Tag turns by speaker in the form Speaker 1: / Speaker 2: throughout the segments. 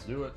Speaker 1: Let's do it.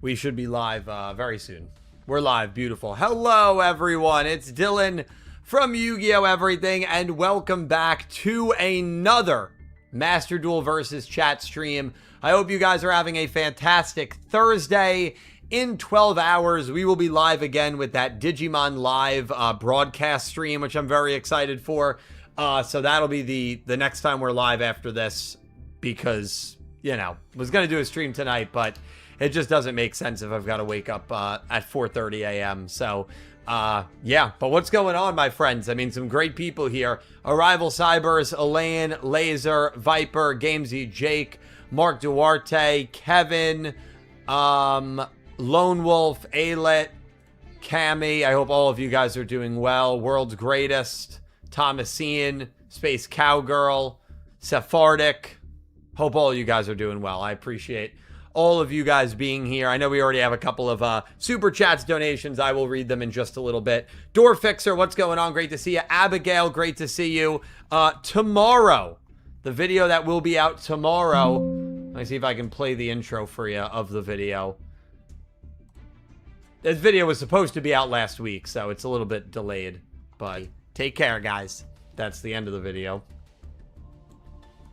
Speaker 1: We should be live very soon. We're live. Beautiful. Hello, everyone. It's Dylan from Yu-Gi-Oh! Everything, and welcome back to another Master Duel versus Chat stream. I hope you guys are having a fantastic Thursday. In 12 hours, we will be live again with that Digimon Live broadcast stream, which I'm very excited for. So that'll be the next time we're live after this, because, you know, was going to do a stream tonight, but it just doesn't make sense if I've got to wake up at 4:30 a.m. So, yeah. But what's going on, my friends? I mean, some great people here. Arrival Cybers, Elaine, Laser, Viper, Gamesy, Jake, Mark Duarte, Kevin, Lone Wolf, Alet, Cammy. I hope all of you guys are doing well. World's Greatest, Thomasine, Space Cowgirl, Sephardic. Hope all of you guys are doing well. I appreciate all of you guys being here. I know we already have a couple of super chats donations. I will read them in just a little bit. Door Fixer, what's going on? Great to see you. Abigail, great to see you. Tomorrow, the video that will be out tomorrow. Let me see if I can play the intro for you of the video. This video was supposed to be out last week, so it's a little bit delayed. But take care, guys. That's the end of the video.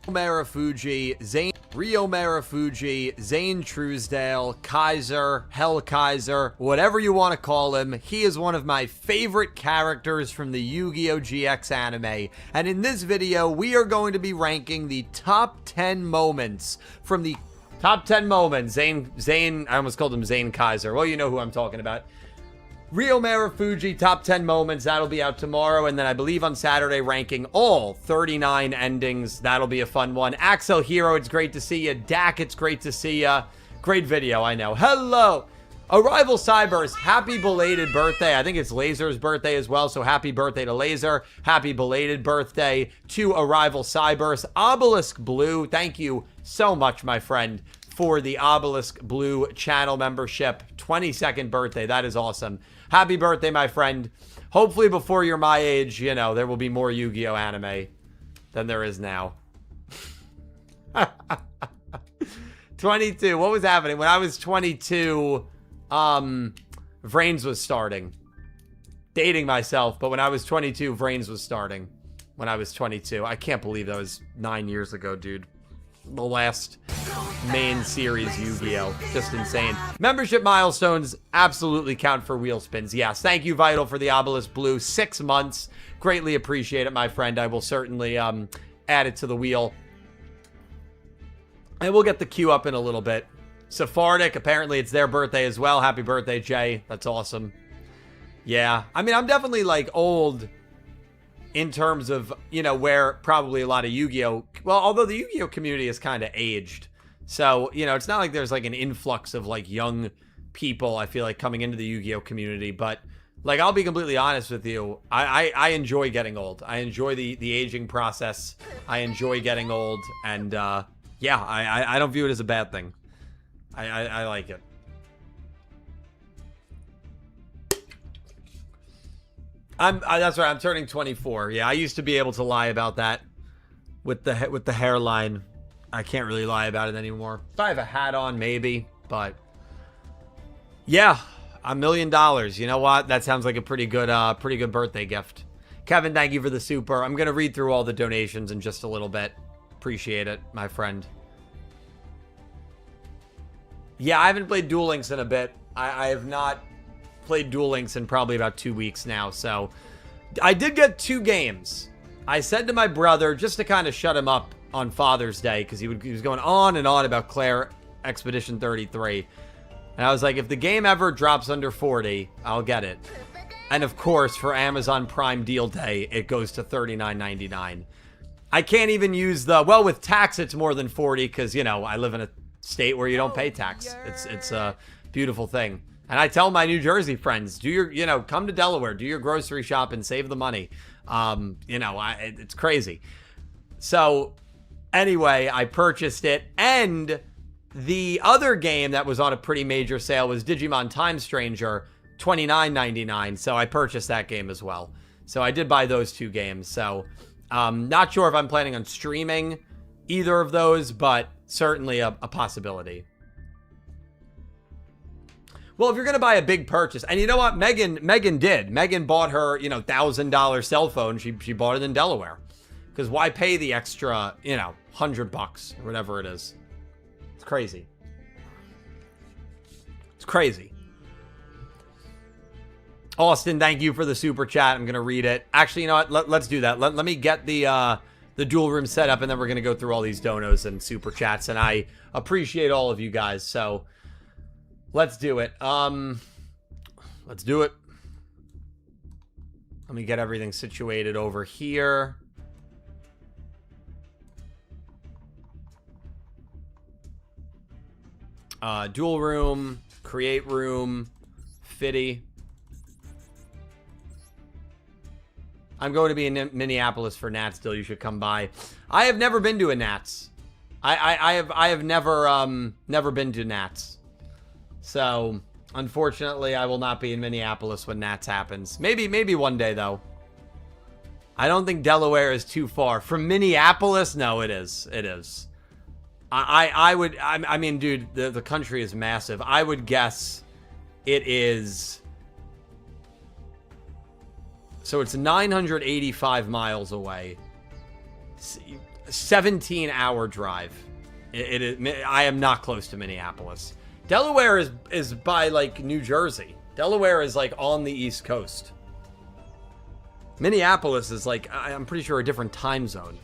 Speaker 1: Marafuji, Zane, Rio Marafuji, Zane Truesdale, Kaiser, Hell Kaiser, whatever you want to call him. He is one of my favorite characters from the Yu-Gi-Oh! GX anime. And in this video, we are going to be ranking the top 10 moments from the top 10 moments. Zane, I almost called him Zane Kaiser. Well, you know who I'm talking about. Rio Marafuji, top 10 moments. That'll be out tomorrow. And then I believe on Saturday, ranking all 39 endings. That'll be a fun one. Axel Hero, it's great to see you. Dak, it's great to see you. Great video, I know. Hello. Arrival Cybers, happy belated birthday. I think it's Laser's birthday as well. So happy birthday to Laser. Happy belated birthday to Arrival Cybers. Obelisk Blue, thank you so much, my friend, for the Obelisk Blue channel membership. 22nd birthday. That is awesome. Happy birthday, my friend. Hopefully before you're my age, you know, there will be more Yu-Gi-Oh! Anime than there is now. 22. What was happening? When I was 22, VRAINS was starting. Dating myself, but when I was 22, VRAINS was starting. When I was 22. I can't believe that was 9 years ago, dude. The last main series Yu-Gi-Oh! Just insane. Membership milestones absolutely count for wheel spins. Yes, thank you, Vital, for the Obelisk Blue. 6 months. Greatly appreciate it, my friend. I will certainly add it to the wheel. And we'll get the queue up in a little bit. Sephardic, apparently it's their birthday as well. Happy birthday, Jay. That's awesome. Yeah, I mean, I'm definitely, like, old in terms of, you know, where probably a lot of Yu-Gi-Oh! Well, although the Yu-Gi-Oh! Community is kind of aged. So, you know, it's not like there's like an influx of like young people, I feel like, coming into the Yu-Gi-Oh! Community. But, like, I'll be completely honest with you. I enjoy getting old. I enjoy the aging process. I enjoy getting old. And, yeah, I don't view it as a bad thing. I like it. That's right. I'm turning 24. Yeah, I used to be able to lie about that with the hairline. I can't really lie about it anymore. If I have a hat on, maybe, but yeah, $1 million. You know what? That sounds like a pretty good birthday gift. Kevin, thank you for the super. I'm gonna read through all the donations in just a little bit. Appreciate it, my friend. Yeah, I haven't played Duel Links in a bit. I have not played Duel Links in probably about 2 weeks now, so I did get 2 games. I said to my brother, just to kind of shut him up on Father's Day, because he was going on and on about Claire Expedition 33, and I was like, if the game ever drops under 40, I'll get it. And of course, for Amazon Prime Deal Day, it goes to $39.99. I can't even use well, with tax it's more than 40, because, you know, I live in a state where you don't pay tax. It's a beautiful thing. And I tell my New Jersey friends, come to Delaware, do your grocery shop and save the money. It's crazy. So anyway, I purchased it, and The other game that was on a pretty major sale was Digimon Time Stranger, $29.99. So I purchased that game as well. So I did buy those 2 games. So not sure if I'm planning on streaming either of those, but certainly a possibility. Well, if you're going to buy a big purchase, and you know what? Megan did. Megan bought her, $1,000 cell phone. She bought it in Delaware. Because why pay the extra, $100 or whatever it is? It's crazy. It's crazy. Austin, thank you for the super chat. I'm going to read it. Actually, you know what? Let's do that. Let me get the dual room set up, and then we're going to go through all these donos and super chats. And I appreciate all of you guys. So let's do it. Let's do it. Let me get everything situated over here. Dual room, create room, Fitty. I'm going to be in Minneapolis for Nats Deal. You should come by. I have never been to a Nats. I have never been to Nats. So unfortunately, I will not be in Minneapolis when Nats happens. Maybe one day though. I don't think Delaware is too far from Minneapolis. No, it is. It is. I mean, dude, the country is massive. I would guess it is. So it's 985 miles away. 17-hour drive. It is. I am not close to Minneapolis. Delaware is by like New Jersey. Delaware is like on the East Coast. Minneapolis is like, I'm pretty sure, a different time zone.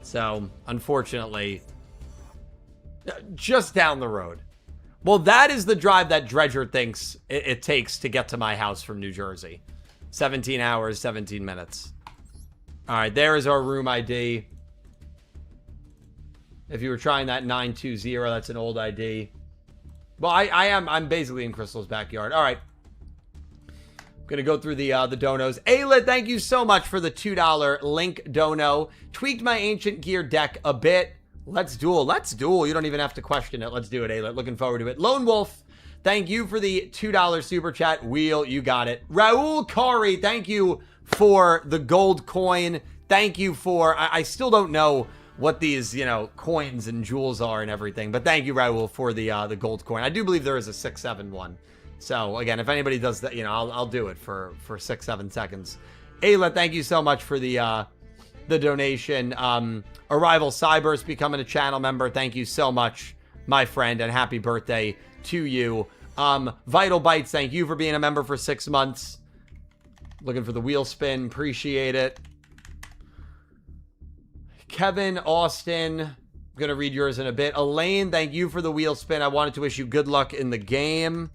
Speaker 1: So unfortunately, just down the road. Well, that is the drive that Dredger thinks it takes to get to my house from New Jersey. 17 hours, 17 minutes. All right, there is our room ID. If you were trying that 920, that's an old ID. Well, I'm basically in Crystal's backyard. All right. I'm going to go through the donos. Ayla, thank you so much for the $2 link dono. Tweaked my ancient gear deck a bit. Let's duel. Let's duel. You don't even have to question it. Let's do it, Ayla. Looking forward to it. Lone Wolf, thank you for the $2 super chat. Wheel, you got it. Raul Kari, thank you for the gold coin. Thank you for, I still don't know what these, coins and jewels are and everything, but thank you, Raul, for the gold coin. I do believe there is a 6-7 one. So again, if anybody does that, I'll do it for 6-7 seconds. Ayla, thank you so much for the donation. Arrival Cybers becoming a channel member. Thank you so much, my friend, and happy birthday to you. Vital Bites, thank you for being a member for 6 months. Looking for the wheel spin. Appreciate it. Kevin, Austin, I'm going to read yours in a bit. Elaine, thank you for the wheel spin. I wanted to wish you good luck in the game.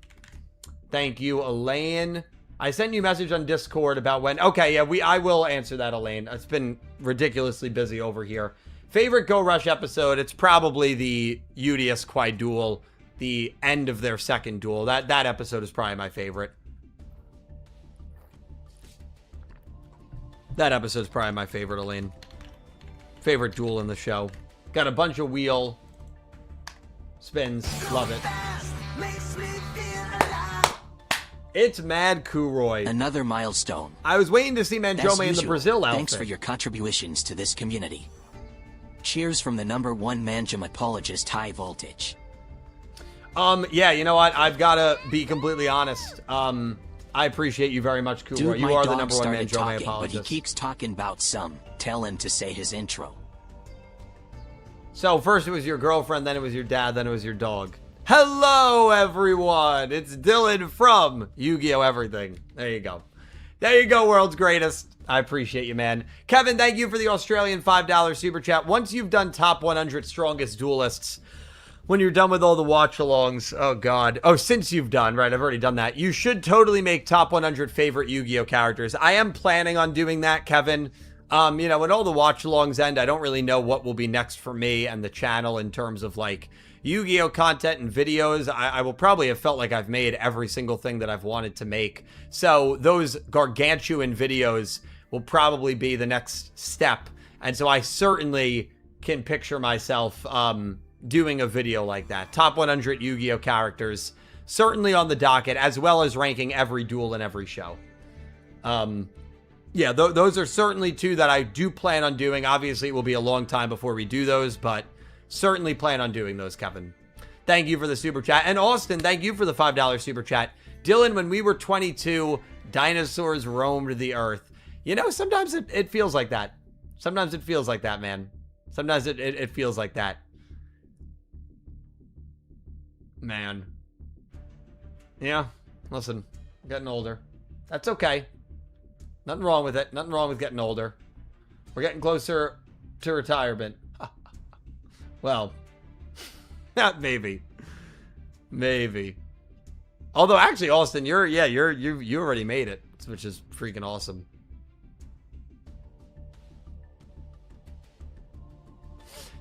Speaker 1: Thank you, Elaine. I sent you a message on Discord about when... Okay, yeah, I will answer that, Elaine. It's been ridiculously busy over here. Favorite Go Rush episode? It's probably the Udius Quai duel, the end of their second duel. That episode is probably my favorite. That episode is probably my favorite, Elaine. Favorite duel in the show. Got a bunch of wheel spins. Love it. It's Mad Kuroy.
Speaker 2: Another milestone.
Speaker 1: I was waiting to see Manjome in the Brazil outfit.
Speaker 2: Thanks for your contributions to this community. Cheers from the #1 Manjum apologist, High Voltage.
Speaker 1: Yeah, you know what? I've got to be completely honest. I appreciate you very much, Kuroy.
Speaker 2: Dude,
Speaker 1: you are the #1
Speaker 2: Manjome
Speaker 1: apologist.
Speaker 2: But he keeps talking about some. Tell him to say his intro.
Speaker 1: So first it was your girlfriend, then it was your dad, then it was your dog. Hello, everyone. It's Dylan from Yu-Gi-Oh! Everything. There you go. There you go, world's greatest. I appreciate you, man. Kevin, thank you for the Australian $5 super chat. Once you've done top 100 strongest duelists, when you're done with all the watch-alongs, oh, God. Oh, since you've done, right, I've already done that. You should totally make top 100 favorite Yu-Gi-Oh! Characters. I am planning on doing that, Kevin. When all the watch-alongs end, I don't really know what will be next for me and the channel in terms of, like, Yu-Gi-Oh! Content and videos. I will probably have felt like I've made every single thing that I've wanted to make. So those gargantuan videos will probably be the next step. And so I certainly can picture myself, doing a video like that. Top 100 Yu-Gi-Oh characters, certainly on the docket, as well as ranking every duel in every show. Yeah, those are certainly two that I do plan on doing. Obviously, it will be a long time before we do those, but certainly plan on doing those, Kevin. Thank you for the super chat. And Austin, thank you for the $5 super chat. Dylan, when we were 22, dinosaurs roamed the earth. You know, sometimes it feels like that. Sometimes it feels like that, man. Sometimes it feels like that. Man. Yeah, listen, I'm getting older. That's okay. Nothing wrong with it. Nothing wrong with getting older. We're getting closer to retirement. Well, maybe. Maybe. Although, actually, Austin, you already made it, which is freaking awesome.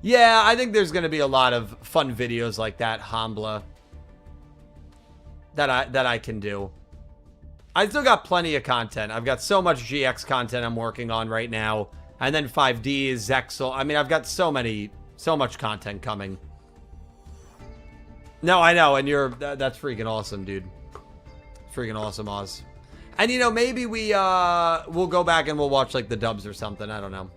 Speaker 1: Yeah, I think there's going to be a lot of fun videos like that, Hambla, that I can do. I still got plenty of content. I've got so much GX content I'm working on right now. And then 5Ds, Zexal. I mean, I've got so much content coming. No, I know. And that's freaking awesome, dude. Freaking awesome, Oz. And, you know, maybe we'll go back and we'll watch, like, the dubs or something. I don't know.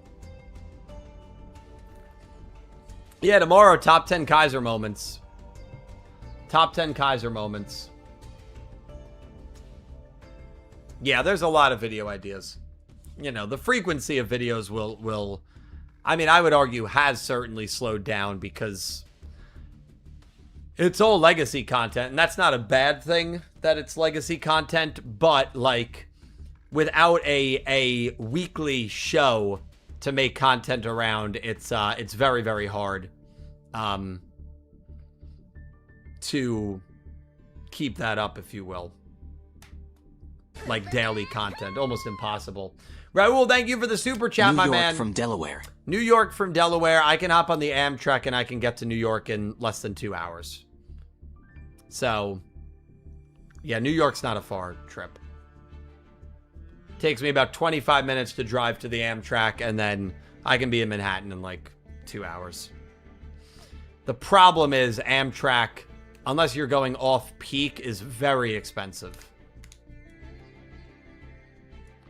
Speaker 1: Yeah, tomorrow, top 10 Kaiser moments. Top 10 Kaiser moments. Yeah, there's a lot of video ideas. You know, the frequency of videos will I mean, I would argue has certainly slowed down because it's all legacy content, and that's not a bad thing that it's legacy content, but like without a weekly show to make content around, it's very, very hard to keep that up, if you will. Like daily content, almost impossible. Raul, thank you for the super chat, my man.
Speaker 2: New York from Delaware.
Speaker 1: New York from Delaware. I can hop on the Amtrak and I can get to New York in less than 2 hours. So, yeah, New York's not a far trip. Takes me about 25 minutes to drive to the Amtrak, and then I can be in Manhattan in like 2 hours. The problem is Amtrak, unless you're going off peak, is very expensive.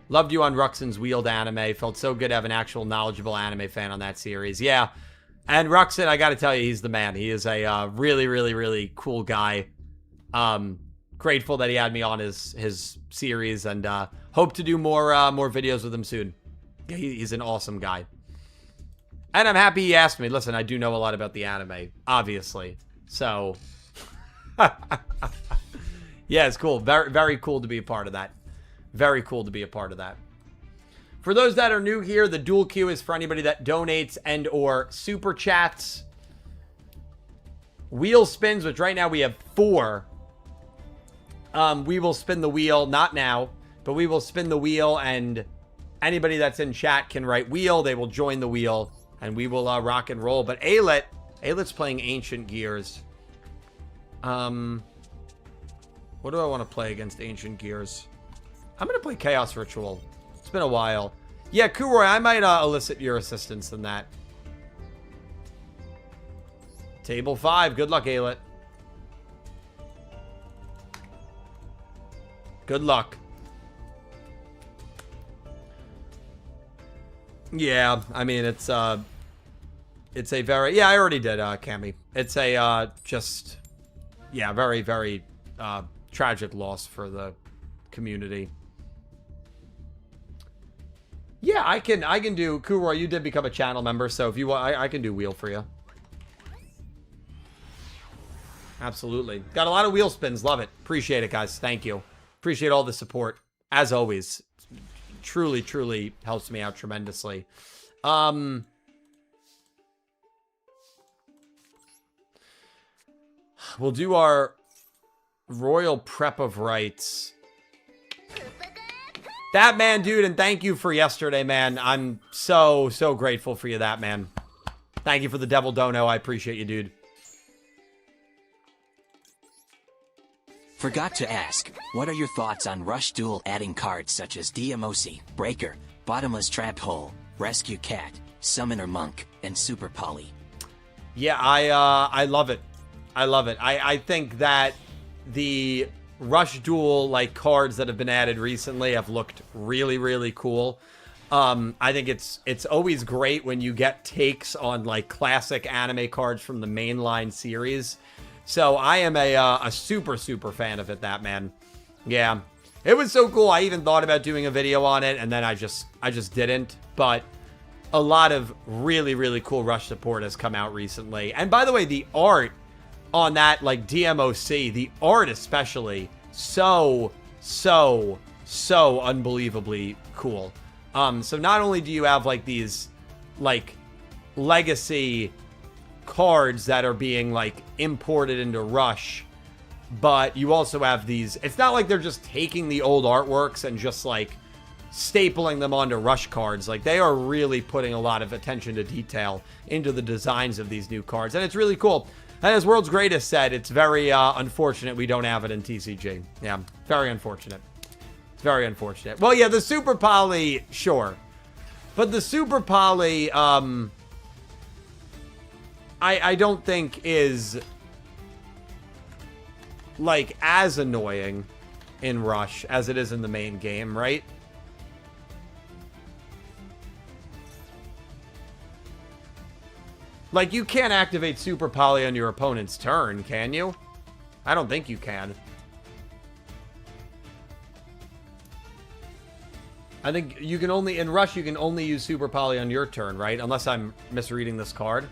Speaker 1: Loved you on Ruxin's Wheeled anime. Felt so good to have an actual knowledgeable anime fan on that series. Yeah. And Ruxin, I got to tell you, he's the man. He is a really, really, really cool guy. Grateful that he had me on his series, and hope to do more videos with him soon. Yeah, he's an awesome guy. And I'm happy he asked me. Listen, I do know a lot about the anime, obviously. So, yeah, it's cool. Very, very cool to be a part of that. Very cool to be a part of that. For those that are new here, the dual queue is for anybody that donates and or super chats. Wheel spins, which right now we have 4. We will spin the wheel, not now, but we will spin the wheel, and anybody that's in chat can write wheel. They will join the wheel, and we will rock and roll. But Aylet's playing Ancient Gears. What do I want to play against Ancient Gears? I'm going to play Chaos Ritual. It's been a while. Yeah, Kuroy, I might elicit your assistance in that. Table 5. Good luck, Aylet. Good luck. Yeah, I mean, it's a very... Yeah, I already did, Cammy. It's a, just... Yeah, very, very tragic loss for the community. Yeah, I can do... Kuroy, you did become a channel member, so if you want, I can do wheel for you. Absolutely. Got a lot of wheel spins. Love it. Appreciate it, guys. Thank you. Appreciate all the support. As always. Truly, truly helps me out tremendously. We'll do our Royal Prep of Rights. That man, dude, and thank you for yesterday, man. I'm so, so grateful for you, that man. Thank you for the Devil Dono. I appreciate you, dude.
Speaker 2: Forgot to ask, what are your thoughts on Rush Duel adding cards such as Dinomorphia, Breaker, Bottomless Trap Hole, Rescue Cat, Summoner Monk, and Super Poly?
Speaker 1: Yeah, I love it. I love it. I think that the Rush Duel like cards that have been added recently have looked really, really cool. I think it's always great when you get takes on like classic anime cards from the mainline series. So I am a super, super fan of it, that man. Yeah, it was so cool. I even thought about doing a video on it, and then I just didn't. But a lot of really, really cool Rush support has come out recently. And by the way, the art on that, like DMOC, the art especially, so unbelievably cool. So not only do you have like these like legacy cards that are being like imported into Rush, but you also have these, it's not like they're just taking the old artworks and just like stapling them onto Rush cards. Like they are really putting a lot of attention to detail into the designs of these new cards, and it's really cool. And as World's Greatest said, it's very unfortunate we don't have it in TCG. Yeah, very unfortunate. It's very unfortunate. Well, yeah, the Super Poly, sure. But the Super Poly, I don't think is like as annoying in Rush as it is in the main game, right? Like, you can't activate Super Poly on your opponent's turn, can you? I don't think you can. I think you can only, in Rush, you can only use Super Poly on your turn, right? Unless I'm misreading this card.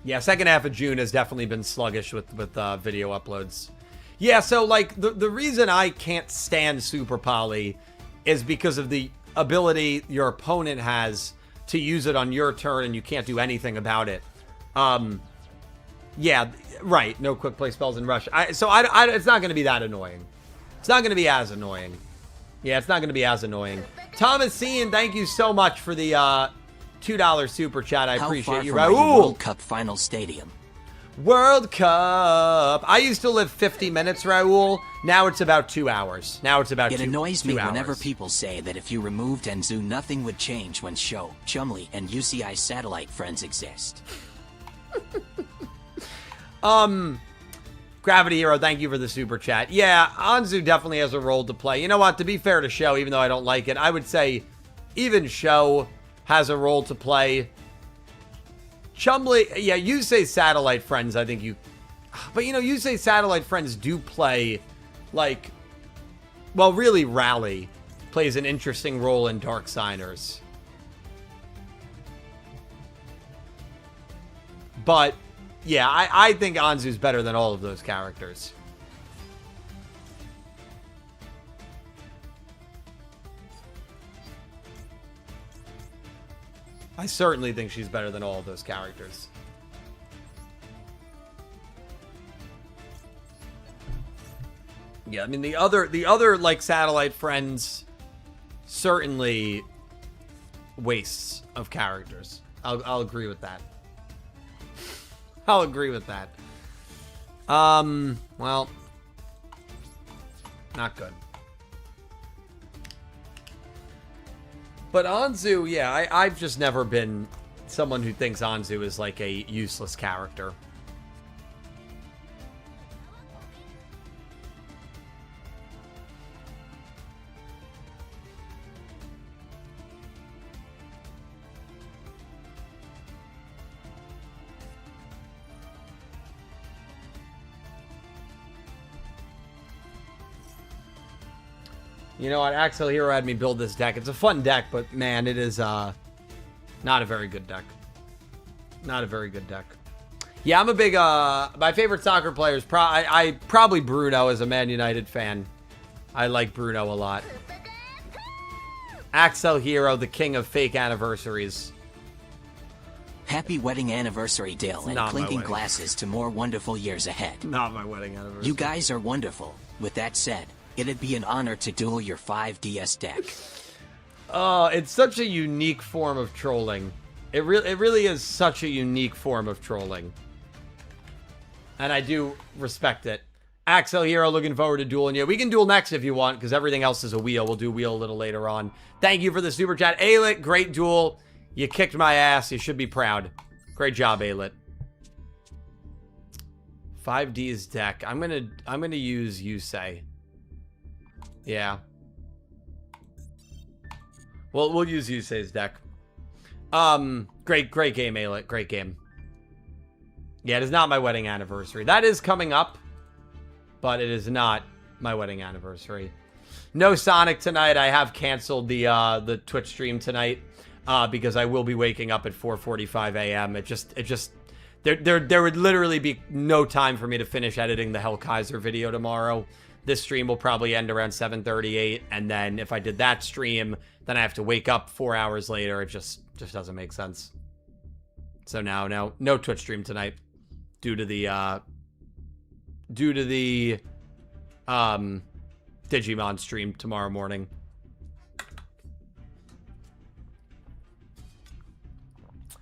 Speaker 1: Yeah, second half of June has definitely been sluggish with video uploads. Yeah, so, like, the reason I can't stand Super Poly is because of the ability your opponent has to use it on your turn, and you can't do anything about it. Yeah, right. No quick play spells in Rush. It's not going to be that annoying. It's not going to be as annoying. Yeah, it's not going to be as annoying. Thomas Ian, thank you so much for the $2 super chat. I appreciate you.
Speaker 2: How far from a World Cup final stadium?
Speaker 1: World Cup. I used to live 50 minutes, Raul. Now it's about 2 hours. Now it's about 2 hours.
Speaker 2: It annoys me whenever people say that if you removed Enzu, nothing would change when Sho, Chumley, and UCI satellite friends exist.
Speaker 1: Gravity Hero, thank you for the super chat. Yeah, Anzu definitely has a role to play. You know what? To be fair to Sho, even though I don't like it, I would say even Sho has a role to play. Chumley, yeah, Yusei satellite friends, I think you... But, you know, Yusei satellite friends do play, like... Well, really, Rally plays an interesting role in Dark Signers. But, yeah, I think Anzu's better than all of those characters. I certainly think she's better than all of those characters. Yeah, I mean the other like satellite friends certainly wastes of characters. I'll agree with that. I'll agree with that. Well, not good. But Anzu, yeah, I've just never been someone who thinks Anzu is like a useless character. You know what? Axel Hero had me build this deck. It's a fun deck, but man, it is not a very good deck. Not a very good deck. Yeah, I'm a big... my favorite soccer player is probably Bruno as a Man United fan. I like Bruno a lot. Axel Hero, the king of fake anniversaries.
Speaker 2: Happy wedding anniversary, Dale, and clinking glasses to more wonderful years ahead.
Speaker 1: Not my wedding anniversary.
Speaker 2: You guys are wonderful. With that said, it'd be an honor to duel your 5DS deck.
Speaker 1: It's such a unique form of trolling. It really is such a unique form of trolling. And I do respect it. Axel Hero, looking forward to dueling you. We can duel next if you want, because everything else is a wheel. We'll do wheel a little later on. Thank you for the super chat. Alit, great duel. You kicked my ass. You should be proud. Great job, Alit. 5D's deck. I'm gonna use Yusei. Yeah. Well, we'll use Yusei's deck. Great game, Alit. Great game. Yeah, it is not my wedding anniversary. That is coming up, but it is not my wedding anniversary. No Sonic tonight. I have canceled the Twitch stream tonight because I will be waking up at 4:45 a.m. It just there would literally be no time for me to finish editing the Hellkaiser video tomorrow. This stream will probably end around 7:38, and then if I did that stream, then I have to wake up 4 hours later. It just doesn't make sense. So now, no Twitch stream tonight due to the Digimon stream tomorrow morning.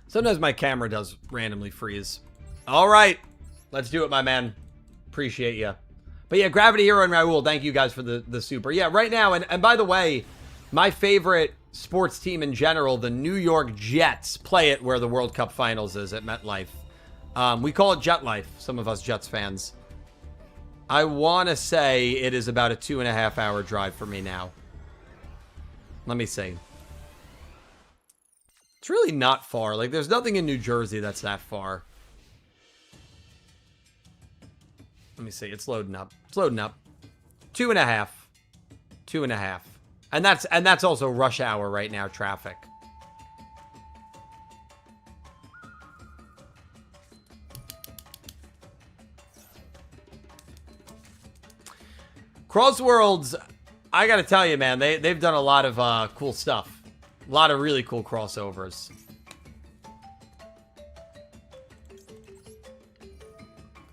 Speaker 1: Sometimes my camera does randomly freeze. All right, let's do it, my man. Appreciate you. But yeah, Gravity Hero and Raul, thank you guys for the super. Yeah, right now, and by the way, my favorite sports team in general, the New York Jets, play it where the World Cup Finals is at MetLife. We call it Jet Life, some of us Jets fans. I want to say it is about a 2.5 hour drive for me now. Let me see. It's really not far. Like, there's nothing in New Jersey that's that far. Let me see. It's loading up. It's loading up. 2.5. 2.5. And that's also rush hour right now, traffic. Crossworlds, I gotta tell you, man, they've done a lot of cool stuff. A lot of really cool crossovers.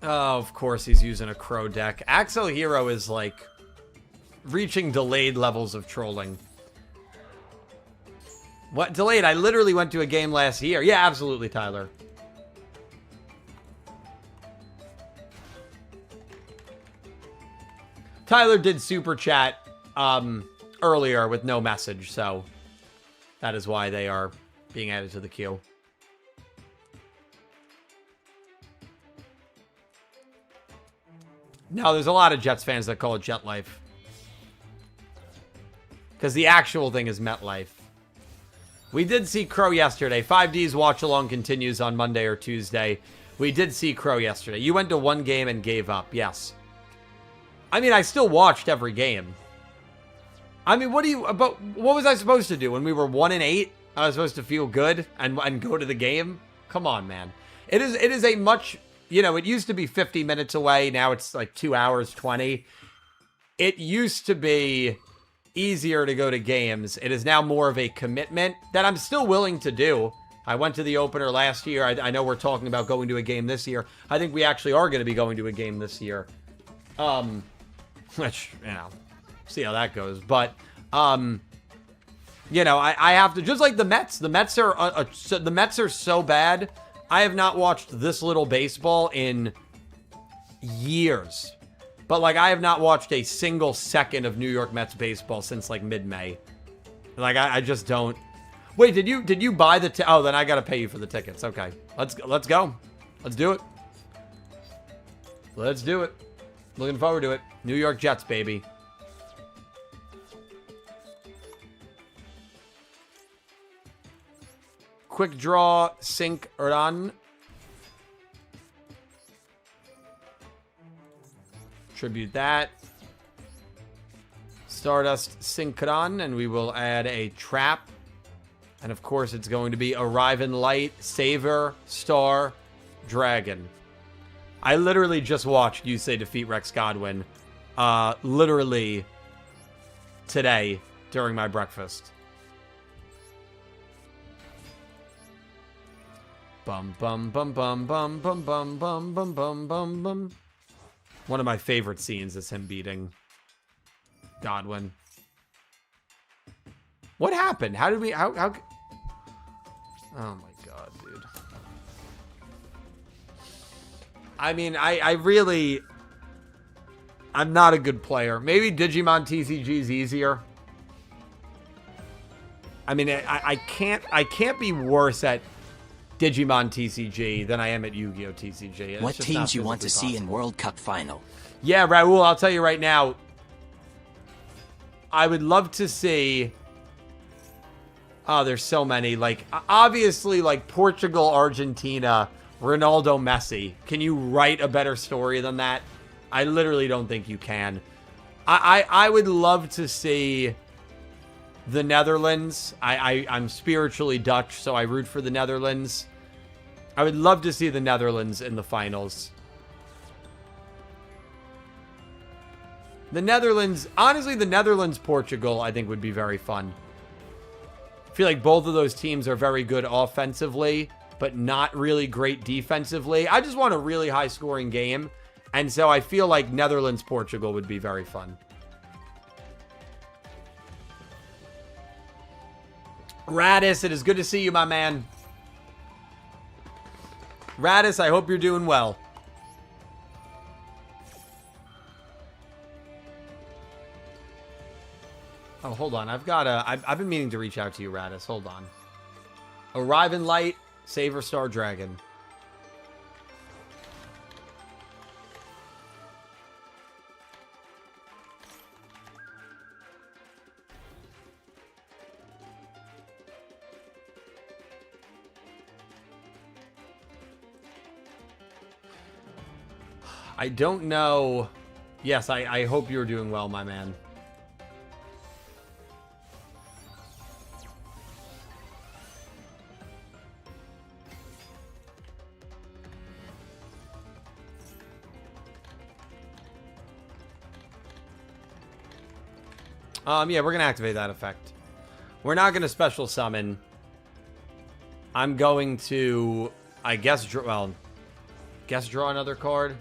Speaker 1: Oh, of course he's using a Crow deck. Axel Hero is, like, reaching delayed levels of trolling. What? Delayed? I literally went to a game last year. Yeah, absolutely, Tyler. Tyler did super chat earlier with no message, so that is why they are being added to the queue. No, there's a lot of Jets fans that call it Jet Life. Because the actual thing is MetLife. We did see Crow yesterday. 5D's watch along continues on Monday or Tuesday. We did see Crow yesterday. You went to one game and gave up. Yes. I mean, I still watched every game. I mean, what was I supposed to do when we were 1-8? I was supposed to feel good and go to the game? Come on, man. It is a much, you know, it used to be 50 minutes away. Now it's like 2 hours, 20. It used to be easier to go to games. It is now more of a commitment that I'm still willing to do. I went to the opener last year. I know we're talking about going to a game this year. I think we actually are going to be going to a game this year. Which, you know, see how that goes. But, you know, I have to, just like the Mets. The Mets are so bad. I have not watched this little baseball in years. But, like, I have not watched a single second of New York Mets baseball since, like, mid-May. Like, I just don't. Wait, did you buy the oh, then I gotta pay you for the tickets. Okay. Let's go. Let's do it. Let's do it. Looking forward to it. New York Jets, baby. Quick draw, Synchro. Tribute that. Stardust Synchron, and we will add a trap. And of course, it's going to be Arrivin' Light, Saver, Star, Dragon. I literally just watched Yusei defeat Rex Godwin. Literally today during my breakfast. Bum bum bum bum bum bum bum bum bum bum bum bum. One of my favorite scenes is him beating Godwin. What happened? How did we how oh my god, dude. I mean, I really, I'm not a good player. Maybe Digimon TCG is easier. I mean, I can't be worse at Digimon TCG than I am at Yu-Gi-Oh TCG. It's
Speaker 2: What
Speaker 1: just
Speaker 2: teams
Speaker 1: not
Speaker 2: you want to
Speaker 1: physically
Speaker 2: see in
Speaker 1: possible.
Speaker 2: World Cup final?
Speaker 1: Yeah, Raul, I'll tell you right now. I would love to see... Oh, there's so many. Like, obviously, like, Portugal, Argentina, Ronaldo, Messi. Can you write a better story than that? I literally don't think you can. I would love to see the Netherlands. I'm spiritually Dutch, so I root for the Netherlands. I would love to see the Netherlands in the finals. The Netherlands, honestly, the Netherlands-Portugal, I think would be very fun. I feel like both of those teams are very good offensively, but not really great defensively. I just want a really high-scoring game, and so I feel like Netherlands-Portugal would be very fun. Radis, it is good to see you, my man. Radis, I hope you're doing well. Oh, hold on. I've been meaning to reach out to you, Radis. Hold on. Arrive in Light, Saver Star Dragon. I don't know. Yes, I hope you're doing well, my man. Yeah, we're going to activate that effect. We're not going to special summon. I'm going to, I guess, draw another card.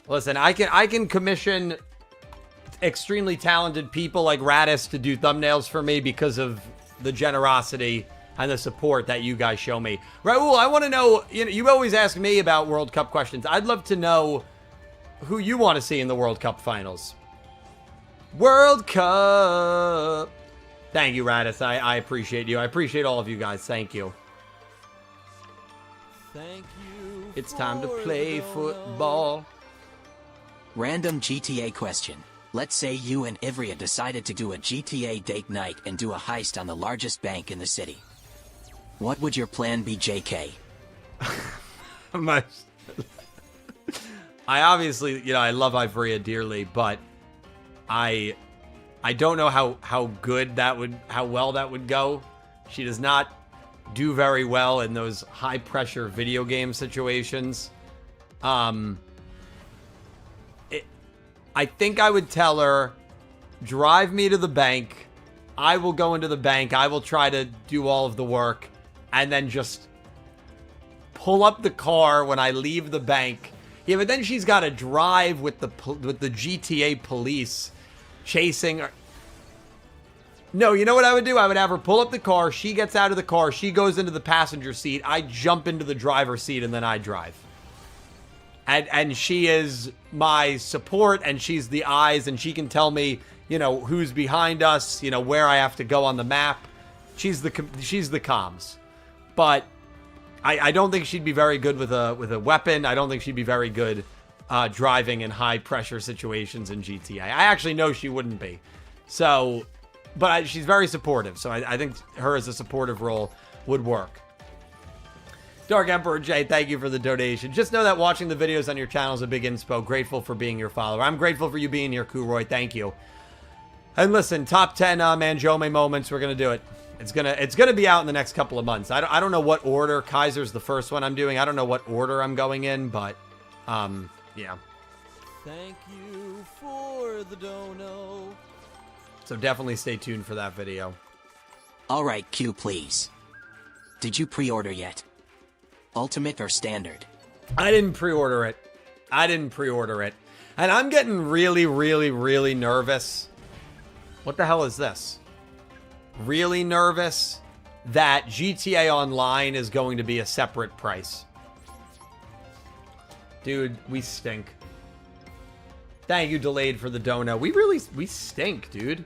Speaker 1: Listen, I can commission extremely talented people like Radis to do thumbnails for me because of the generosity and the support that you guys show me. Raul, I want to know, you always ask me about World Cup questions. I'd love to know who you want to see in the World Cup finals. World Cup. Thank you, Radis. I appreciate you. I appreciate all of you guys. Thank you.
Speaker 3: Thank you.
Speaker 1: It's time to play football.
Speaker 2: Random GTA question. Let's say you and Ivrea decided to do a GTA date night and do a heist on the largest bank in the city. What would your plan be, JK?
Speaker 1: I obviously, I love Ivrea dearly, but I don't know how well that would go. She does not do very well in those high pressure video game situations. I think I would tell her, drive me to the bank. I will go into the bank. I will try to do all of the work and then just pull up the car when I leave the bank. Yeah, but then she's got to drive with the GTA police chasing her. No, you know what I would do? I would have her pull up the car. She gets out of the car. She goes into the passenger seat. I jump into the driver's seat and then I drive. And she is my support, and she's the eyes, and she can tell me, who's behind us, where I have to go on the map. She's the comms. But I don't think she'd be very good with a weapon. I don't think she'd be very good driving in high pressure situations in GTA. I actually know she wouldn't be. So, but she's very supportive. So I think her as a supportive role would work. Dark Emperor J, thank you for the donation. Just know that watching the videos on your channel is a big inspo. Grateful for being your follower. I'm grateful for you being here, Kuroy. Thank you. And listen, top 10 Manjome moments. We're gonna do it. It's gonna be out in the next couple of months. I don't know what order. Kaiser's the first one I'm doing. I don't know what order I'm going in, but yeah.
Speaker 3: Thank you for the dono.
Speaker 1: So definitely stay tuned for that video.
Speaker 2: Alright, Q please. Did you pre-order yet? Ultimate or standard?
Speaker 1: I didn't pre-order it. And I'm getting really, really, really nervous. What the hell is this? Really nervous that GTA Online is going to be a separate price. Dude, we stink. Thank you, Delayed, for the dono. We stink, dude.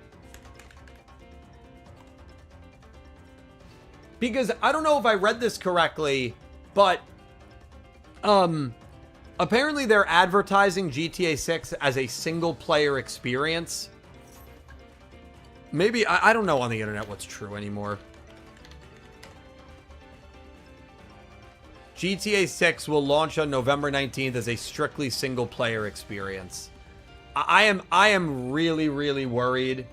Speaker 1: Because I don't know if I read this correctly, but apparently they're advertising GTA 6 as a single player experience. Maybe, I don't know on the internet what's true anymore. GTA 6 will launch on November 19th as a strictly single player experience. I am really, really worried.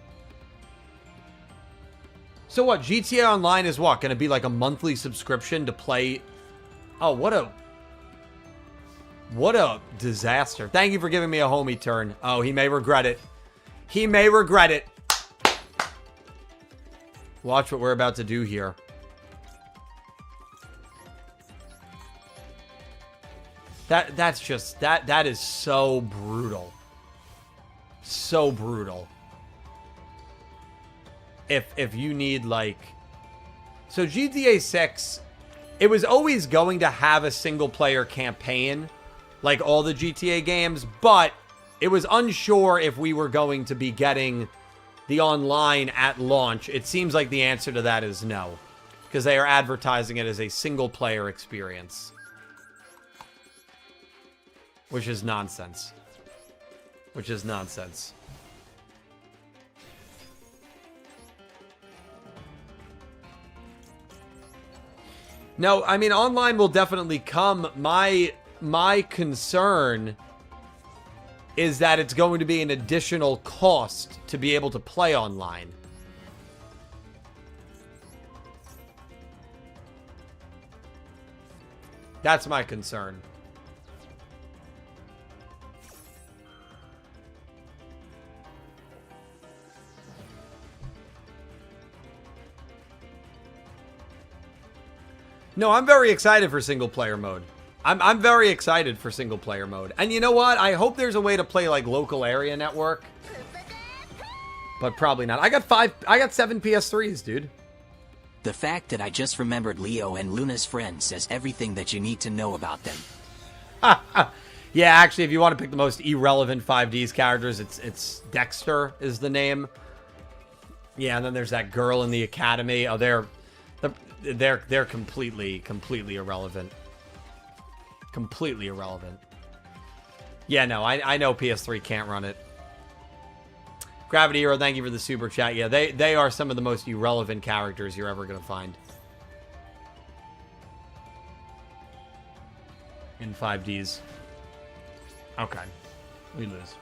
Speaker 1: So what, GTA Online is what? Going to be like a monthly subscription to play? Oh, what a disaster. Thank you for giving me a homie turn. Oh, he may regret it. He may regret it. Watch what we're about to do here. That's just, that is so brutal. So brutal. If you need, like... So GTA 6, it was always going to have a single-player campaign, like all the GTA games, but it was unsure if we were going to be getting the online at launch. It seems like the answer to that is no, because they are advertising it as a single-player experience. Which is nonsense. Which is nonsense. No, I mean, online will definitely come. My concern is that it's going to be an additional cost to be able to play online. That's my concern. No, I'm very excited for single player mode. I'm very excited for single player mode. And you know what? I hope there's a way to play like local area network. But probably not. I got 7 PS3s, dude.
Speaker 2: The fact that I just remembered Leo and Luna's friend says everything that you need to know about them.
Speaker 1: Yeah, actually, if you want to pick the most irrelevant 5Ds characters, it's Dexter is the name. Yeah, and then there's that girl in the academy. Oh, they're completely irrelevant. Completely irrelevant. Yeah, no, I know PS3 can't run it. Gravity Hero, thank you for the super chat. Yeah, they are some of the most irrelevant characters you're ever going to find. In 5Ds. Okay. We lose.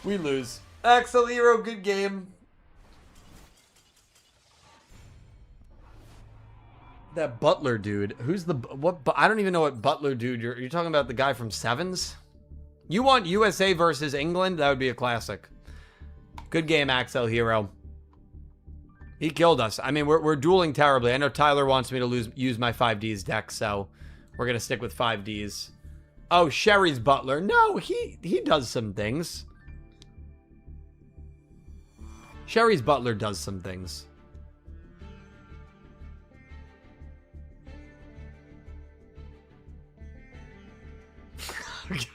Speaker 1: We lose. Axel Hero, good game. That Butler dude. Who's the... what? I don't even know what Butler dude you're talking about. The guy from Sevens? You want USA versus England? That would be a classic. Good game, Axel Hero. He killed us. I mean, we're dueling terribly. I know Tyler wants me to use my 5Ds deck, so we're going to stick with 5Ds. Oh, Sherry's Butler. No, he does some things. Sherry's Butler does some things.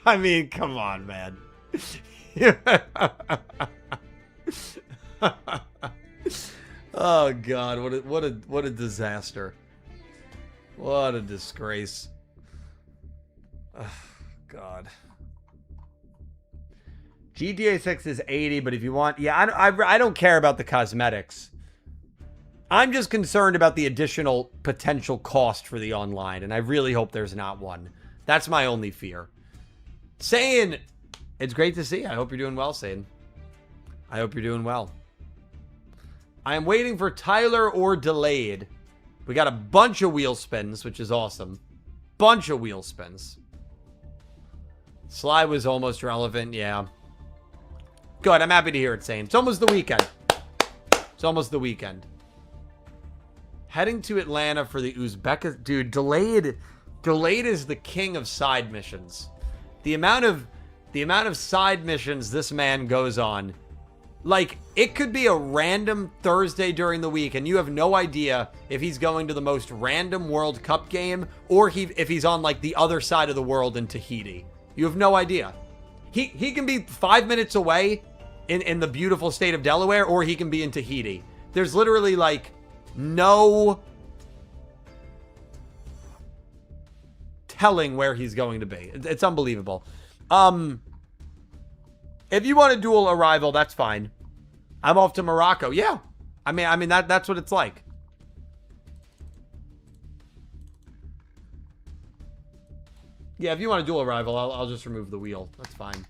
Speaker 1: I mean, come on, man. Oh God, what a disaster. What a disgrace. Oh, God. GTA 6 is 80, but if you want, yeah, I don't care about the cosmetics. I'm just concerned about the additional potential cost for the online, and I really hope there's not one. That's my only fear. Sane, it's great to see you. I hope you're doing well, Sane. I hope you're doing well. I am waiting for Tyler or Delayed. We got a bunch of wheel spins, which is awesome. Bunch of wheel spins. Sly was almost relevant, yeah. Good, I'm happy to hear it, Sane. It's almost the weekend. It's almost the weekend. Heading to Atlanta for the Uzbekistan. Dude, delayed is the king of side missions. The amount of side missions this man goes on. Like, it could be a random Thursday during the week, and you have no idea if he's going to the most random World Cup game, or if he's on, like, the other side of the world in Tahiti. You have no idea. He can be 5 minutes away in the beautiful state of Delaware, or he can be in Tahiti. There's literally, like, no telling where he's going to be. It's unbelievable. If you want a dual arrival, that's fine. I'm off to Morocco. Yeah. I mean that's what it's like. Yeah, if you want a dual arrival, I'll just remove the wheel. That's fine.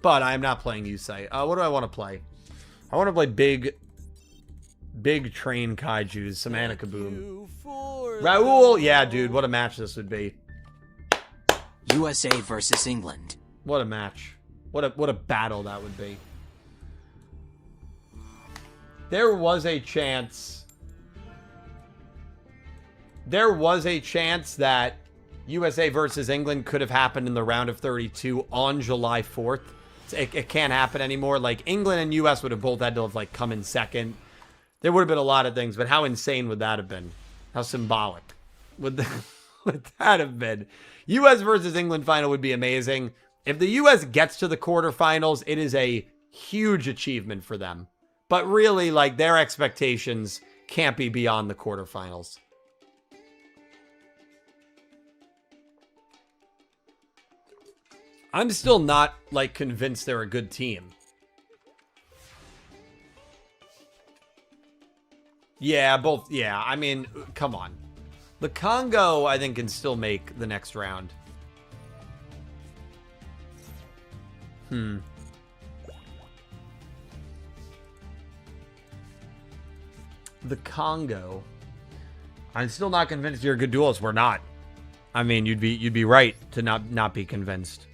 Speaker 1: But I am not playing Yusei. What do I want to play? I want to play big train kaijus, some Kaboom. Raul, yeah, dude, what a match this would be.
Speaker 2: USA versus England.
Speaker 1: What a match. What a battle that would be. There was a chance that USA versus England could have happened in the round of 32 on July 4th. It can't happen anymore. Like, England and US would have both had to have, like, come in second. There would have been a lot of things, but how insane would that have been? How symbolic would that have been? US versus England final would be amazing. If the US gets to the quarterfinals, it is a huge achievement for them. But really, like, their expectations can't be beyond the quarterfinals. I'm still not, like, convinced they're a good team. Yeah, both. Yeah, I mean, come on. The Congo, I think, can still make the next round. The Congo. I'm still not convinced you're a good duelist. We're not. I mean, you'd be right to not be convinced.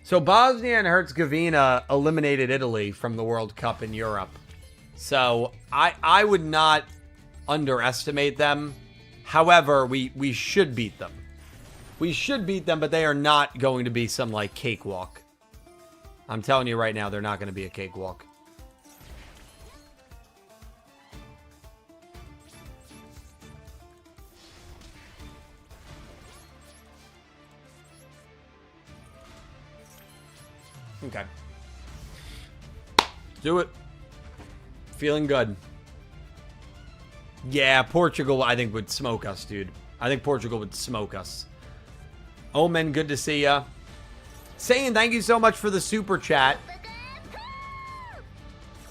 Speaker 1: So Bosnia and Herzegovina eliminated Italy from the World Cup in Europe. So I would not underestimate them. However, we should beat them. We should beat them, but they are not going to be some, like, cakewalk. I'm telling you right now, they're not going to be a cakewalk. Okay. Do it. Feeling good. Yeah, Portugal, I think, would smoke us, dude. I think Portugal would smoke us. Omen, good to see ya. Saying thank you so much for the super chat.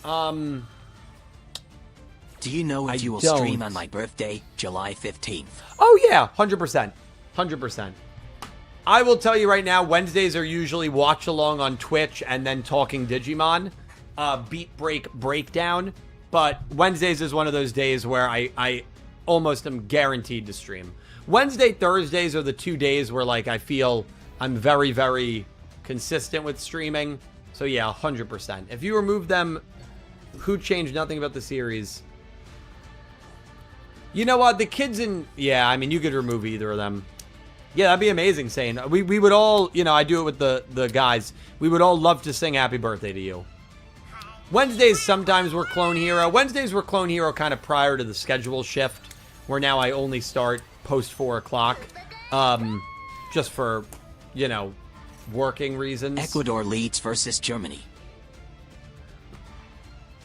Speaker 2: Do you know if you will stream on my birthday, July 15th?
Speaker 1: Oh, yeah, 100%. 100%. I will tell you right now, Wednesdays are usually watch along on Twitch and then talking Digimon. Beat Break Breakdown. But Wednesdays is one of those days where I almost am guaranteed to stream. Wednesday, Thursdays are the 2 days where, like, I feel I'm very, very consistent with streaming. So yeah, 100%. If you remove them, who changed nothing about the series? You know what? The kids in... Yeah, I mean, you could remove either of them. Yeah, that'd be amazing, saying. We would all... You know, I do it with the guys. We would all love to sing happy birthday to you. Wednesdays sometimes were Clone Hero. Wednesdays were Clone Hero kind of prior to the schedule shift, where now I only start post 4 o'clock. Just for, you know, working reasons.
Speaker 2: Ecuador leads versus Germany.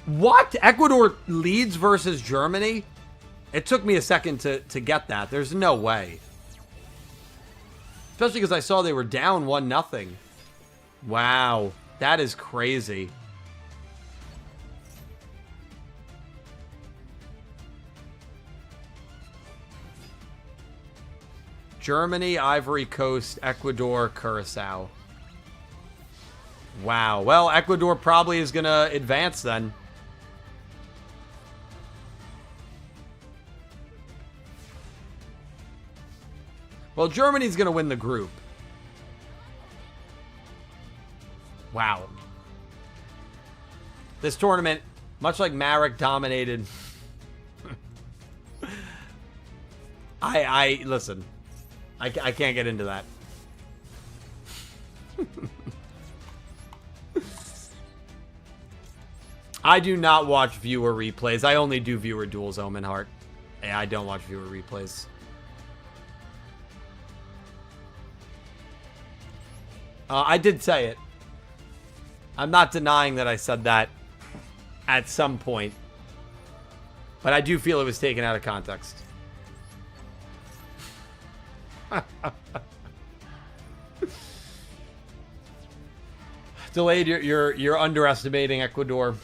Speaker 1: What? Ecuador leads versus Germany? It took me a second to get that. There's no way. Especially because I saw they were down 1-0. Wow. That is crazy. Germany, Ivory Coast, Ecuador, Curacao. Wow. Well, Ecuador probably is going to advance then. Well, Germany's going to win the group. Wow. This tournament, much like Marek dominated. Listen. I can't get into that. I do not watch viewer replays. I only do viewer duels, Omenheart. Yeah, I don't watch viewer replays. I did say it. I'm not denying that I said that at some point. But I do feel it was taken out of context. Delayed, you're underestimating Ecuador.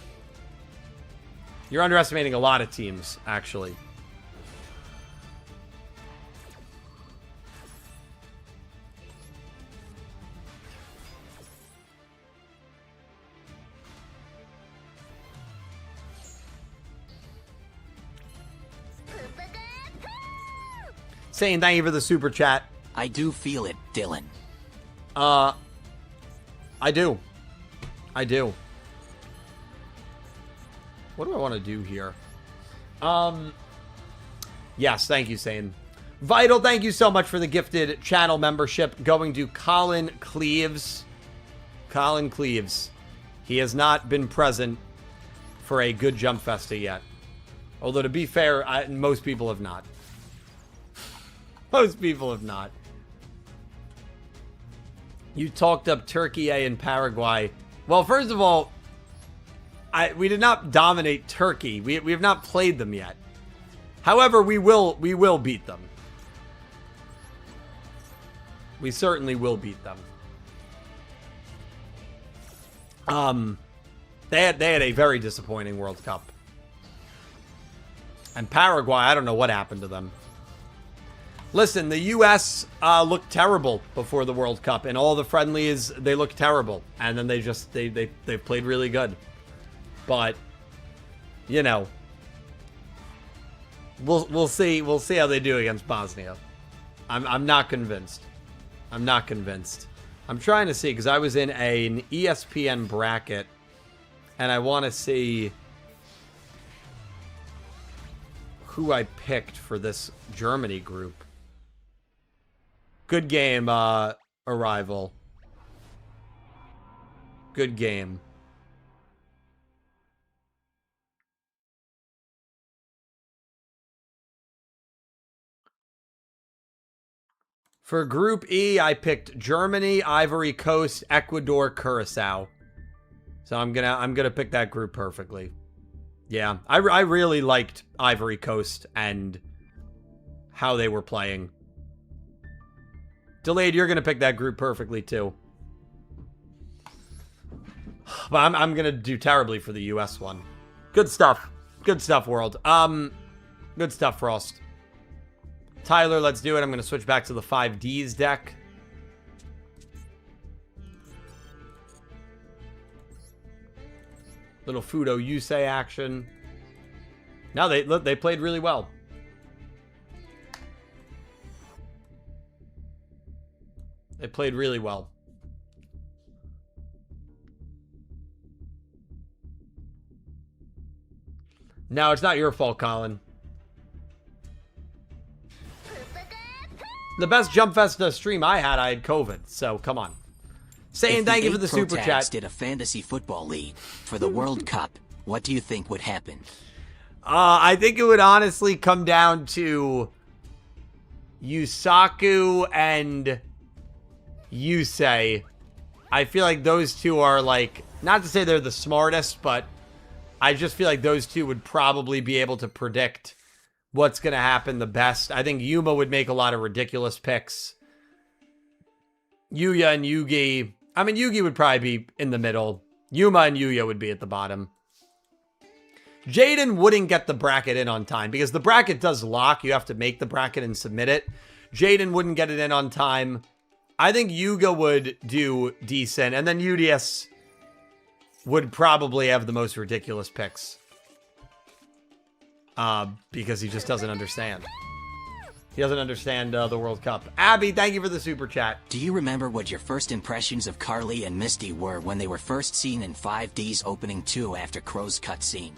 Speaker 1: You're underestimating a lot of teams, actually. Saying thank you for the super chat.
Speaker 2: I do feel it, Dylan.
Speaker 1: I do. I do. What do I want to do here? Yes, thank you, Sane. Vital, thank you so much for the gifted channel membership going to Colin Cleaves. Colin Cleaves. He has not been present for a good Jump Festa yet. Although, to be fair, most people have not. Most people have not. You talked up Turkey and Paraguay. Well, first of all, we did not dominate Turkey. We have not played them yet. However, we will beat them. We certainly will beat them. They had a very disappointing World Cup. And Paraguay, I don't know what happened to them. Listen, the U.S. Looked terrible before the World Cup. In all the friendlies, they looked terrible. And then they played really good. But, you know, we'll see how they do against Bosnia. I'm not convinced. I'm not convinced. I'm trying to see, because I was in an ESPN bracket, and I want to see who I picked for this Germany group. Good game, Arrival. Good game. For Group E, I picked Germany, Ivory Coast, Ecuador, Curacao. So I'm gonna pick that group perfectly. Yeah, I really liked Ivory Coast and how they were playing. Delayed, you're gonna pick that group perfectly too. But I'm gonna do terribly for the US one. Good stuff. Good stuff, world. Good stuff, Frost. Tyler, let's do it. I'm going to switch back to the 5Ds deck. Little Fudo Yusei action. Now they played really well. They played really well. No, it's not your fault, Colin. The best Jump Festa stream I had COVID, so come on. Saying thank you for the super chat.
Speaker 2: Did a fantasy football league for the World Cup, what do you think would happen?
Speaker 1: I think it would honestly come down to Yusaku and Yusei. I feel like those two are like, not to say they're the smartest, but I just feel like those two would probably be able to predict what's going to happen the best. I think Yuma would make a lot of ridiculous picks. Yuya and Yugi. I mean, Yugi would probably be in the middle. Yuma and Yuya would be at the bottom. Jaden wouldn't get the bracket in on time because the bracket does lock. You have to make the bracket and submit it. Jaden wouldn't get it in on time. I think Yuga would do decent. And then UDS would probably have the most ridiculous picks. Because he just doesn't understand. He doesn't understand the World Cup. Abby, thank you for the super chat.
Speaker 2: Do you remember what your first impressions of Carly and Misty were when they were first seen in 5D's opening 2 after Crow's cutscene?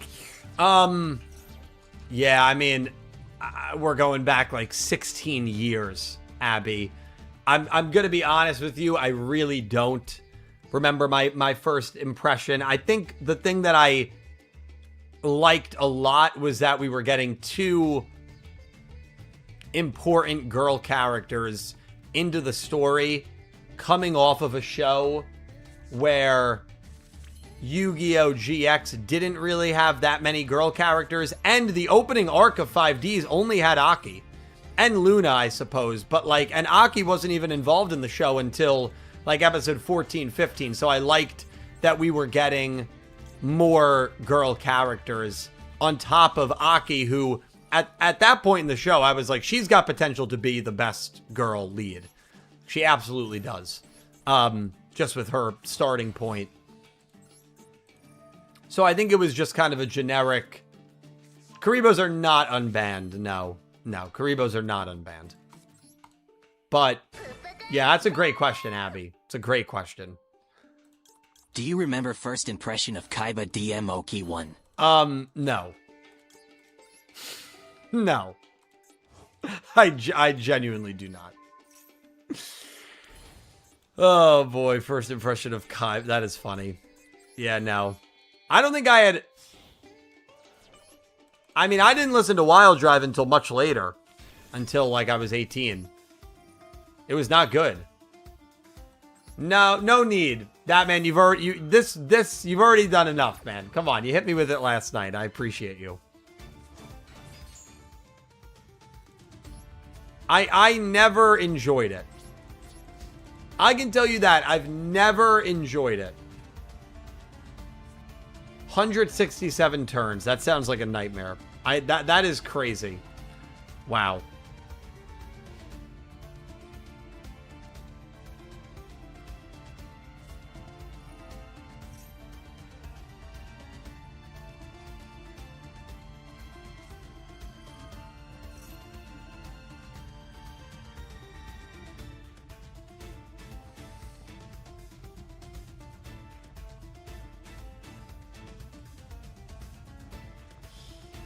Speaker 1: Yeah, I mean, we're going back like 16 years, Abby. I'm gonna be honest with you, I really don't remember my first impression. I think the thing that I liked a lot was that we were getting 2 important girl characters into the story coming off of a show where Yu-Gi-Oh! GX didn't really have that many girl characters, and the opening arc of 5Ds only had Aki and Luna, I suppose, but like, and Aki wasn't even involved in the show until like episode 14, 15, so I liked that we were getting more girl characters on top of Aki, who at that point in the show, I was like, she's got potential to be the best girl lead. She absolutely does. Just with her starting point. So I think it was just kind of a generic... Karibos are not unbanned. No. No, Karibos are not unbanned. But, yeah, that's a great question, Abby. It's a great question.
Speaker 2: Do you remember first impression of Kaiba DM Oki 1?
Speaker 1: No. No. I genuinely do not. Oh, boy. First impression of Kaiba. That is funny. Yeah, no. I don't think I had... I mean, I didn't listen to Wild Drive until much later. Until, like, I was 18. It was not good. No need. That, man, you've already... you've already done enough, man. Come on, you hit me with it last night. I appreciate you. I never enjoyed it. I can tell you that. I've never enjoyed it. 167 turns. That sounds like a nightmare. That is crazy. Wow.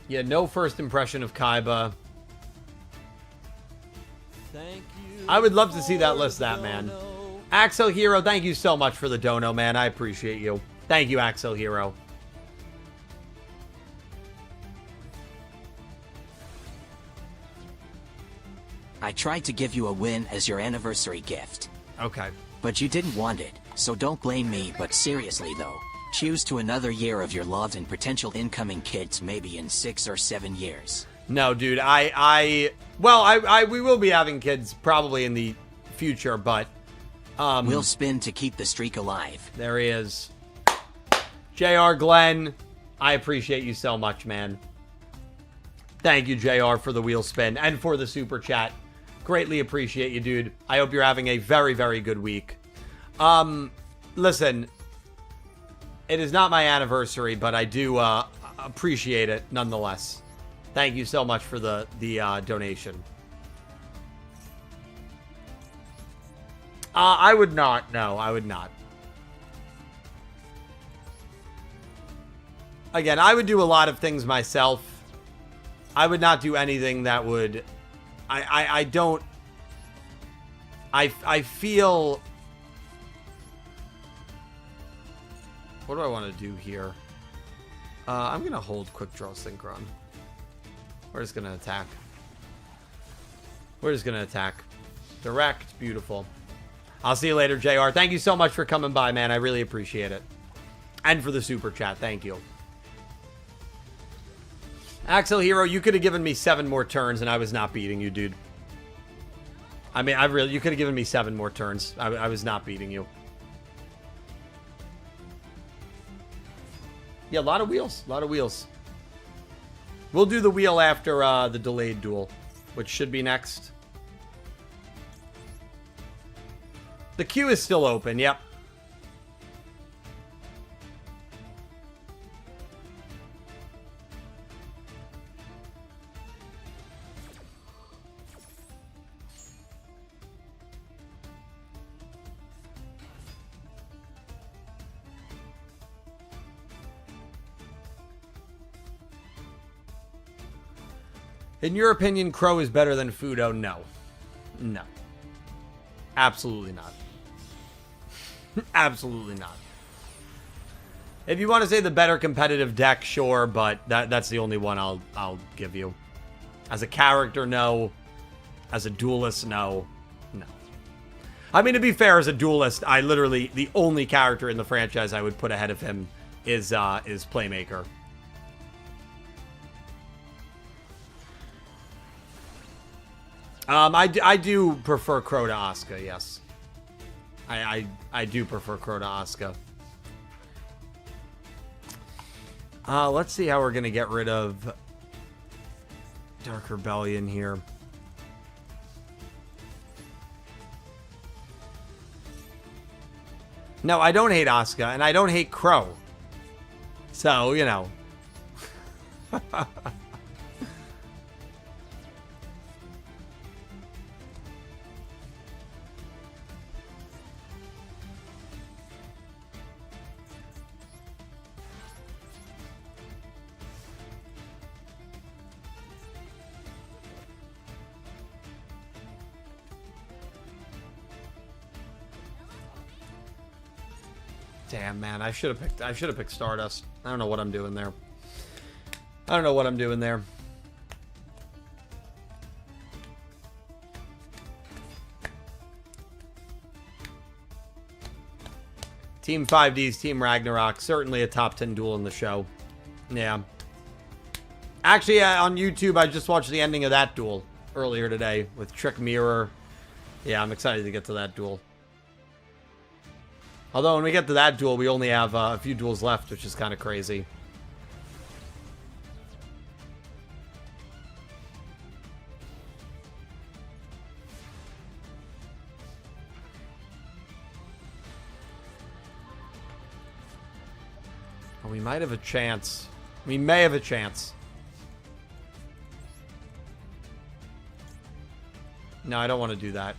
Speaker 1: Yeah, no first impression of Kaiba.
Speaker 3: Thank you.
Speaker 1: I would love to see that list, that man. Axel Hero, thank you so much for the dono, man. I appreciate you. Thank you, Axel Hero.
Speaker 2: I tried to give you a win as your anniversary gift.
Speaker 1: Okay.
Speaker 2: But you didn't want it, so don't blame me, but seriously though. Cheers to another year of your loved and potential incoming kids maybe in 6 or 7 years.
Speaker 1: No, dude, we will be having kids probably in the future, but...
Speaker 2: we'll spin to keep the streak alive.
Speaker 1: There he is. JR Glenn, I appreciate you so much, man. Thank you, JR, for the wheel spin and for the super chat. Greatly appreciate you, dude. I hope you're having a very, very good week. Listen... It is not my anniversary, but I do appreciate it nonetheless. Thank you so much for the donation. I would not. No, I would not. Again, I would do a lot of things myself. I would not do anything that would... I don't... I feel... What do I want to do here? I'm going to hold Quick Draw Synchron. We're just going to attack. We're just going to attack. Direct. Beautiful. I'll see you later, JR. Thank you so much for coming by, man. I really appreciate it. And for the super chat. Thank you. Axel Hero, you could have given me 7 more turns and I was not beating you, dude. I mean, you could have given me 7 more turns. I was not beating you. Yeah, a lot of wheels. A lot of wheels. We'll do the wheel after the delayed duel, which should be next. The queue is still open, yep. In your opinion, Crow is better than Fudo? No. No. Absolutely not. Absolutely not. If you want to say the better competitive deck, sure, but that's the only one I'll give you. As a character, no. As a duelist, no. No. I mean, to be fair, as a duelist, I literally, the only character in the franchise I would put ahead of him is Playmaker. I do prefer Crow to Asuka, yes. I do prefer Crow to Asuka. Let's see how we're going to get rid of Dark Rebellion here. No, I don't hate Asuka, and I don't hate Crow. So, you know. Damn, man, I should have picked Stardust. I don't know what I'm doing there. I don't know what I'm doing there. Team 5D's Team Ragnarok, certainly a top 10 duel in the show. Yeah. Actually, on YouTube, I just watched the ending of that duel earlier today with Trick Mirror. Yeah, I'm excited to get to that duel. Although, when we get to that duel, we only have a few duels left, which is kind of crazy. Oh, we might have a chance. We may have a chance. No, I don't want to do that.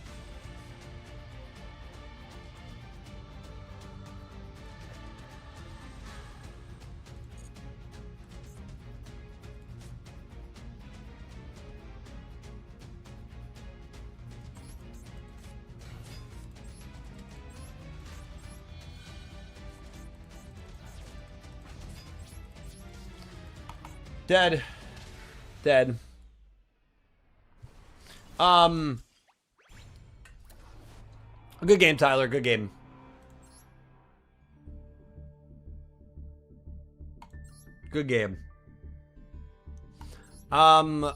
Speaker 1: Dead. Dead. Good game, Tyler. Good game. Good game. What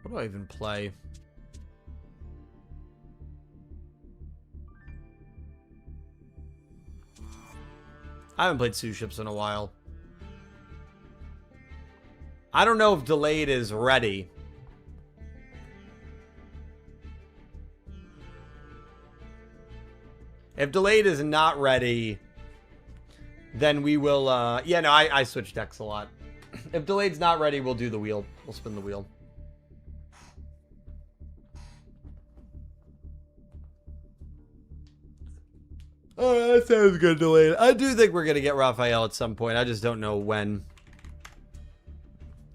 Speaker 1: do I even play? I haven't played Suships in a while. I don't know if Delayed is ready. If Delayed is not ready, then we will, yeah, no, I switch decks a lot. If Delayed's not ready, we'll do the wheel. We'll spin the wheel. Oh, that sounds good, Delayed. I do think we're going to get Raphael at some point. I just don't know when.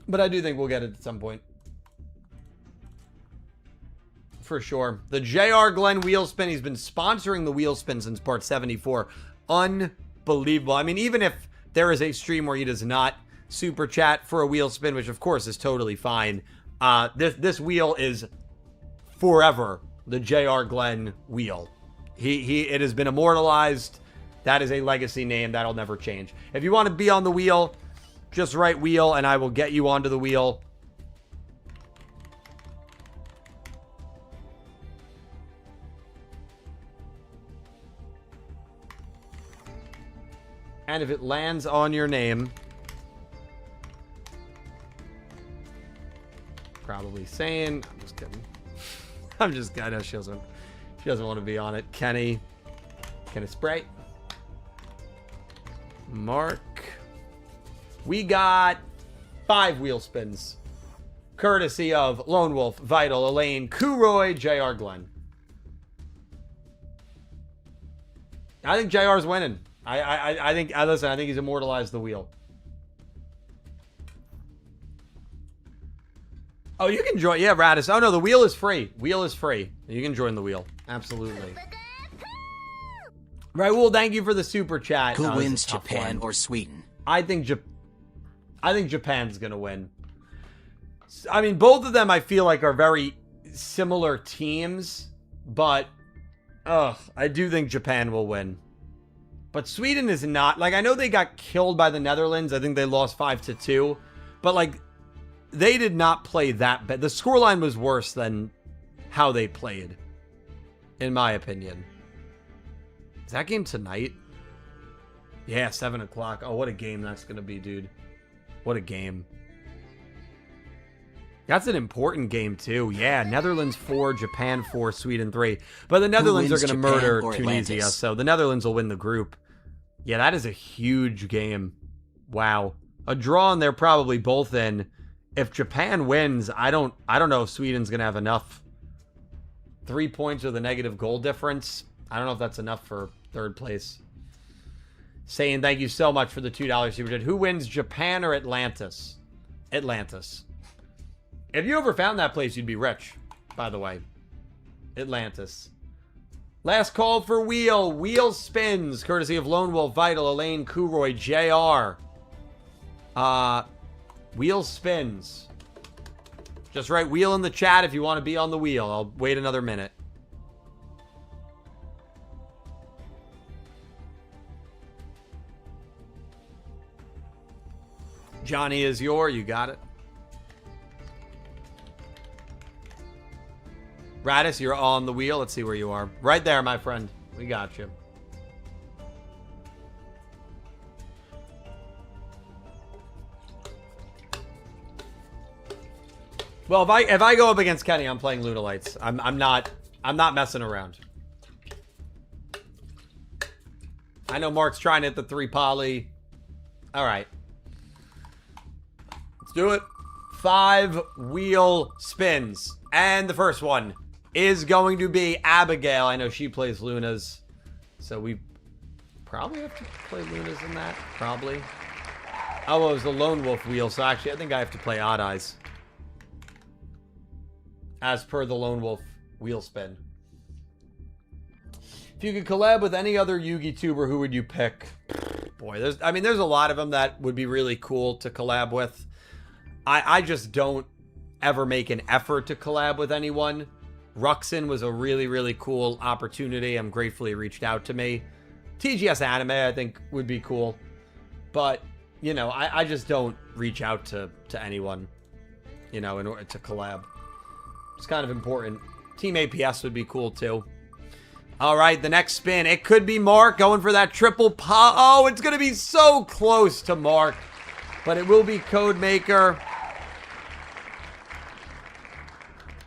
Speaker 1: But I do think we'll get it at some point. For sure. The JR Glenn wheel spin. He's been sponsoring the wheel spin since part 74. Unbelievable. I mean, even if there is a stream where he does not super chat for a wheel spin, which of course is totally fine. This wheel is forever the JR Glenn wheel. It has been immortalized. That is a legacy name. That'll never change. If you want to be on the wheel, just write wheel and I will get you onto the wheel. And if it lands on your name, probably saying, I'm just kidding. I'm just kidding. I know she doesn't want to be on it. Kenny Sprite. Mark. We got 5 wheel spins. Courtesy of Lone Wolf, Vital, Elaine, Kuroy, JR Glenn. I think JR's winning. I think, listen, I think he's immortalized the wheel. Oh, you can join. Yeah, Radis. Oh, no, the wheel is free. Wheel is free. You can join the wheel. Absolutely. Right, well, thank you for the super chat.
Speaker 2: Who wins, Japan or Sweden?
Speaker 1: I think Japan's going to win. I mean, both of them I feel like are very similar teams, but I do think Japan will win. But Sweden is not. Like, I know they got killed by the Netherlands. I think they lost 5-2. But, like, they did not play that bad. The scoreline was worse than how they played, in my opinion. Is that game tonight? Yeah, 7 o'clock. Oh, what a game that's going to be, dude. What a game. That's an important game, too. Yeah, Netherlands 4, Japan 4, Sweden 3. But the Netherlands are going to murder Tunisia, so the Netherlands will win the group. Yeah, that is a huge game. Wow. A draw, and they're probably both in. If Japan wins, I don't know if Sweden's going to have enough. 3 points with a negative goal difference. I don't know if that's enough for third place. Saying thank you so much for the $2 super chat. Who wins, Japan or Atlantis? Atlantis. If you ever found that place, you'd be rich, by the way. Atlantis. Last call for Wheel. Wheel spins, courtesy of Lone Wolf, Vital, Elaine, Kuroy, JR. Wheel spins. Just write wheel in the chat if you want to be on the wheel. I'll wait another minute. Johnny is you got it. Radis, you're on the wheel. Let's see where you are. Right there, my friend. We got you. Well, if I go up against Kenny, I'm playing Lunalights. I'm not messing around. I know Mark's trying to hit the 3 poly. All right. Let's do it. 5 wheel spins. And the first one is going to be Abigail. I know she plays Lunas. So we probably have to play Lunas in that. Probably. Oh, well, it was the Lone Wolf wheel. So actually, I think I have to play Odd Eyes. As per the Lone Wolf wheel spin. If you could collab with any other Yugi tuber, who would you pick? Boy, there's a lot of them that would be really cool to collab with. I just don't ever make an effort to collab with anyone. Ruxin was a really, really cool opportunity. I'm grateful he reached out to me. TGS Anime, I think, would be cool. But, you know, I just don't reach out to anyone, you know, in order to collab. It's kind of important. Team APS would be cool, too. All right, the next spin. It could be Mark going for that triple pop. Oh, it's going to be so close to Mark. But it will be Codemaker.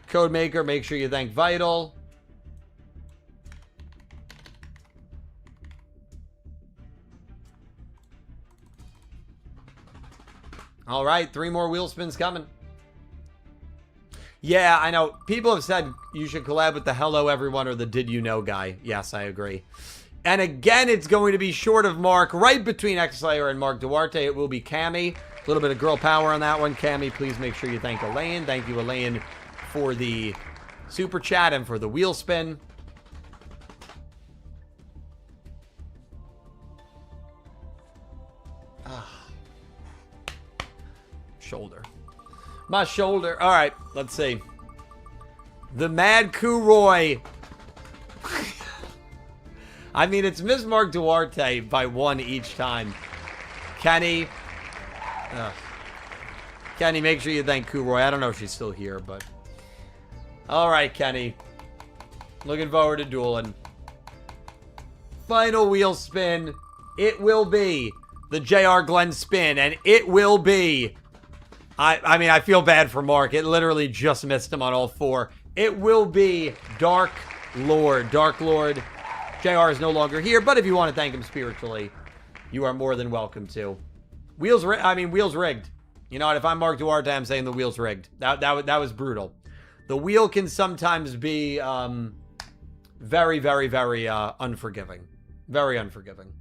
Speaker 1: Codemaker, make sure you thank Vital. All right, 3 more wheel spins coming. Yeah, I know. People have said you should collab with the Hello Everyone or the Did You Know guy. Yes, I agree. And again, it's going to be short of Mark. Right between X-Slayer and Mark Duarte, it will be Cammy. A little bit of girl power on that one. Cammy, please make sure you thank Elaine. Thank you, Elaine, for the super chat and for the wheel spin. Shoulder. My shoulder. All right, let's see. The Mad Kuroy. I mean, it's Miss Mark Duarte by 1 each time. Kenny. Kenny, make sure you thank Kuroy. I don't know if she's still here, but... All right, Kenny. Looking forward to dueling. Final wheel spin. It will be the JR Glenn spin, and it will be... I mean, I feel bad for Mark. It literally just missed him on all 4. It will be Dark Lord. Dark Lord. JR is no longer here, but if you want to thank him spiritually, you are more than welcome to. Wheels rigged. You know what? If I'm Mark Duarte, I'm saying the wheel's rigged. That was brutal. The wheel can sometimes be very, very, very unforgiving. Very unforgiving.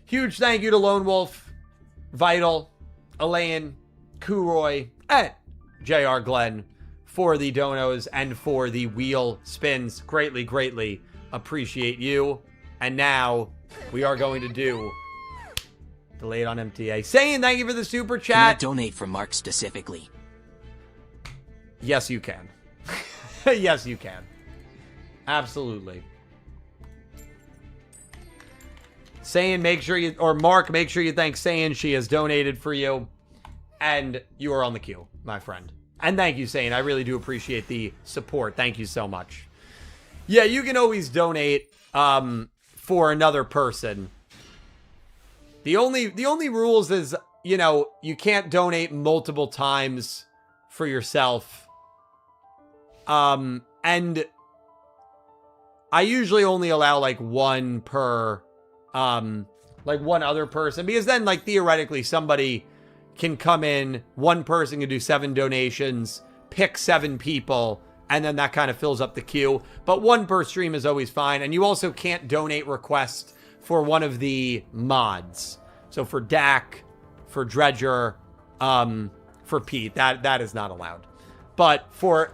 Speaker 1: Huge thank you to Lone Wolf, Vital, Elaine, Kuroy, and JR Glenn for the donos and for the wheel spins. Greatly, greatly appreciate you. And now we are going to do Delayed on MTA. Saying thank you for the super
Speaker 2: Can I
Speaker 1: chat.
Speaker 2: donate for Mark specifically?
Speaker 1: Yes, you can. Yes, you can. Absolutely. Saying, make sure you, or Mark, make sure you thank Saying. She has donated for you. And you are on the queue, my friend. And thank you, Saying. I really do appreciate the support. Thank you so much. Yeah, you can always donate for another person. The only rules is, you know, you can't donate multiple times for yourself. And I usually only allow like one per like one other person, because then like theoretically somebody can come in, one person can do 7 donations, pick 7 people, and then that kind of fills up the queue. But one per stream is always fine. And you also can't donate requests for one of the mods. So for Dak, for Dredger, for Pete, that is not allowed. But for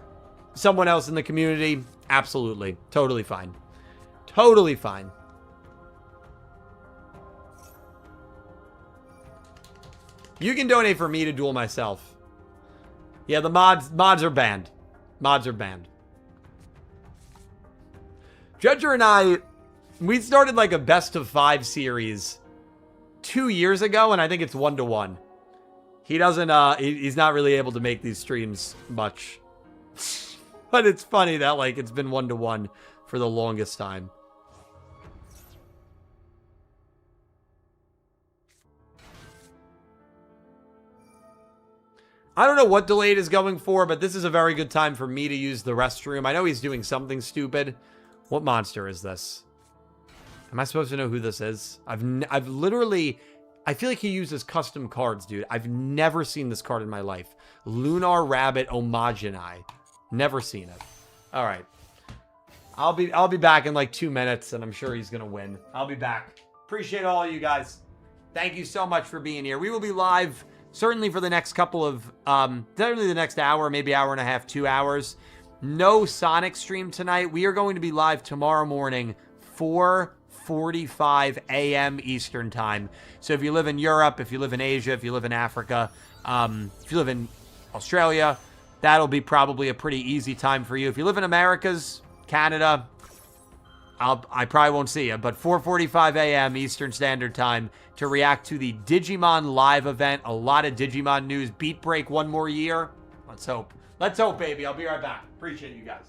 Speaker 1: someone else in the community, absolutely. Totally fine. Totally fine. You can donate for me to duel myself. Yeah, the mods are banned. Mods are banned. Dredger and I, we started like a best of 5 series 2 years ago, and I think it's 1-to-1. He doesn't, he's not really able to make these streams much. But it's funny that, like, it's been 1-to-1 for the longest time. I don't know what Delayed is going for, but this is a very good time for me to use the restroom. I know he's doing something stupid. What monster is this? Am I supposed to know who this is? I've literally... I feel like he uses custom cards, dude. I've never seen this card in my life. Lunar Rabbit Homogeni. Never seen it. All right. I'll be back in like 2 minutes, and I'm sure he's going to win. I'll be back. Appreciate all of you guys. Thank you so much for being here. We will be live certainly for the next couple of... certainly the next hour, maybe hour and a half, 2 hours. No Sonic stream tonight. We are going to be live tomorrow morning, 4:45 a.m. Eastern time. So if you live in Europe, if you live in Asia, if you live in Africa, if you live in Australia, that'll be probably a pretty easy time for you. If you live in Americas, Canada, I probably won't see you, but 4:45 a.m. Eastern Standard Time to react to the Digimon live event. A lot of Digimon news. Beat Break one more year. Let's hope. Let's hope, baby. I'll be right back. Appreciate you guys.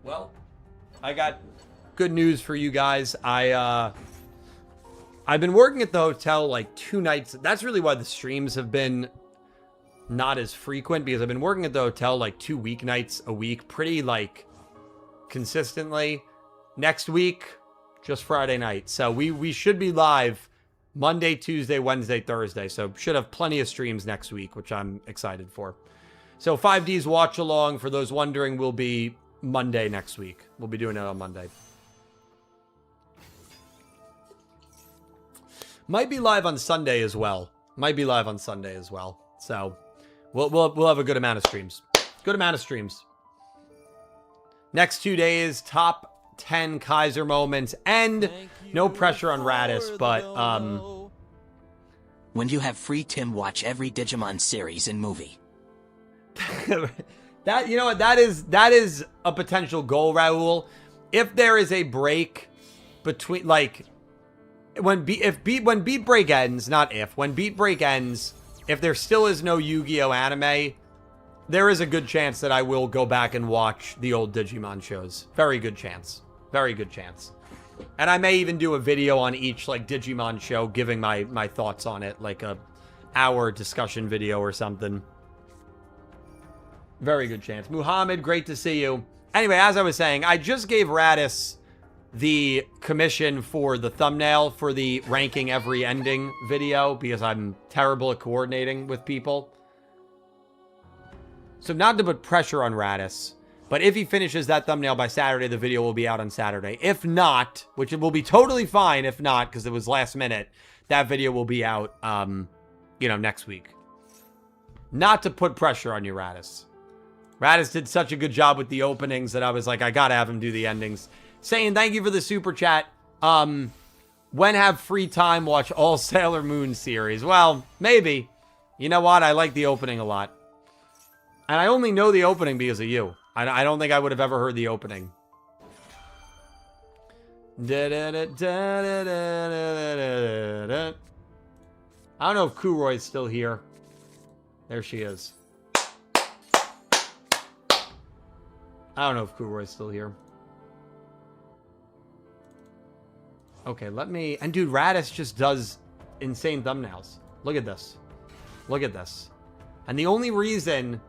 Speaker 1: Well, I got good news for you guys. I've been working at the hotel like 2 nights. That's really why the streams have been not as frequent, because I've been working at the hotel like 2 weeknights a week, pretty like consistently. Next week, just Friday night. So we should be live Monday, Tuesday, Wednesday, Thursday. So should have plenty of streams next week, which I'm excited for. So 5D's watch along, for those wondering, will be Monday next week. We'll be doing it on Monday. Might be live on Sunday as well. Might be live on Sunday as well. So we'll have a good amount of streams. Good amount of streams. Next 2 days, top 10 Kaiser moments, and no pressure on Radis, but
Speaker 2: When you have free Tim, watch every Digimon series and movie.
Speaker 1: that, you know what, that is a potential goal, Raul. If there is a break between, like, when Beat Break ends, not if, when Beat Break ends, if there still is no Yu-Gi-Oh anime, there is a good chance that I will go back and watch the old Digimon shows. Very good chance. Very good chance. And I may even do a video on each, like, Digimon show, giving my thoughts on it, like a hour discussion video or something. Very good chance. Muhammad, great to see you. Anyway, as I was saying, I just gave Radis the commission for the thumbnail for the ranking every ending video because I'm terrible at coordinating with people. So not to put pressure on Radis, but if he finishes that thumbnail by Saturday, the video will be out on Saturday. If not, which it will be totally fine if not, because it was last minute, that video will be out, you know, next week. Not to put pressure on you, Radis. Radis did such a good job with the openings that I was like, I gotta have him do the endings. Saying thank you for the super chat. When have free time, watch all Sailor Moon series. Well, maybe. You know what? I like the opening a lot. And I only know the opening because of you. I don't think I would have ever heard the opening. I don't know if Kuroi's still here. There she is. I don't know if Kuroi's still here. Okay, let me... And dude, Radis just does insane thumbnails. Look at this. Look at this. And the only reason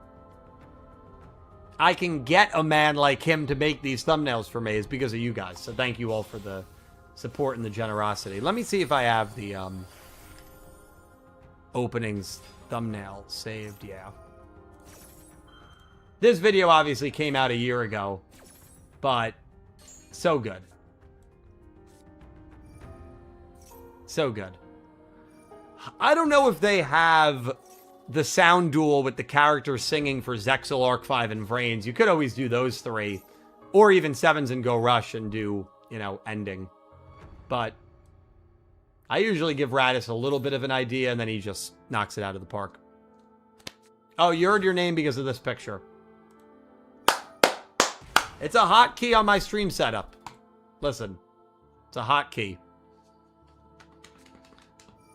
Speaker 1: I can get a man like him to make these thumbnails for me is because of you guys. So thank you all for the support and the generosity. Let me see if I have the openings thumbnail saved. Yeah. This video obviously came out a year ago, but so good. So good. I don't know if they have the sound duel with the characters singing for Zexal, Arc 5, and VRAINS. You could always do those three. Or even Sevens and Go Rush and do, you know, ending. But I usually give Radis a little bit of an idea, and then he just knocks it out of the park. Oh, you heard your name because of this picture. It's a hotkey on my stream setup. Listen, it's a hotkey.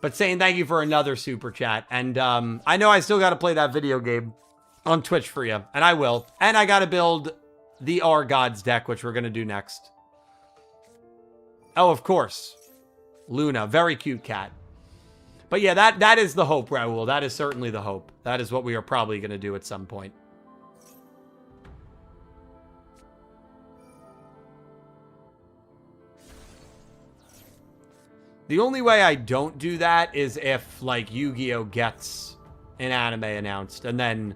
Speaker 1: But saying thank you for another super chat. And I know I still got to play that video game on Twitch for you. And I will. And I got to build the R Gods deck, which we're going to do next. Oh, of course. Luna. Very cute cat. But yeah, that is the hope, Raul. That is certainly the hope. That is what we are probably going to do at some point. The only way I don't do that is if, like, Yu-Gi-Oh gets an anime announced, and then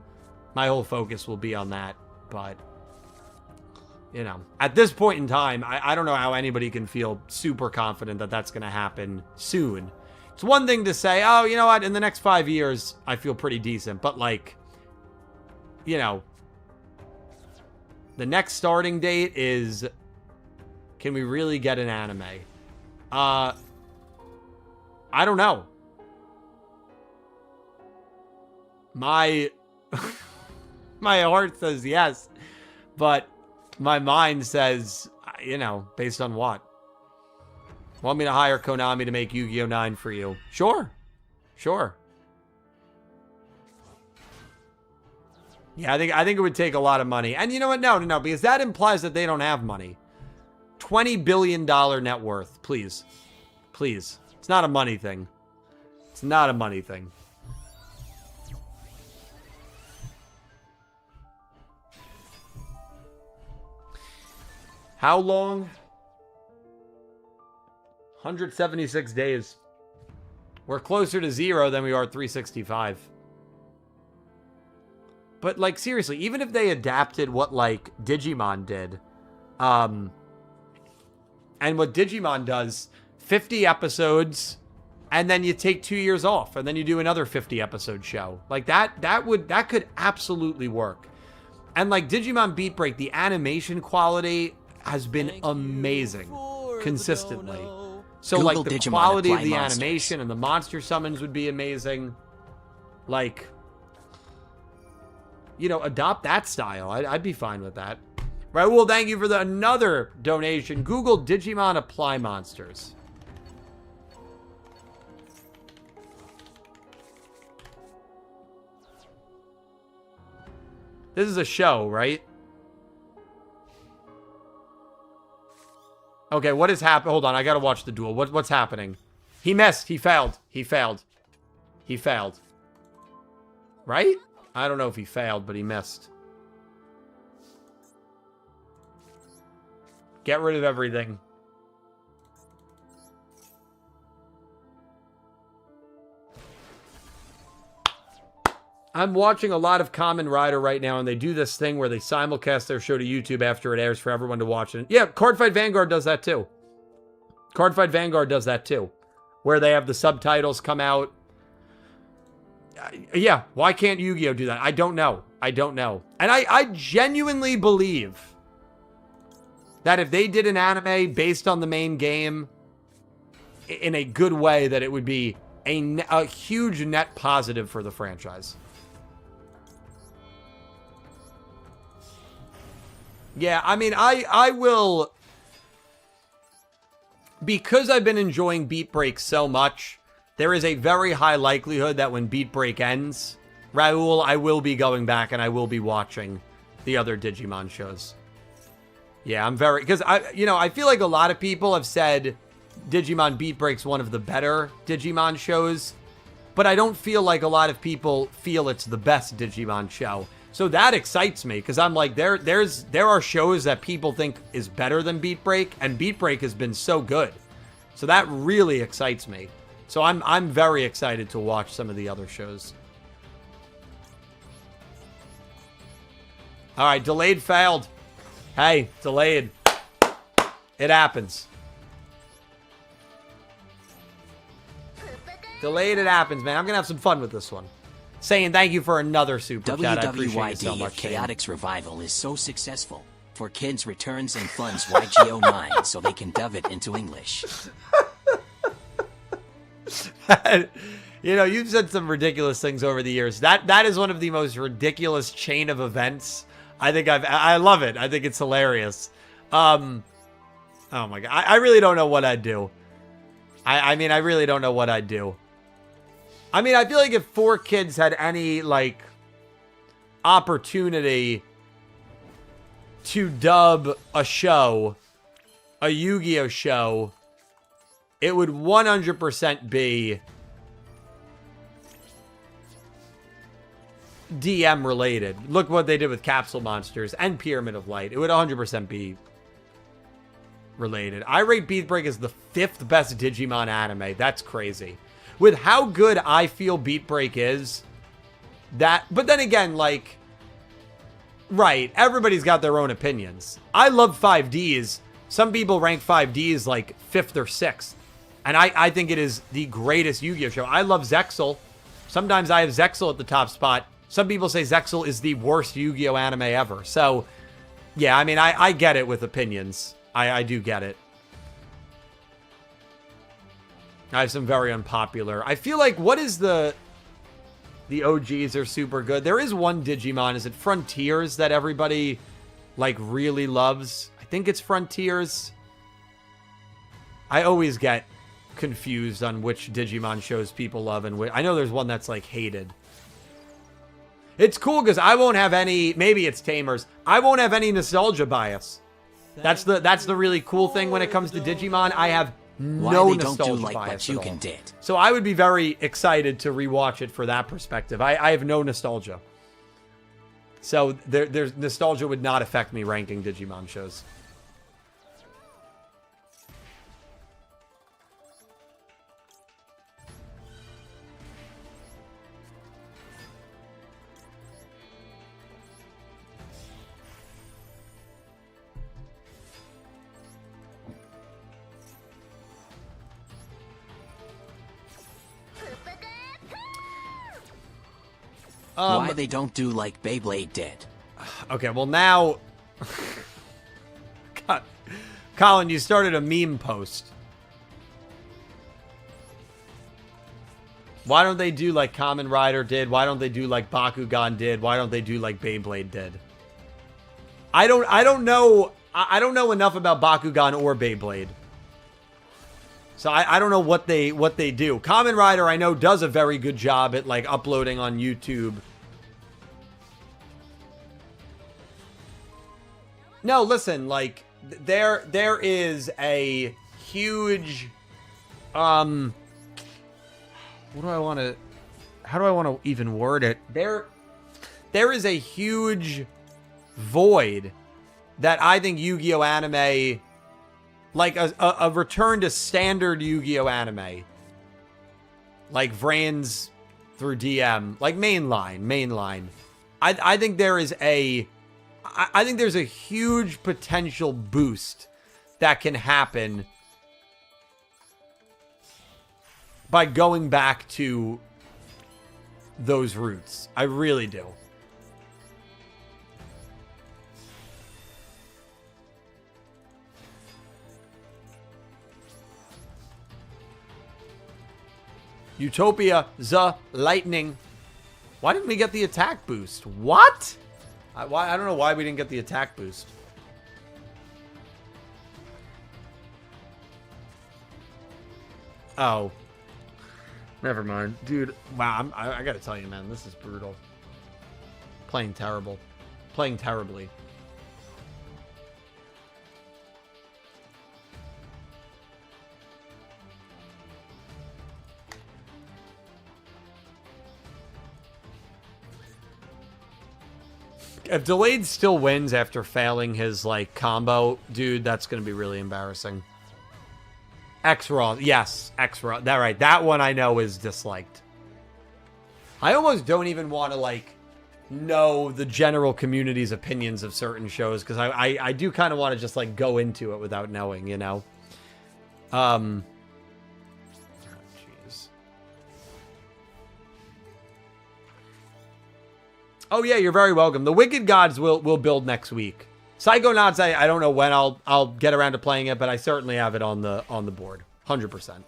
Speaker 1: my whole focus will be on that. But, you know, at this point in time, I don't know how anybody can feel super confident that that's going to happen soon. It's one thing to say, oh, you know what, in the next 5 years, I feel pretty decent. But, like, you know, the next starting date is, can we really get an anime? I don't know. My heart says yes, but my mind says, you know, based on what? Want me to hire Konami to make Yu-Gi-Oh! 9 for you? Sure. Sure. Yeah, I think it would take a lot of money. And you know what? No, because that implies that they don't have money. $20 billion net worth. Please. Please. It's not a money thing. It's not a money thing. How long? 176 days. We're closer to 0 than we are 365. But, like, seriously, even if they adapted what, like, Digimon did, and what Digimon does, 50 episodes, and then you take 2 years off, and then you do another 50-episode show. Like, that could absolutely work. And, like, Digimon Beat Break, the animation quality has been amazing consistently. So,
Speaker 2: Google
Speaker 1: like, the
Speaker 2: Digimon
Speaker 1: quality of
Speaker 2: Apply
Speaker 1: the
Speaker 2: Monsters.
Speaker 1: animation and the monster summons would be amazing. Like, you know, adopt that style. I'd be fine with that. Right, well, thank you for another donation. Google Digimon Apply Monsters. This is a show, right? Okay, what is happening? Hold on, I gotta watch the duel. What's happening? He missed. He failed. He failed. He failed. Right? I don't know if he failed, but he missed. Get rid of everything. I'm watching a lot of Kamen Rider right now, and they do this thing where they simulcast their show to YouTube after it airs for everyone to watch it. Yeah, Cardfight Vanguard does that too. Cardfight Vanguard does that too, where they have the subtitles come out. Yeah, why can't Yu-Gi-Oh do that? I don't know. I don't know. And I genuinely believe that if they did an anime based on the main game in a good way, that it would be a huge net positive for the franchise. Yeah, I mean, I will... Because I've been enjoying Beat Break so much, there is a very high likelihood that when Beat Break ends, Raul, I will be going back and I will be watching the other Digimon shows. Yeah, I'm very... Because, I feel like a lot of people have said Digimon Beat Break's one of the better Digimon shows, but I don't feel like a lot of people feel it's the best Digimon show. So that excites me, because I'm like, there are shows that people think is better than Beat Break, and Beat Break has been so good. So that really excites me. So I'm very excited to watch some of the other shows. All right, delayed failed. Hey, delayed. It happens. Delayed, it happens, man. I'm going to have some fun with this one. Saying thank you for another super chat. I appreciate it so
Speaker 2: WWYD
Speaker 1: much.
Speaker 2: of Chaotix Revival is so successful. For kids returns and funds YGO 9 so they can dub it into English.
Speaker 1: You've said some ridiculous things over the years. That is one of the most ridiculous chain of events I love it. I think it's hilarious. Oh my god. I really don't know what I'd do. I mean, I really don't know what I'd do. I mean, I feel like if 4Kids had any, like, opportunity to dub a show, a Yu-Gi-Oh show, it would 100% be DM related. Look what they did with Capsule Monsters and Pyramid of Light. It would 100% be related. I rate Beat Break as the 5th best Digimon anime. That's crazy. With how good I feel Beat Break is, but then again, like, right, everybody's got their own opinions. I love 5Ds. Some people rank 5Ds like 5th or 6th. And I think it is the greatest Yu-Gi-Oh show. I love Zexal. Sometimes I have Zexal at the top spot. Some people say Zexal is the worst Yu-Gi-Oh anime ever. So, yeah, I mean, I get it with opinions. I do get it. I have some very unpopular. I feel like, what is the OGs are super good. There is one Digimon. Is it Frontiers that everybody, like, really loves? I think it's Frontiers. I always get confused on which Digimon shows people love and which. I know there's one that's, like, hated. It's cool because I won't have any, maybe it's Tamers. I won't have any nostalgia bias. That's the really cool thing when it comes to Digimon. I have no nostalgia bias at all. So I would be very excited to rewatch it for that perspective. I have no nostalgia. So there's nostalgia would not affect me ranking Digimon shows.
Speaker 2: Why they don't do like Beyblade did.
Speaker 1: Okay, well now... God. Colin, you started a meme post. Why don't they do like Kamen Rider did? Why don't they do like Bakugan did? Why don't they do like Beyblade did? I don't know. I don't know enough about Bakugan or Beyblade. So I don't know what they do. Kamen Rider, I know, does a very good job at like uploading on YouTube. No, listen, like there is a huge what do I want to how do I want to even word it? There is a huge void that I think Yu-Gi-Oh anime, like a return to standard Yu-Gi-Oh anime, like VRAINS through DM, like mainline. I think there is I think there's a huge potential boost that can happen by going back to those roots. I really do. Utopia, the lightning. Why didn't we get the attack boost? What? I don't know why we didn't get the attack boost. Oh. Never mind. Dude, wow, I gotta tell you, man, this is brutal. Playing terrible. Playing terribly. If Delayed still wins after failing his, like, combo, dude, that's going to be really embarrassing. X-Raw. Yes, X-Raw. That right. That one I know is disliked. I almost don't even want to, like, know the general community's opinions of certain shows, because I do kind of want to just, like, go into it without knowing, you know? Jeez. Oh yeah, you're very welcome. The Wicked Gods will build next week. Psychonauts, I don't know when I'll get around to playing it, but I certainly have it on the board. 100%.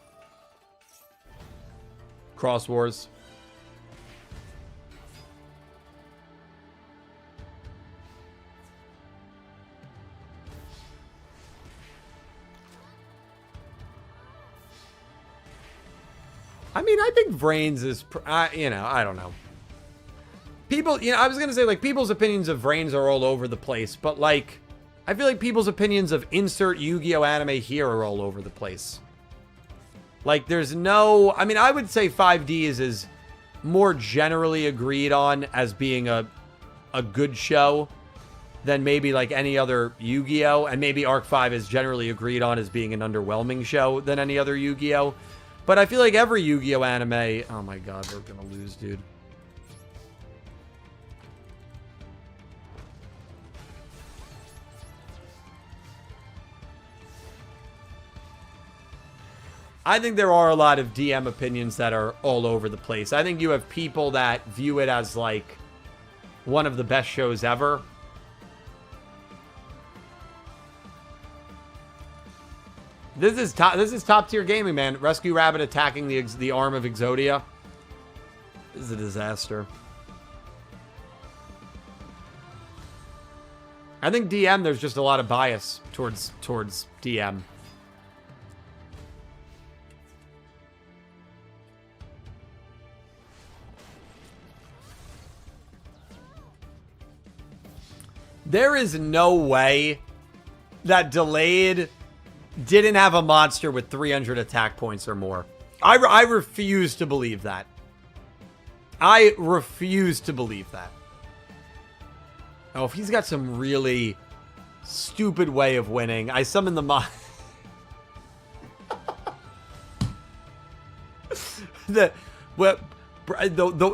Speaker 1: Cross Wars. I mean, I think VRAINS is, you know, I don't know. People, you know, I was going to say, like, people's opinions of VRAINS are all over the place, but, like, I feel like people's opinions of insert Yu-Gi-Oh anime here are all over the place. Like, there's no, I mean, I would say 5Ds is more generally agreed on as being a good show than maybe, like, any other Yu-Gi-Oh, and maybe Arc 5 is generally agreed on as being an underwhelming show than any other Yu-Gi-Oh. But I feel like every Yu-Gi-Oh anime, oh my god, we're going to lose, dude. I think there are a lot of DM opinions that are all over the place. I think you have people that view it as, like, one of the best shows ever. This is top tier gaming, man. Rescue Rabbit attacking the arm of Exodia. This is a disaster. I think DM, there's just a lot of bias towards DM. There is no way that Delayed didn't have a monster with 300 attack points or more. I refuse to believe that. I refuse to believe that. Oh, if he's got some really stupid way of winning, I summon the the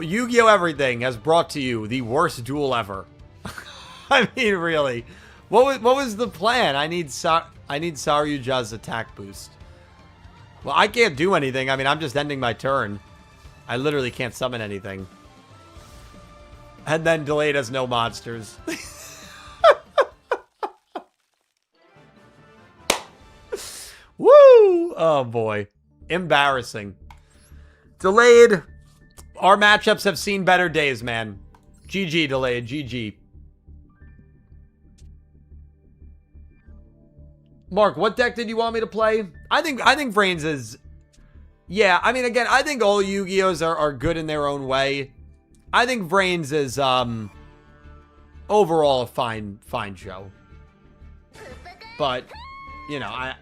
Speaker 1: Yu-Gi-Oh! Everything has brought to you the worst duel ever. I mean, really. What was the plan? I need Saryuja's attack boost. Well, I can't do anything. I mean, I'm just ending my turn. I literally can't summon anything. And then Delayed has no monsters. Woo! Oh, boy. Embarrassing. Delayed. Our matchups have seen better days, man. GG, Delayed. GG. Mark, what deck did you want me to play? I think VRAINS is... Yeah, I mean, again, I think all Yu-Gi-Ohs are good in their own way. I think VRAINS is, overall a fine show. But, you know,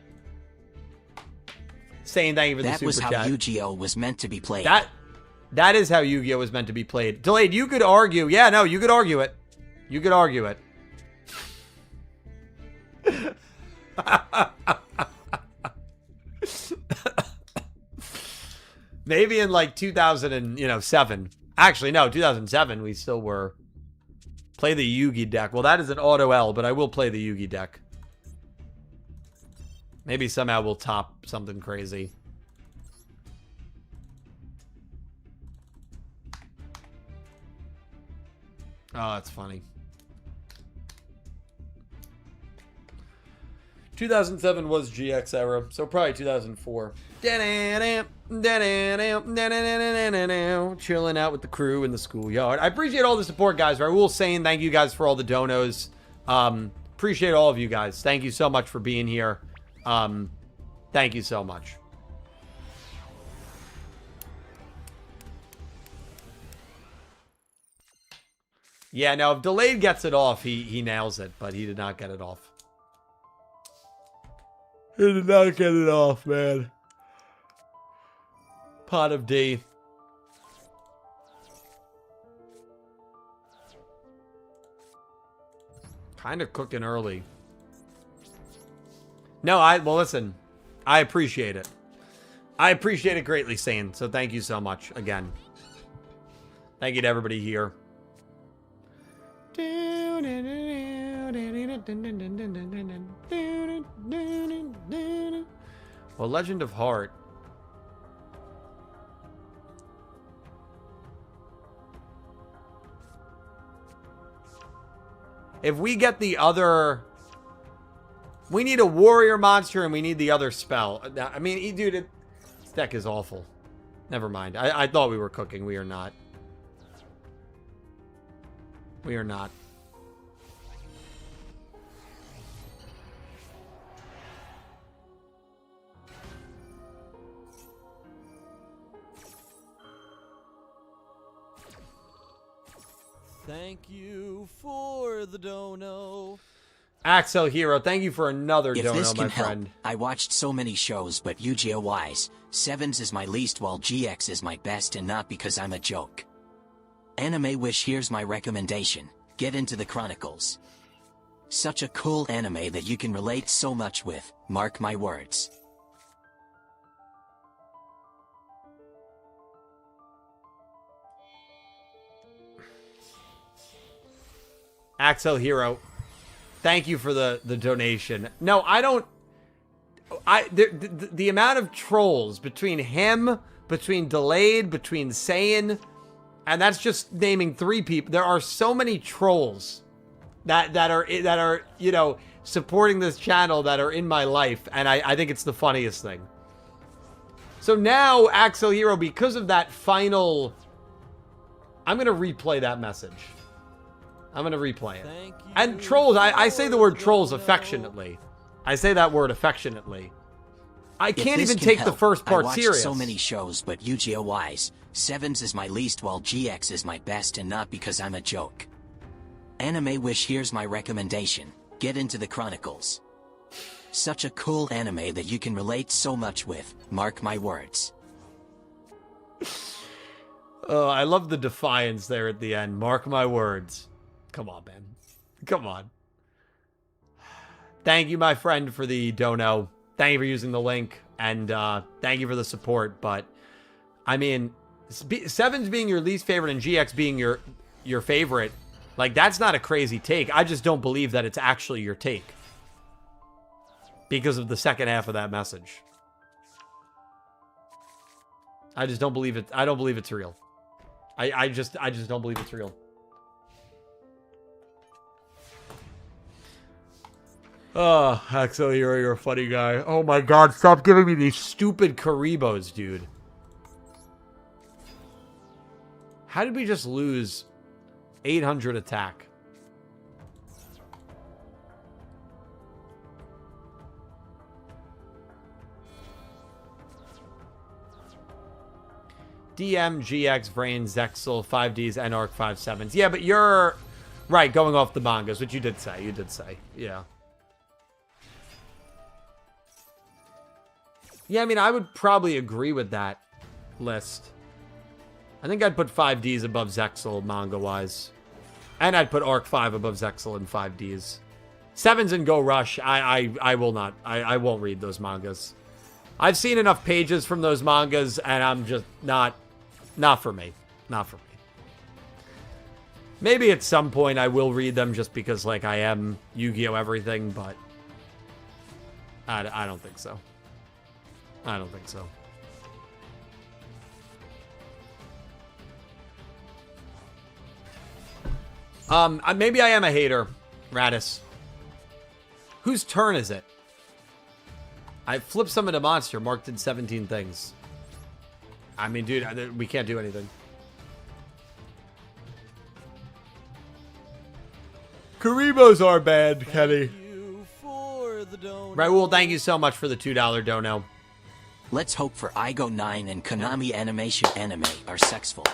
Speaker 1: saying thank you for the super chat.
Speaker 2: That was how Yugioh was meant to be played.
Speaker 1: That is how Yu-Gi-Oh was meant to be played. Delayed, you could argue. Yeah, no, you could argue it. You could argue it. Maybe in like 2007. Actually, no, 2007 we still were. Play the Yugi deck. Well, that is an auto L, but I will play the Yugi deck. Maybe somehow we'll top something crazy. Oh, that's funny. 2007 was GX era, so probably 2004. Chilling out with the crew in the schoolyard. I appreciate all the support, guys. Raul saying thank you guys for all the donos. Appreciate all of you guys. Thank you so much for being here. Thank you so much. Yeah, now if Delayed gets it off, he nails it, but he did not get it off. He did not get it off, man. Pot of D. Kind of cooking early. No, well, listen. I appreciate it. I appreciate it greatly, Sane. So thank you so much again. Thank you to everybody here. Well, Legend of Heart. If we get the other... We need a warrior monster and we need the other spell. I mean, dude, this deck is awful. Never mind. I thought we were cooking. We are not. We are not.
Speaker 3: Thank you for the dono.
Speaker 1: Axel Hero, thank you for another
Speaker 2: If
Speaker 1: dono,
Speaker 2: this can
Speaker 1: my
Speaker 2: help,
Speaker 1: friend.
Speaker 2: I watched so many shows, but Yugioh-wise, Sevens is my least while GX is my best, and not because I'm a joke. Anime Wish, here's my recommendation. Get into the Chronicles. Such a cool anime that you can relate so much with, mark my words.
Speaker 1: Axel Hero, thank you for the donation. No, I don't... The amount of trolls between him, between Delayed, between Saiyan, and that's just naming 3 people. There are so many trolls that are you know, supporting this channel that are in my life, and I think it's the funniest thing. So now, Axel Hero, because of that final... I'm going to replay that message. I'm going to replay it. And trolls, I say the word trolls affectionately. I say that word affectionately. I can't even take the first part serious.
Speaker 2: I watched so many shows, but Yugioh-wise, Sevens is my least while GX is my best, and not because I'm a joke. Anime Wish, here's my recommendation. Get into the Chronicles. Such a cool anime that you can relate so much with, mark my words.
Speaker 1: Oh, I love the defiance there at the end. Mark my words. Come on, man. Come on. Thank you, my friend, for the dono. Thank you for using the link. And thank you for the support. But, I mean, Sevens being your least favorite and GX being your favorite, like, that's not a crazy take. I just don't believe that it's actually your take. Because of the second half of that message. I just don't believe it. I don't believe it's real. I just don't believe it's real. Oh, Axel Hero, you're a funny guy. Oh my god, stop giving me these stupid Karibos, dude. How did we just lose 800 attack? DM, GX, VRAINS, Zexal, 5Ds, and Arc 5/7s. Yeah, but you're... Right, going off the mangas, which you did say. You did say. Yeah. Yeah, I mean, I would probably agree with that list. I think I'd put 5Ds above Zexal, manga-wise. And I'd put Arc 5 above Zexal and 5Ds. 7s and Go Rush, I will not. I won't read those mangas. I've seen enough pages from those mangas, and I'm just not for me. Not for me. Maybe at some point I will read them just because, like, I am Yu-Gi-Oh! Everything, but I don't think so. I don't think so. Maybe I am a hater, Radis. Whose turn is it? I flipped summon a monster, marked in 17 things. I mean, dude, we can't do anything. Karibos are bad, Kenny. Raul, thank you so much for the $2 dono.
Speaker 2: Let's hope for Igo 9 and Konami Animation Anime are sexful.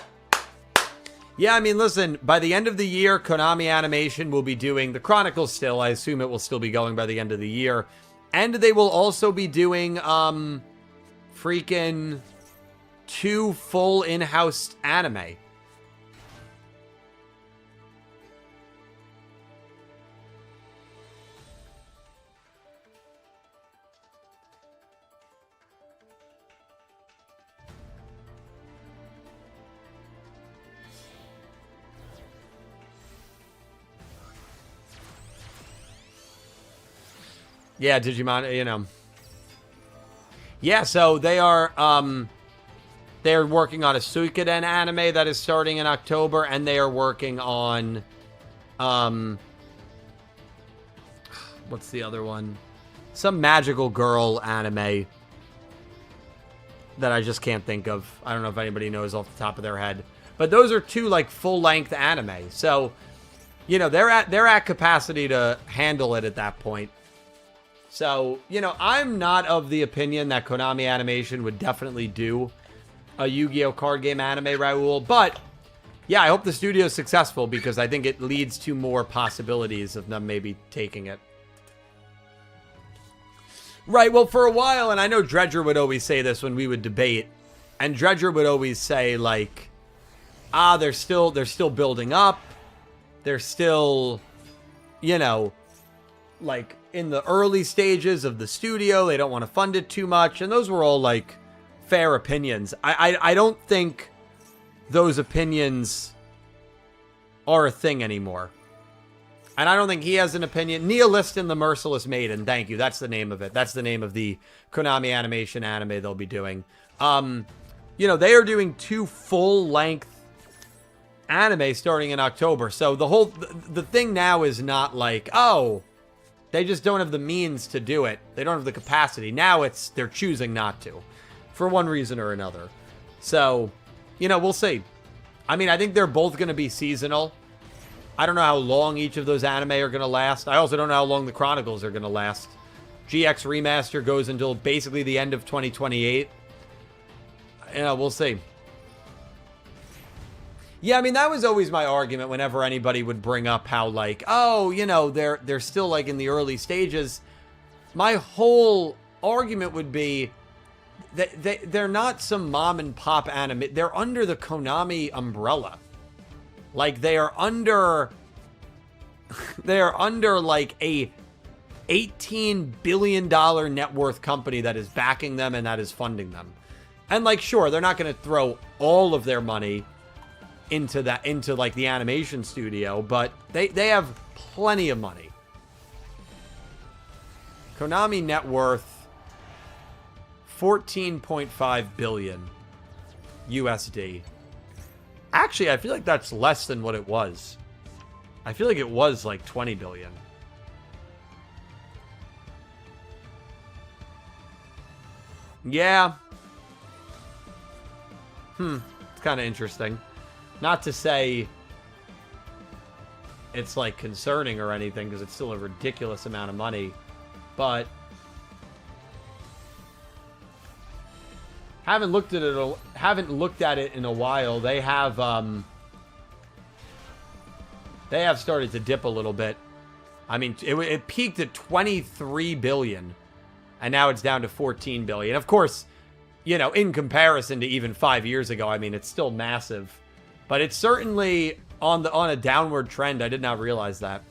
Speaker 1: Yeah, I mean, listen, by the end of the year, Konami Animation will be doing the Chronicles still. I assume it will still be going by the end of the year. And they will also be doing, freaking 2 full in-house anime. Yeah, Digimon, you know. Yeah, so they are, they're working on a Suikoden anime that is starting in October, and they are working on, what's the other one? Some magical girl anime that I just can't think of. I don't know if anybody knows off the top of their head. But those are 2, like, full-length anime. So, you know, they're at capacity to handle it at that point. So, you know, I'm not of the opinion that Konami Animation would definitely do a Yu-Gi-Oh! Card game anime, Raul. But, yeah, I hope the studio's successful because I think it leads to more possibilities of them maybe taking it. Right, well, for a while, and I know Dredger would always say this when we would debate, and Dredger would always say, like, they're still building up. They're still, you know, like, in the early stages of the studio. They don't want to fund it too much. And those were all, like, fair opinions. I don't think those opinions are a thing anymore. And I don't think he has an opinion. Nihilistin the Merciless Maiden. Thank you. That's the name of it. That's the name of the Konami Animation anime they'll be doing. You know, they are doing 2 full-length anime starting in October. So the thing now is not like, oh, they just don't have the means to do it. They don't have the capacity. Now they're choosing not to, for one reason or another. So, you know, we'll see. I mean, I think they're both going to be seasonal. I don't know how long each of those anime are going to last. I also don't know how long the Chronicles are going to last. GX Remaster goes until basically the end of 2028. You know, we'll see. Yeah, I mean, that was always my argument whenever anybody would bring up how, like, oh, you know, they're still, like, in the early stages. My whole argument would be that they're not some mom-and-pop anime. They're under the Konami umbrella. Like, they are under, like, a $18 billion net worth company that is backing them and that is funding them. And, like, sure, they're not going to throw all of their money into like the animation studio, but they have plenty of money. Konami net worth $14.5 billion USD. Actually, I feel like that's less than what it was. I feel like it was like 20 billion. Yeah. It's kind of interesting. Not to say it's, like, concerning or anything, because it's still a ridiculous amount of money. But haven't looked at it in a while. They have started to dip a little bit. I mean, it peaked at 23 billion, and now it's down to 14 billion. Of course, you know, in comparison to even 5 years ago, I mean, it's still massive, but it's certainly on a downward trend. I did not realize that.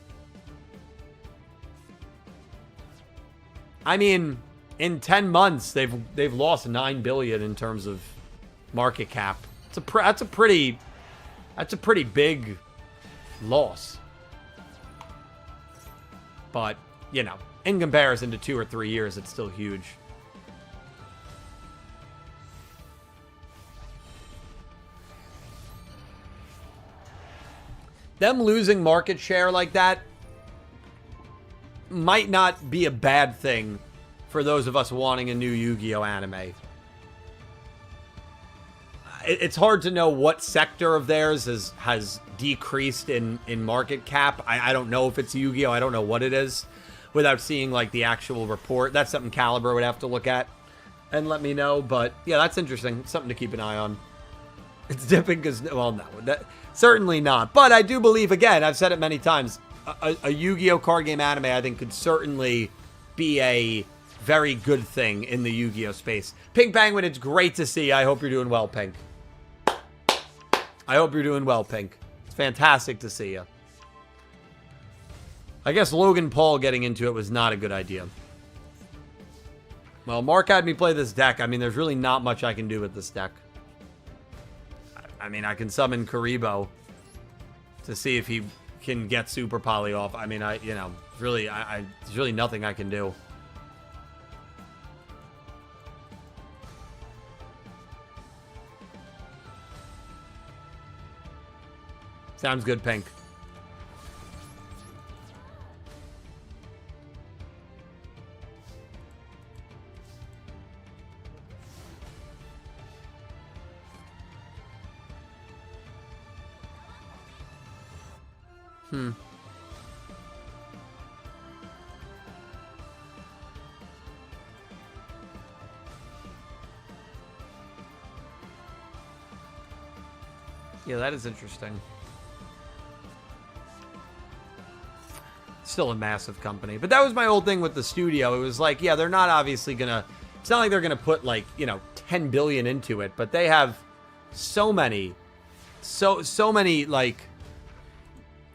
Speaker 1: I mean, in 10 months, they've lost 9 billion in terms of market cap. That's a pretty big loss. But, you know, in comparison to 2 or 3 years, it's still huge. Them losing market share like that might not be a bad thing for those of us wanting a new Yu-Gi-Oh anime. It's hard to know what sector of theirs has decreased in market cap. I don't know if it's Yu-Gi-Oh! I don't know what it is without seeing, like, the actual report. That's something Caliber would have to look at and let me know. But, yeah, that's interesting. It's something to keep an eye on. It's dipping because, well, no, certainly not. But I do believe, again, I've said it many times, a Yu-Gi-Oh! Card game anime, I think, could certainly be a very good thing in the Yu-Gi-Oh! Space. Pink Penguin, it's great to see you. I hope you're doing well, Pink. I hope you're doing well, Pink. It's fantastic to see you. I guess Logan Paul getting into it was not a good idea. Well, Mark had me play this deck. I mean, there's really not much I can do with this deck. I mean, I can summon Karibo to see if he can get Super Poly off. I mean, you know, really, there's really nothing I can do. Sounds good, Pink. Yeah, that is interesting. Still a massive company. But that was my old thing with the studio. It was like, yeah, they're not obviously gonna... It's not like they're gonna put, like, you know, 10 billion into it. But they have so many... So many, like...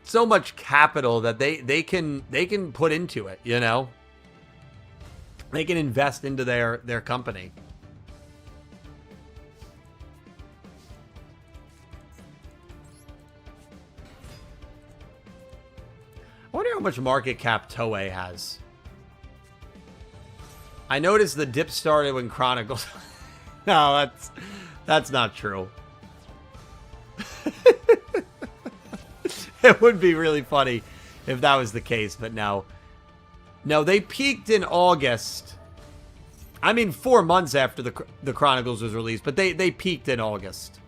Speaker 1: So much capital that they can put into it, you know? They can invest into their company. I wonder how much market cap Toei has. I noticed the dip started when Chronicles... No, that's not true. It would be really funny if that was the case, but no. No, they peaked in August. I mean, 4 months after the Chronicles was released, but they peaked in August.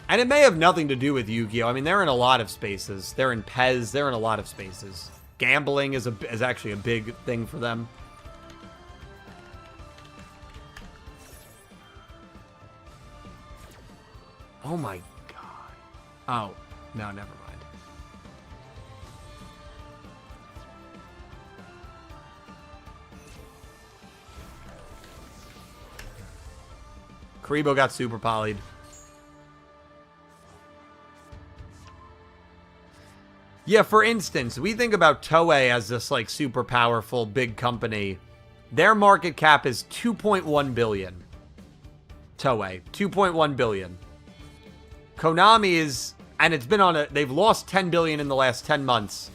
Speaker 1: And it may have nothing to do with Yu-Gi-Oh! I mean, they're in a lot of spaces. They're in Pez. They're in a lot of spaces. Gambling is actually a big thing for them. Oh my god. Oh, no, never mind. Karibo got super polyed. Yeah, for instance, we think about Toei as this, like, super powerful big company. Their market cap is 2.1 billion. Toei, 2.1 billion. Konami is, and it's been on a, they've lost 10 billion in the last 10 months,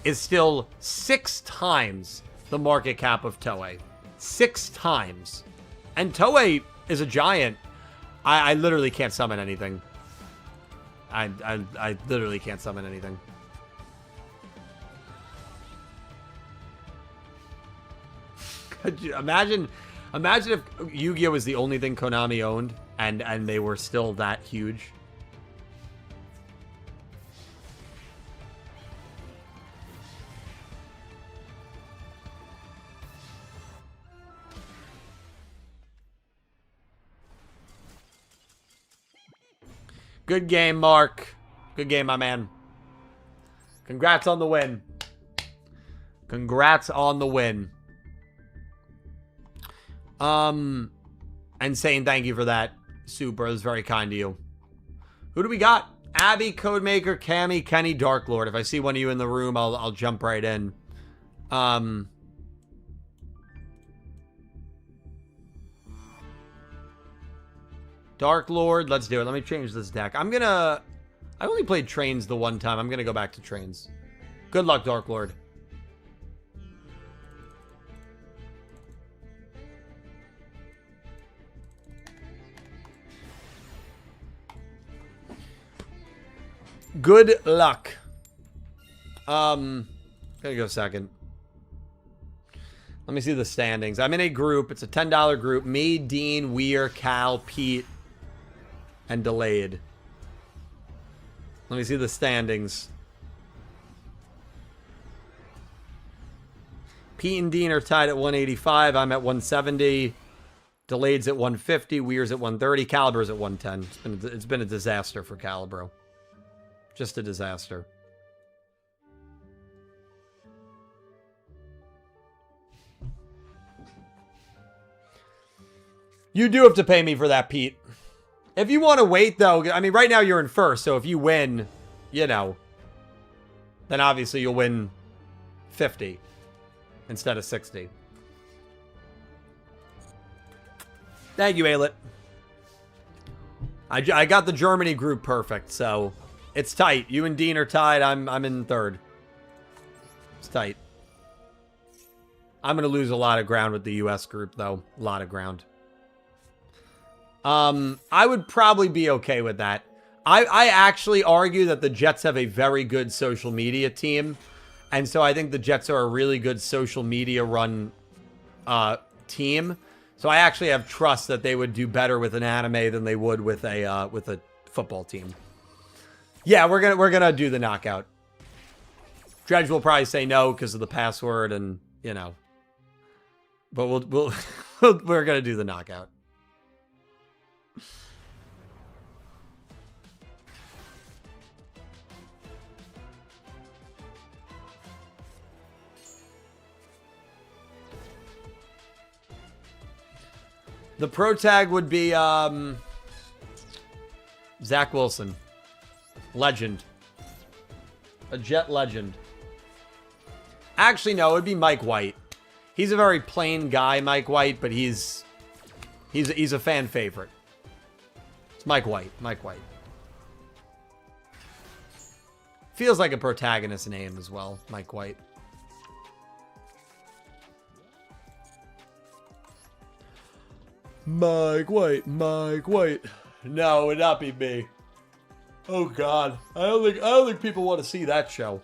Speaker 1: is still 6 times the market cap of Toei. 6 times. And Toei is a giant. I literally can't summon anything. I literally can't summon anything. Imagine if Yu-Gi-Oh was the only thing Konami owned and they were still that huge. Good game, Mark. Good game, my man. Congrats on the win. Congrats on the win. And saying thank you for that. Super, it was very kind to you. Who do we got? Abby, Codemaker, Cammy, Kenny, Dark Lord. If I see one of you in the room, I'll jump right in. Dark Lord, let's do it. Let me change this deck. I only played Trains the one time. I'm gonna go back to Trains. Good luck, Dark Lord. Good luck. Gonna go second. Let me see the standings. I'm in a group. It's a $10 group. Me, Dean, Weir, Cal, Pete, and Delayed. Let me see the standings. Pete and Dean are tied at 185. I'm at 170. Delayed's at 150. Weir's at 130. Caliber's at 110. It's been a disaster for Calibro. Just a disaster. You do have to pay me for that, Pete. If you want to wait, though, I mean, right now you're in first, so if you win, you know, then obviously you'll win 50 instead of 60. Thank you, Alet. I got the Germany group perfect, so it's tight. You and Dean are tied. I'm in third. It's tight. I'm going to lose a lot of ground with the US group, though. A lot of ground. I would probably be okay with that. I actually argue that the Jets have a very good social media team. And so I think the Jets are a really good social media run team. So I actually have trust that they would do better with an anime than they would with a football team. Yeah, we're gonna do the knockout. Dredge will probably say no because of the password and, you know. But we're gonna do the knockout. The pro tag would be Zach Wilson. Legend. A Jet legend. Actually, no, it would be Mike White. He's a very plain guy, Mike White, but he's a fan favorite. It's Mike White. Mike White. Feels like a protagonist name as well, Mike White. Mike White, Mike White. No, it would not be me. Oh God, I don't think people want to see that show.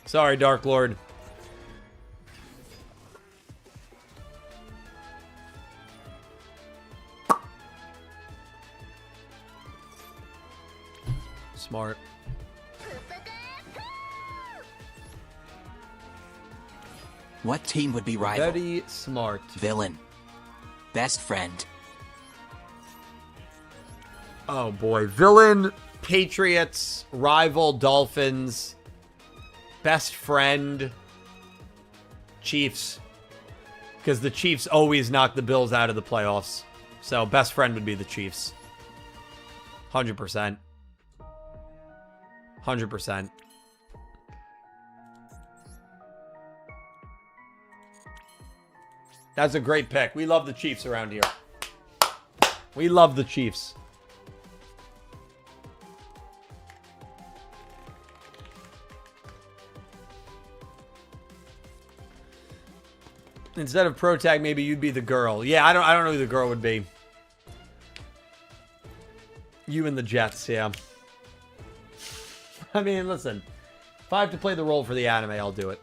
Speaker 1: Sorry, Dark Lord. Smart.
Speaker 2: What team would be rival?
Speaker 1: Very smart.
Speaker 2: Villain. Best friend.
Speaker 1: Oh boy. Villain, Patriots, rival, Dolphins, best friend, Chiefs. Because the Chiefs always knock the Bills out of the playoffs. So best friend would be the Chiefs. 100%. 100%. That's a great pick. We love the Chiefs around here. We love the Chiefs. Instead of pro tag, maybe you'd be the girl. Yeah, I don't know who the girl would be. You and the Jets, yeah. I mean, listen. If I have to play the role for the anime, I'll do it.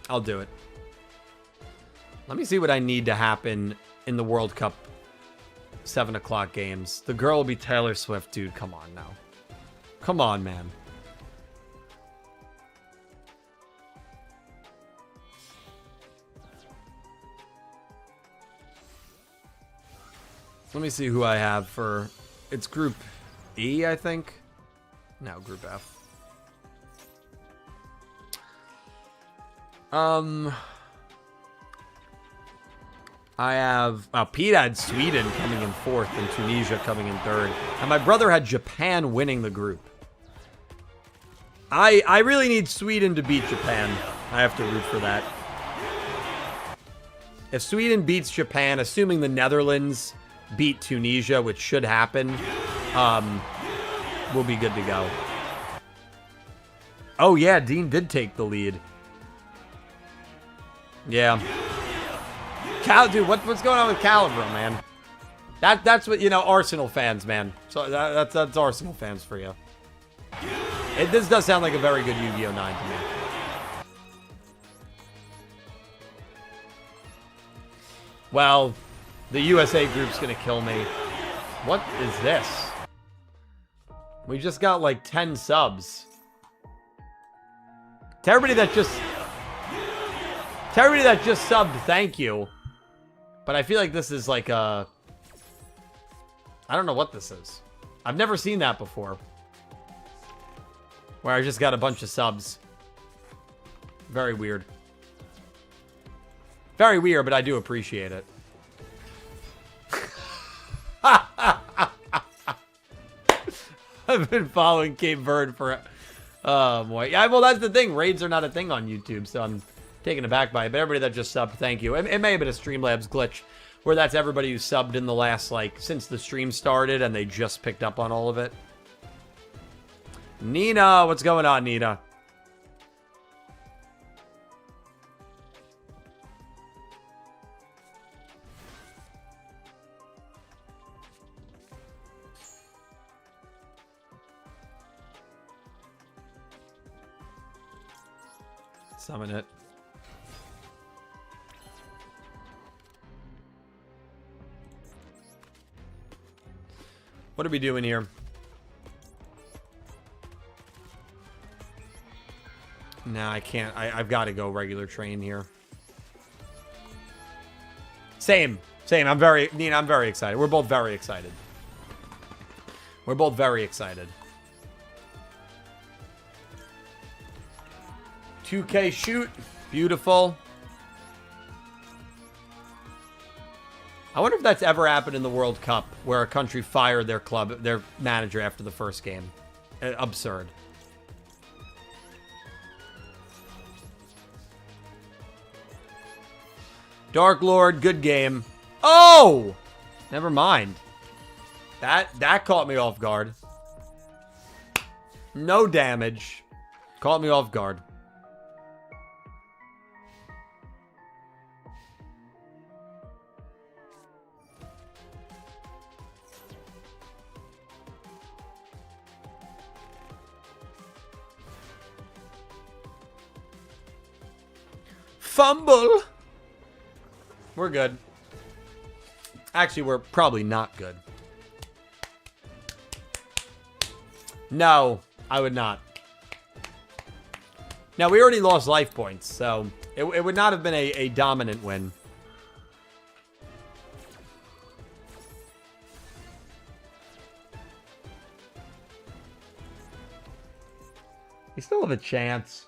Speaker 1: I'll do it. Let me see what I need to happen in the World Cup 7 o'clock games. The girl will be Taylor Swift, dude. Come on now. Come on, man. Let me see who I have for... It's Group E, I think. No, Group F. I have... Pete had Sweden coming in 4th and Tunisia coming in 3rd. And my brother had Japan winning the group. I really need Sweden to beat Japan. I have to root for that. If Sweden beats Japan, assuming the Netherlands beat Tunisia, which should happen, we'll be good to go. Oh, yeah, Dean did take the lead. Yeah. Dude, what's going on with Calibra, man? That's what, you know, Arsenal fans, man. So that's Arsenal fans for you. This does sound like a very good Yu-Gi-Oh! 9 to me. Well, the USA group's gonna kill me. What is this? We just got like 10 subs. To everybody that just subbed, thank you. But I feel like this is like a... I don't know what this is. I've never seen that before. Where I just got a bunch of subs. Very weird. Very weird, but I do appreciate it. I've been following Cape Verde for... Oh, boy. Yeah, well, that's the thing. Raids are not a thing on YouTube, so I'm taken aback by it. But everybody that just subbed, thank you. It may have been a Streamlabs glitch, where that's everybody who subbed in the last, like, since the stream started, and they just picked up on all of it. Nina, what's going on, Nina? Summon it. What are we doing here? No, I can't. I've got to go regular train here. Same. I'm very excited. We're both very excited. We're both very excited. 2K shoot. Beautiful. I wonder if that's ever happened in the World Cup, where a country fired their manager after the first game. Absurd. Dark Lord, good game. Oh! Never mind. That caught me off guard. No damage. Caught me off guard. Fumble! We're good. Actually, we're probably not good. No, I would not. Now, we already lost life points, so it would not have been a dominant win. We still have a chance.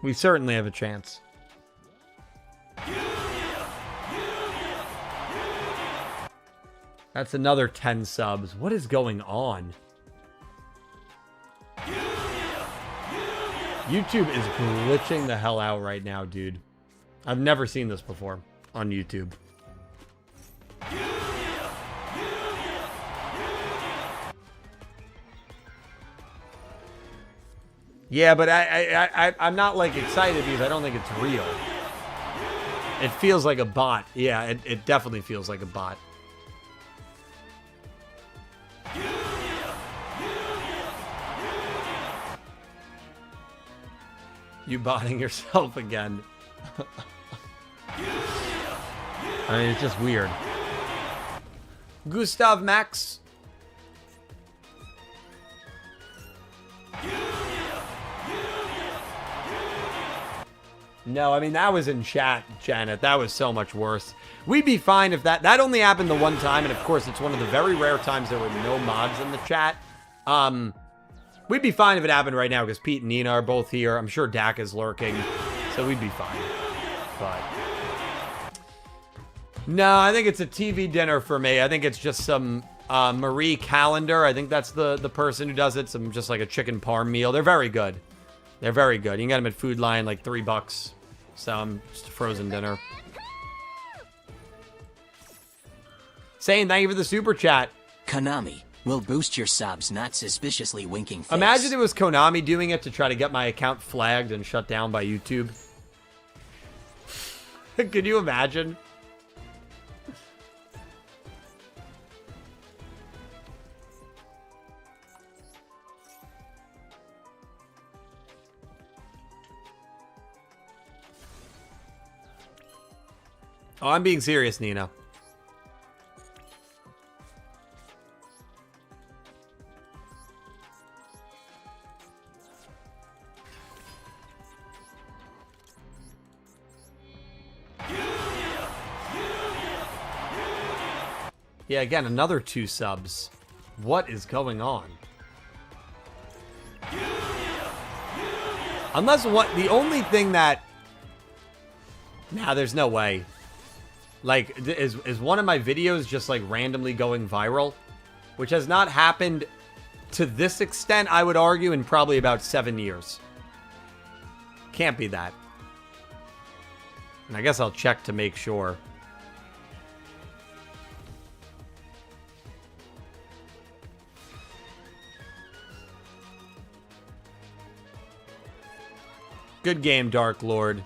Speaker 1: We certainly have a chance. That's another 10 subs. What is going on? YouTube is glitching the hell out right now, dude. I've never seen this before on YouTube. Yeah, but I'm not, like, excited because I don't think it's real. It feels like a bot. Yeah, it definitely feels like a bot. You botting yourself again. I mean, it's just weird. Gustav Max. No, I mean, that was in chat, Janet. That was so much worse. We'd be fine if that only happened the one time, and of course, it's one of the very rare times there were no mods in the chat. We'd be fine if it happened right now, because Pete and Nina are both here. I'm sure Dak is lurking, so we'd be fine. But no, I think it's a TV dinner for me. I think it's just some Marie Callender. I think that's the person who does it. Some just like a chicken parm meal. They're very good. They're very good. You can get them at Food Lion, like $3. Some just a frozen dinner. Saying thank you for the super chat.
Speaker 2: Konami will boost your subs, not suspiciously winking face.
Speaker 1: Imagine it was Konami doing it to try to get my account flagged and shut down by YouTube. Could you imagine? Oh, I'm being serious, Nina. Yeah, again, another 2 subs. What is going on? Unless what the only thing that... Nah, there's no way. Like, is one of my videos just, like, randomly going viral? Which has not happened to this extent, I would argue, in probably about 7 years. Can't be that. And I guess I'll check to make sure. Good game, Dark Lord.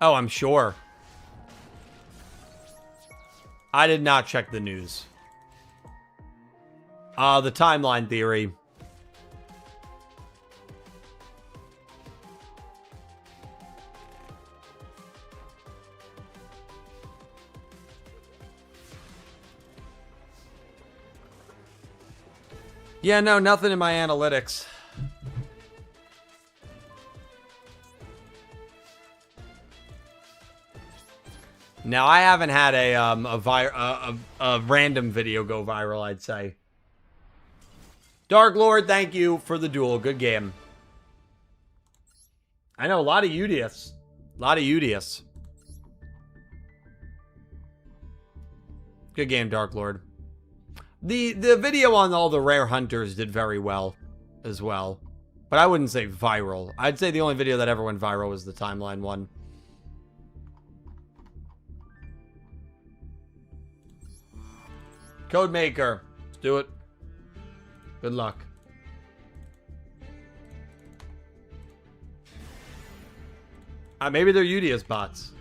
Speaker 1: Oh, I'm sure. I did not check the news. The timeline theory. Yeah, no, nothing in my analytics. Now, I haven't had a random video go viral, I'd say. Dark Lord, thank you for the duel. Good game. I know, a lot of Udius. A lot of Udius. Good game, Dark Lord. The video on all the rare hunters did very well as well. But I wouldn't say viral. I'd say the only video that ever went viral was the timeline one. Codemaker. Let's do it. Good luck. Maybe they're Udius bots.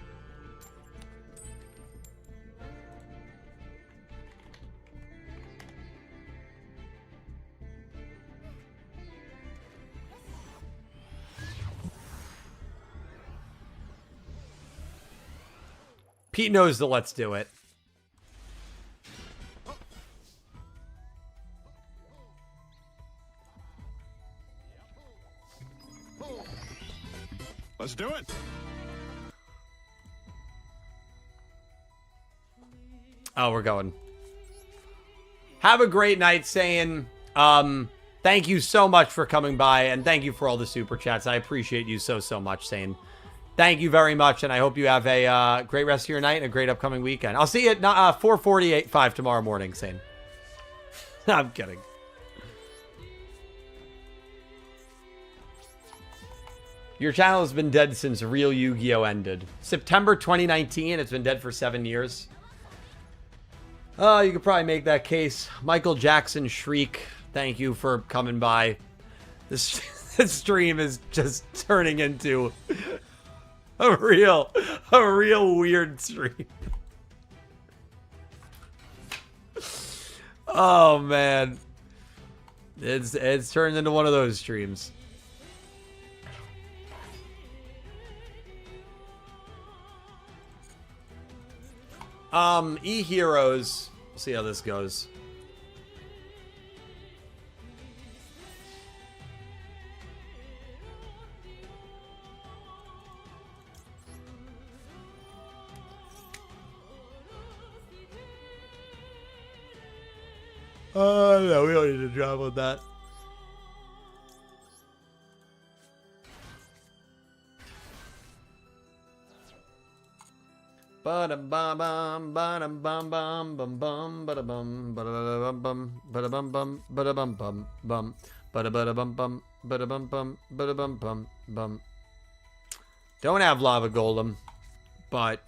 Speaker 1: Pete knows the let's do it.
Speaker 4: Let's do it.
Speaker 1: Oh, we're going. Have a great night, saying, thank you so much for coming by, and thank you for all the super chats. I appreciate you so much, saying. Thank you very much, and I hope you have a great rest of your night and a great upcoming weekend. I'll see you at 4:48.5 tomorrow morning, Sane. I'm kidding. Your channel has been dead since Real Yu-Gi-Oh! Ended. September 2019, it's been dead for 7 years. Oh, you could probably make that case. Michael Jackson Shriek, thank you for coming by. This stream is just turning into... A real weird stream. Oh, man. It's turned into one of those streams. E-Heroes. We'll see how this goes. No, we don't need to drop with that. Ba-dum bum bum ba-dum bum bum bum bum ba-da bum ba-da bum ba-da bum bum ba-da bum bum bum ba-da bum bum ba-da bum bum ba-da bum bum bum. Don't have Lava Golem, but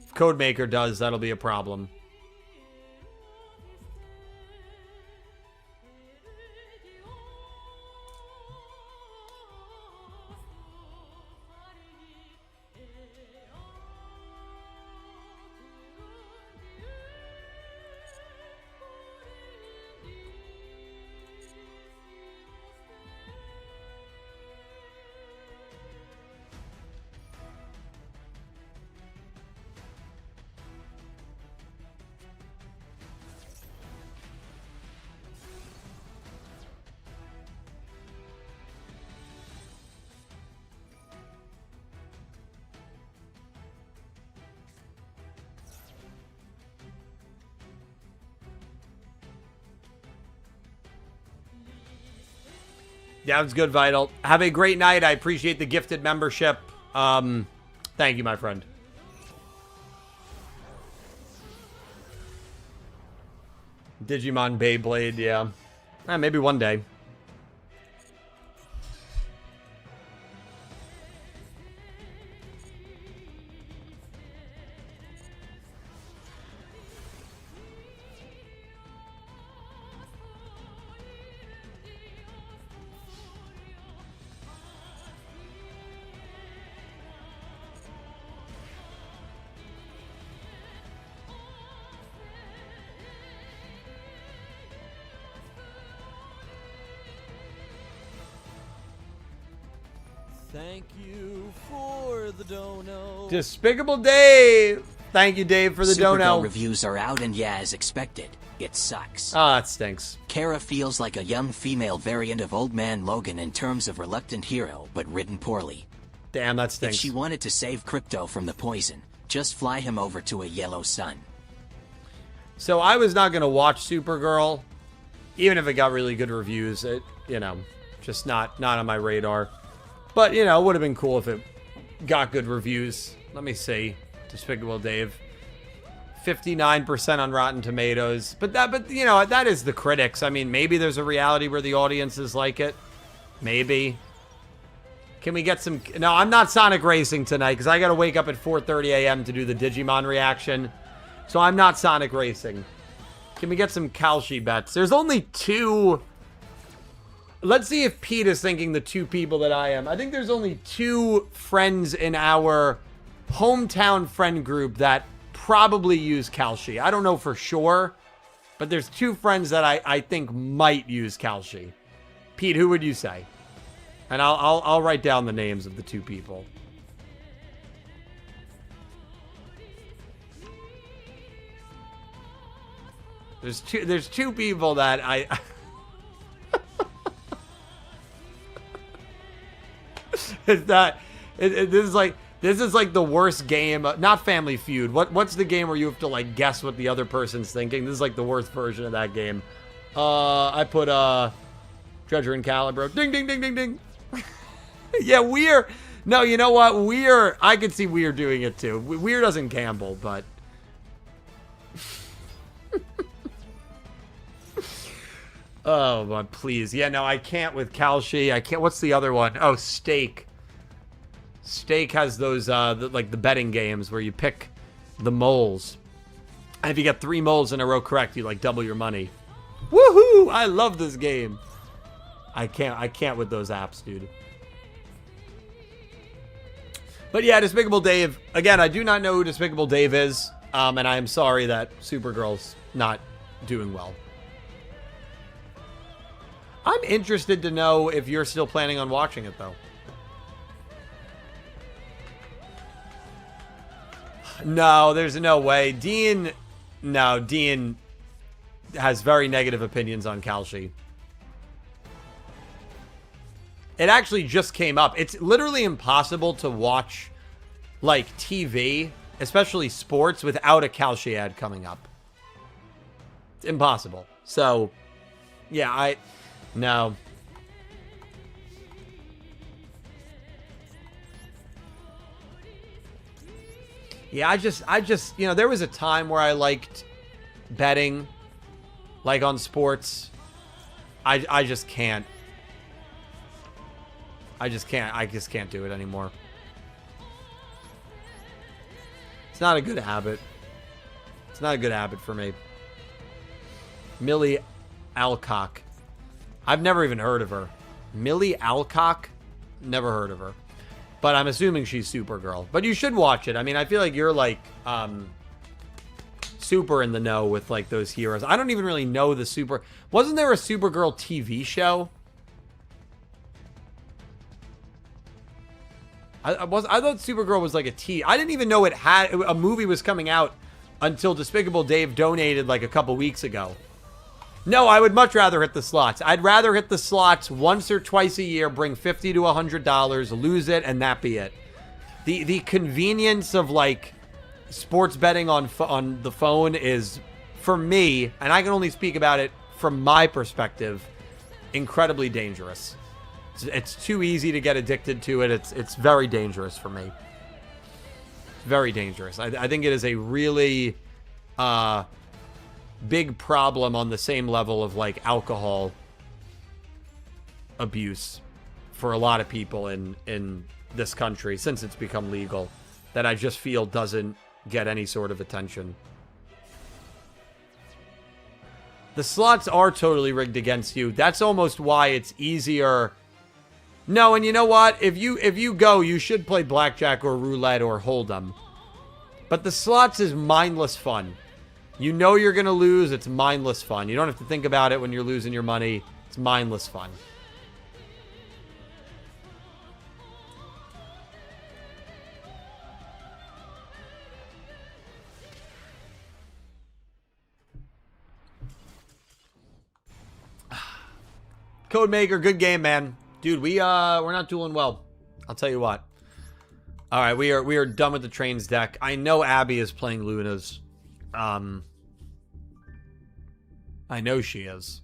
Speaker 1: if Codemaker does, that'll be a problem. Sounds good, Vital. Have a great night. I appreciate the gifted membership. Thank you, my friend. Digimon Beyblade, yeah. Maybe one day.
Speaker 3: Thank you for the dono.
Speaker 1: Despicable Dave. Thank you, Dave, for the
Speaker 2: Supergirl
Speaker 1: dono.
Speaker 2: reviews are out, and yeah, as expected, it sucks.
Speaker 1: Ah, that stinks.
Speaker 2: Kara feels like a young female variant of Old Man Logan in terms of reluctant hero, but written poorly.
Speaker 1: Damn, that
Speaker 2: If
Speaker 1: stinks.
Speaker 2: she wanted to save Crypto from the poison, just fly him over to a yellow sun.
Speaker 1: So I was not going to watch Supergirl, even if it got really good reviews. It, just not on my radar. But, it would have been cool if it got good reviews. Let me see. Despicable Dave. 59% on Rotten Tomatoes. But that is the critics. I mean, maybe there's a reality where the audiences like it. Maybe. Can we get some... No, I'm not Sonic Racing tonight because I got to wake up at 4:30 a.m. to do the Digimon reaction. So I'm not Sonic Racing. Can we get some Kalshi bets? There's only two... Let's see if Pete is thinking the two people that I am. I think there's only two friends in our hometown friend group that probably use Kalshi. I don't know for sure, but there's two friends that I think might use Kalshi. Pete, who would you say? And I'll write down the names of the two people. There's two people that I this is like the worst game. Not Family Feud. What's the game where you have to like guess what the other person's thinking? This is like the worst version of that game. I put Treasure and Calibro. Ding ding ding ding ding. Yeah, Weir. No, you know what? Weir. I could see Weir doing it too. Weir doesn't gamble, but. Oh, but please. Yeah, no, I can't with Kalshi. I can't. What's the other one? Oh, Stake. Stake has those, like the betting games where you pick the moles. And if you get 3 moles in a row correct, you like double your money. Woohoo! I love this game. I can't with those apps, dude. But yeah, Despicable Dave. Again, I do not know who Despicable Dave is. And I am sorry that Supergirl's not doing well. I'm interested to know if you're still planning on watching it, though. No, there's no way. Dean has very negative opinions on Kalshi. It actually just came up. It's literally impossible to watch, like, TV, especially sports, without a Kalshi ad coming up. It's impossible. So, yeah, no. Yeah, I just, you know, there was a time where I liked betting, like, on sports. I just can't. I just can't do it anymore. It's not a good habit. It's not a good habit for me. Millie Alcock. I've never even heard of her. Millie Alcock? Never heard of her. But I'm assuming she's Supergirl. But you should watch it. I mean, I feel like you're, like, super in the know with, like, those heroes. I don't even really know the super... Wasn't there a Supergirl TV show? I thought Supergirl was, like, I didn't even know it had... A movie was coming out until Despicable Dave donated, like, a couple weeks ago. No, I would much rather hit the slots. I'd rather hit the slots once or twice a year, bring $50 to $100, lose it, and that be it. The convenience of, like, sports betting on the phone is, for me, and I can only speak about it from my perspective, incredibly dangerous. It's too easy to get addicted to it. It's very dangerous for me. Very dangerous. I think it is a really... big problem on the same level of, like, alcohol abuse for a lot of people in this country since it's become legal, that I just feel doesn't get any sort of attention. The slots are totally rigged against you. That's almost why it's easier. No, and you know what? If you go, you should play blackjack or roulette or hold'em. But the slots is mindless fun. You know you're going to lose. It's mindless fun. You don't have to think about it when you're losing your money. It's mindless fun. Codemaker, good game, man. Dude, we're not doing well. I'll tell you what. All right, we are done with the trains deck. I know Abby is playing Lunas. I know she is.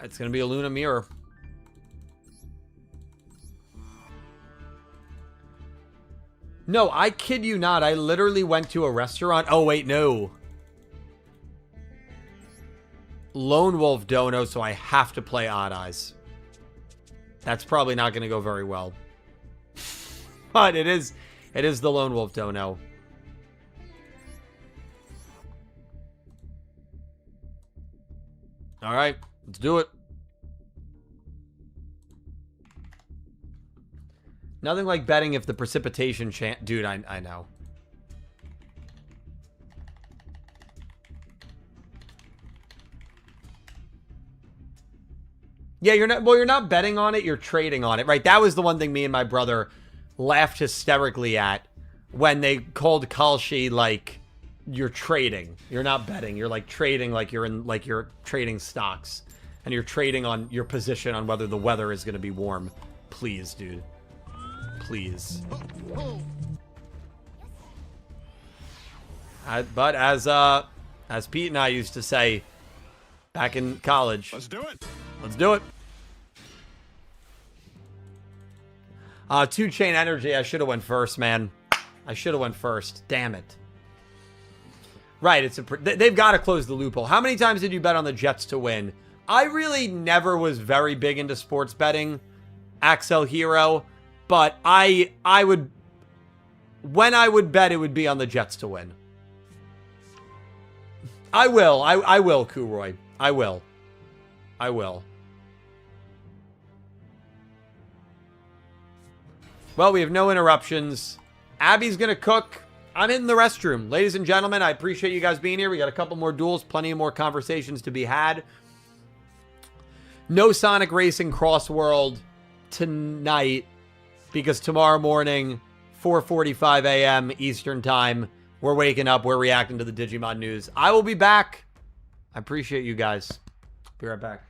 Speaker 1: It's going to be a Luna mirror. No, I kid you not. I literally went to a restaurant. Oh, wait, no. Lone Wolf Dono, so I have to play Odd Eyes. That's probably not going to go very well. But it is the Lone Wolf Dono. All right, let's do it. Nothing like betting if the precipitation chance... Dude, I know. Yeah, you're not betting on it, you're trading on it, right? That was the one thing me and my brother laughed hysterically at when they called Kalshi, like, you're trading. You're not betting. You're, like, trading like you're trading stocks. And you're trading on your position on whether the weather is going to be warm. Please, dude. Please. But as Pete and I used to say back in college.
Speaker 4: Let's do it.
Speaker 1: Let's do it. 2-chain energy. I should have went first, man. I should have went first. Damn it. Right, they've got to close the loophole. How many times did you bet on the Jets to win? I really never was very big into sports betting, Axel Hero, but I would, when I would bet, it would be on the Jets to win. I will, Kuroy. I will. Well, we have no interruptions. Abby's going to cook. I'm in the restroom. Ladies and gentlemen, I appreciate you guys being here. We got a couple more duels, plenty of more conversations to be had. No Sonic Racing Cross World tonight because tomorrow morning, 4:45 a.m. Eastern Time, we're waking up. We're reacting to the Digimon news. I will be back. I appreciate you guys. Be right back.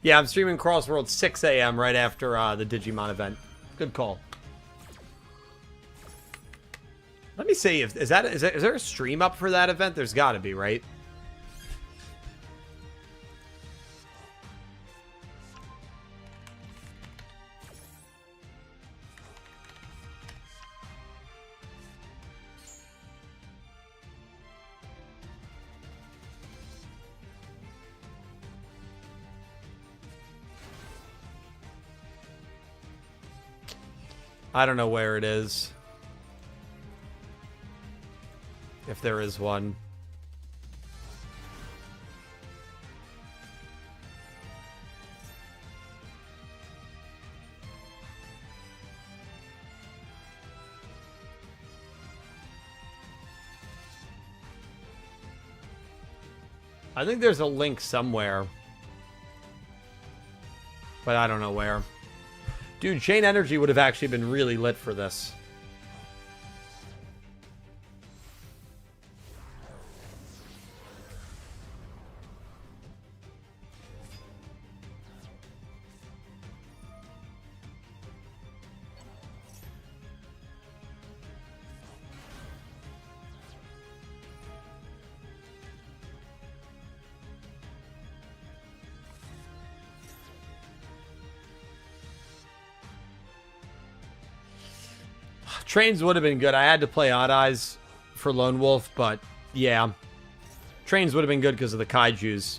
Speaker 1: Yeah, I'm streaming Crossworld 6 a.m. right after the Digimon event. Good call. Let me see if is there a stream up for that event? There's got to be, right? I don't know where it is. If there is one. I think there's a link somewhere. But I don't know where. Dude, Chain Energy would have actually been really lit for this. Trains would have been good. I had to play Odd Eyes for Lone Wolf, but yeah. Trains would have been good because of the Kaijus.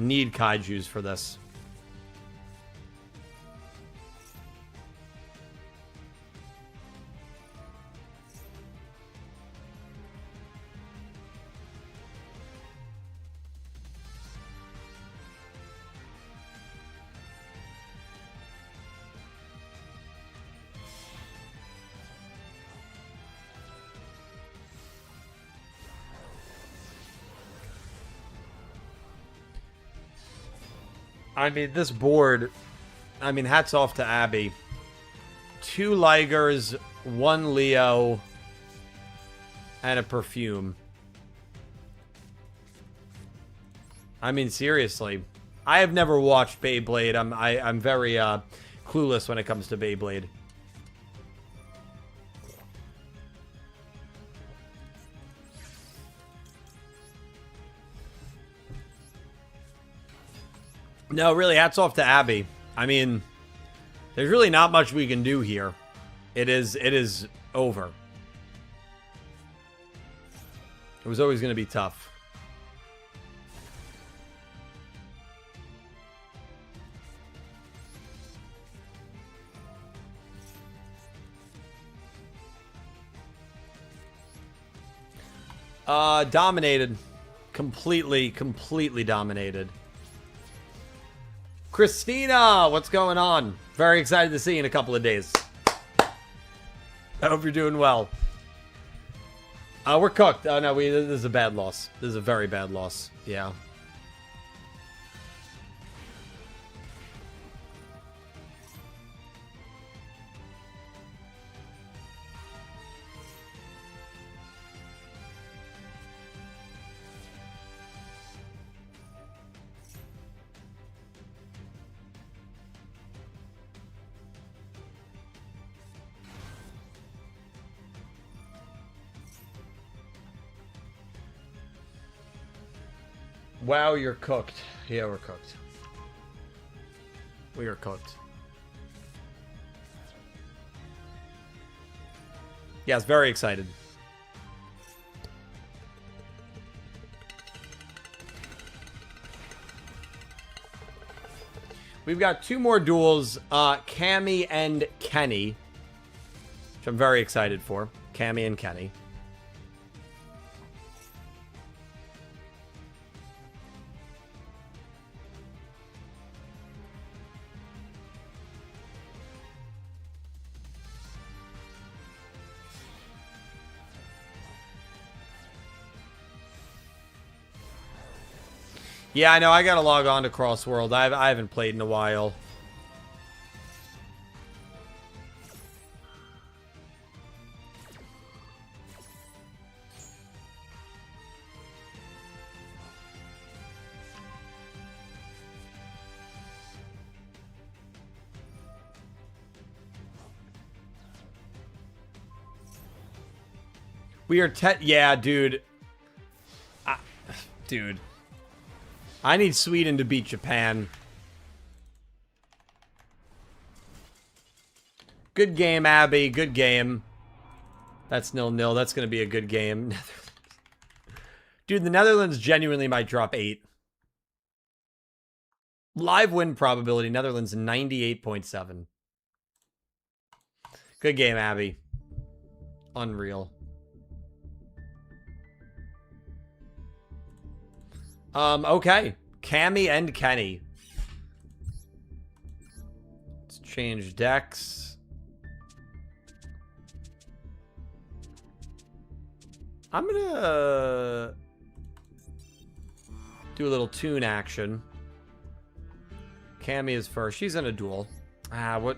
Speaker 1: Need kaijus for this. I mean, this board, I mean, hats off to Abby. 2 Ligers, 1 Leo, and a Perfume. I mean, seriously. I have never watched Beyblade. I'm very clueless when it comes to Beyblade. No, really, hats off to Abby. I mean, there's really not much we can do here. It is over. It was always going to be tough. Dominated. Completely dominated. Christina, what's going on? Very excited to see you in a couple of days. I hope you're doing well. We're cooked. Oh, no, this is a bad loss. This is a very bad loss. Yeah. Wow, you're cooked. Yeah, we're cooked. We are cooked. Yes, very excited. We've got 2 more duels, Cammy and Kenny, which I'm very excited for. Cammy and Kenny. Yeah, I know. I gotta log on to Crossworld. I haven't played in a while. We are yeah, dude. Dude. I need Sweden to beat Japan. Good game, Abby. Good game. That's 0-0. That's going to be a good game. Dude, the Netherlands genuinely might drop 8. Live win probability, Netherlands 98.7. Good game, Abby. Unreal. Okay. Cammy and Kenny. Let's change decks. I'm gonna do a little tune action. Cammy is first. She's in a duel. What?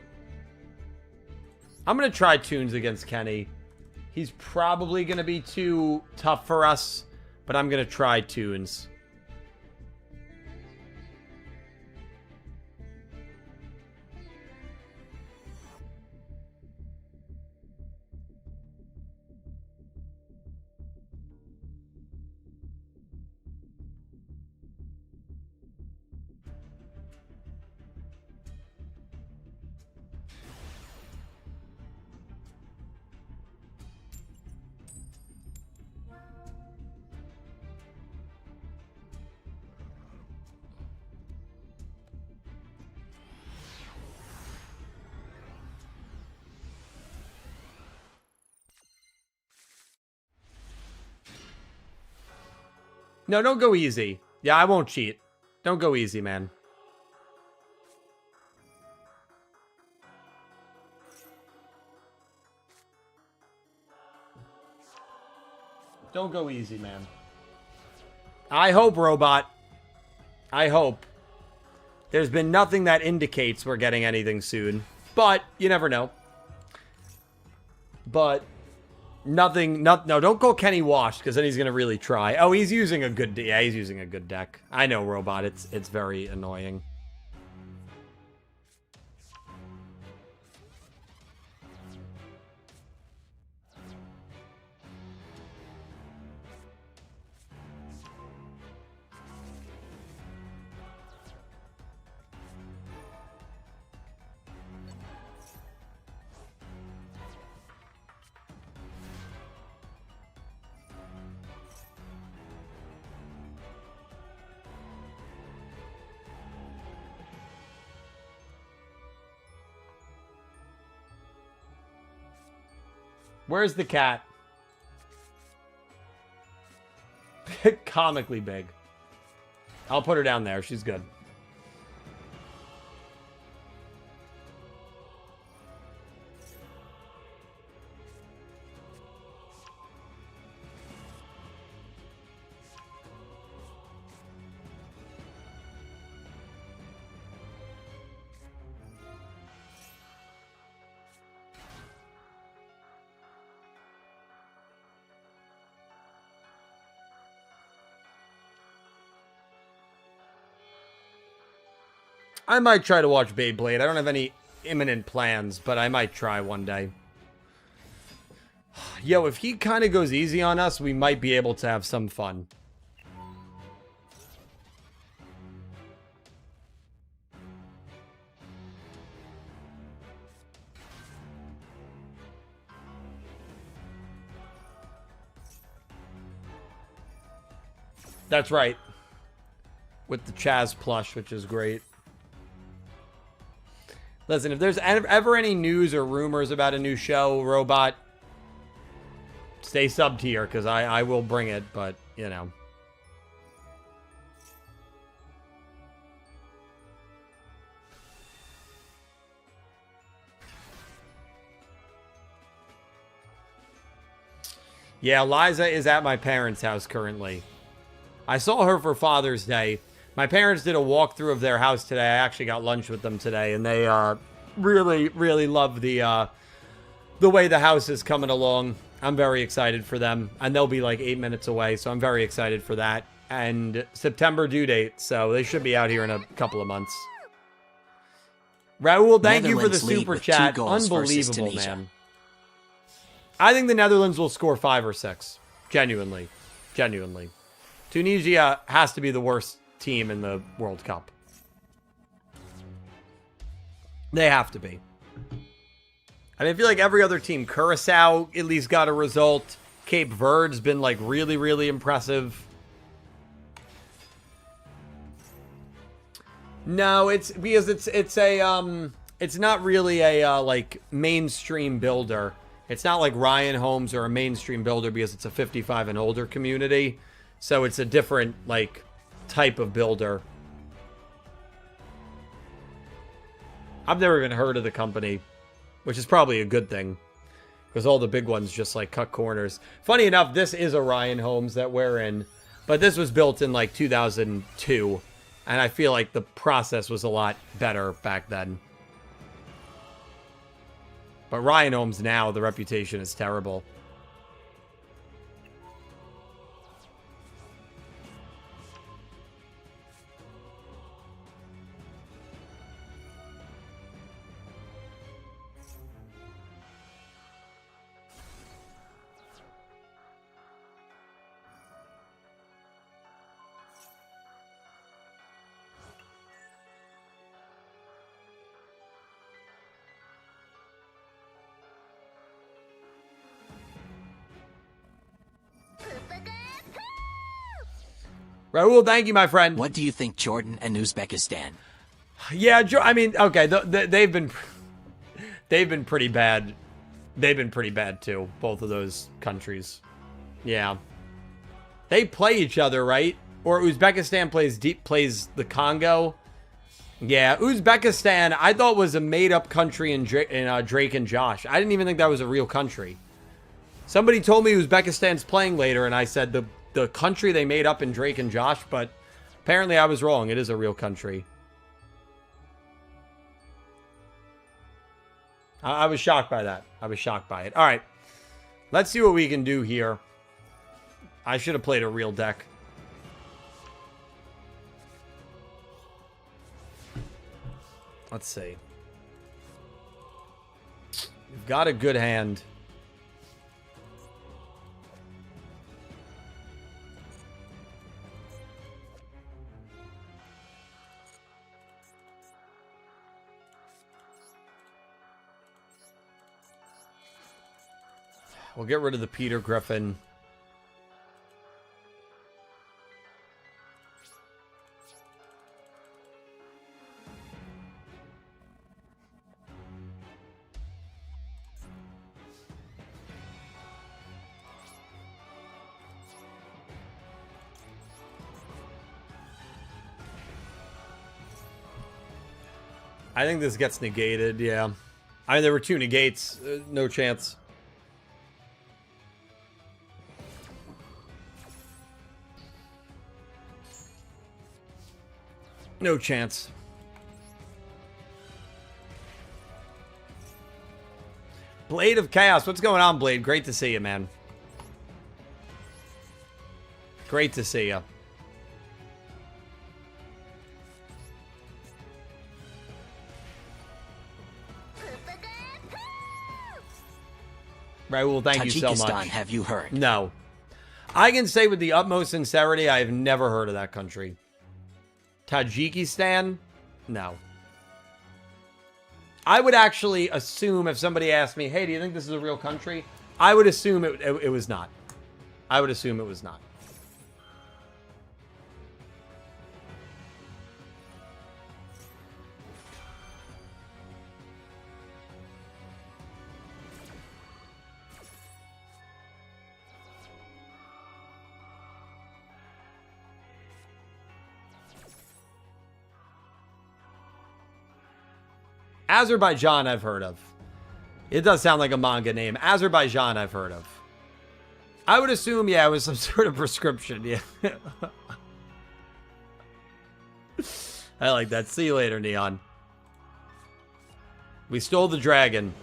Speaker 1: I'm gonna try tunes against Kenny. He's probably gonna be too tough for us, but I'm gonna try tunes. No, don't go easy. Yeah, I won't cheat. Don't go easy, man. Don't go easy, man. I hope, Robot. I hope. There's been nothing that indicates we're getting anything soon. But, you never know. But, nothing, no, don't go Kenny Wash, because then he's going to really try. Oh, he's using a good, yeah, he's using a good deck. I know, Robot, it's very annoying. Where's the cat? Comically big. I'll put her down there. She's good. I might try to watch Beyblade. I don't have any imminent plans, but I might try one day. Yo, if he kind of goes easy on us, we might be able to have some fun. That's right. With the Chazz plush, which is great. Listen, if there's ever any news or rumors about a new show, Robot, stay sub tier, because I will bring it, but, you know. Yeah, Liza is at my parents' house currently. I saw her for Father's Day. My parents did a walkthrough of their house today. I actually got lunch with them today, and they really, really love the way the house is coming along. I'm very excited for them, and they'll be like 8 minutes away, so I'm very excited for that. And September due date, so they should be out here in a couple of months. Raul, thank you for the super chat. Unbelievable, man. I think the Netherlands will score 5 or 6. Genuinely. Genuinely. Tunisia has to be the worst team in the World Cup. They have to be. I mean, I feel like every other team, Curacao at least got a result. Cape Verde's been like really, really impressive. No, it's because it's not really a like mainstream builder. It's not like Ryan Holmes or a mainstream builder because it's a 55 and older community. So it's a different like type of builder. I've never even heard of the company, which is probably a good thing because all the big ones just like cut corners. Funny enough, this is a Ryan Holmes that we're in, but this was built in like 2002, and I feel like the process was a lot better back then. But Ryan Holmes now, the reputation is terrible. Raul, thank you, my friend.
Speaker 2: What do you think, Jordan and Uzbekistan?
Speaker 1: Yeah, I mean, okay, they've been pretty bad. They've been pretty bad too, both of those countries. Yeah. They play each other, right? Or Uzbekistan plays the Congo. Yeah, Uzbekistan, I thought was a made-up country in Drake and Josh. I didn't even think that was a real country. Somebody told me Uzbekistan's playing later, and I said the country they made up in Drake and Josh, but apparently I was wrong. It is a real country. I was shocked by that. I was shocked by it. All right. Let's see what we can do here. I should have played a real deck. Let's see. We've got a good hand. We'll get rid of the Peter Griffin. I think this gets negated, yeah. I mean, there were 2 negates. No chance. No chance. Blade of Chaos. What's going on, Blade? Great to see you, man. Great to see you. Right, well, thank you so much.
Speaker 2: Tajikistan, have you heard?
Speaker 1: No. I can say with the utmost sincerity, I have never heard of that country. Tajikistan? No. I would actually assume if somebody asked me, hey, do you think this is a real country? I would assume it was not. I would assume it was not. Azerbaijan, I've heard of. It does sound like a manga name. Azerbaijan, I've heard of. I would assume, yeah, it was some sort of prescription. Yeah. I like that. See you later, Neon. We stole the dragon.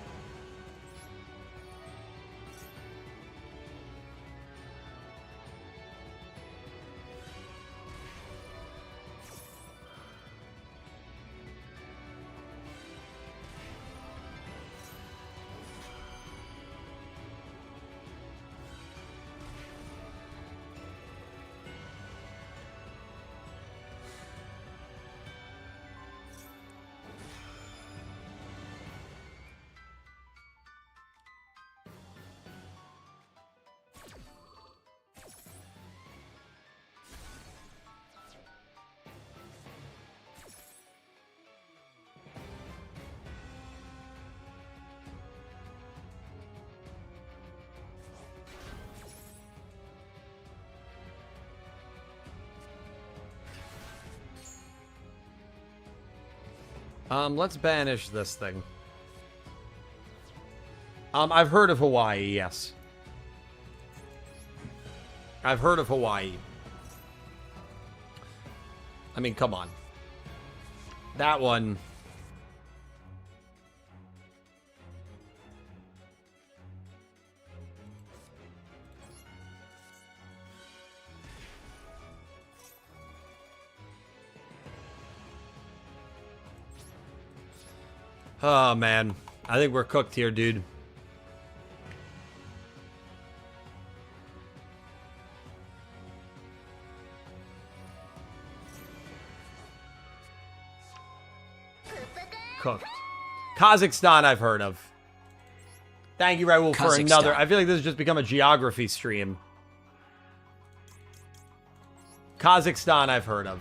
Speaker 1: Let's banish this thing. I've heard of Hawaii, yes. I've heard of Hawaii. I mean, come on. That one. Oh, man. I think we're cooked here, dude. Cooked. Kazakhstan, I've heard of. Thank you, Raul, for another. I feel like this has just become a geography stream. Kazakhstan, I've heard of.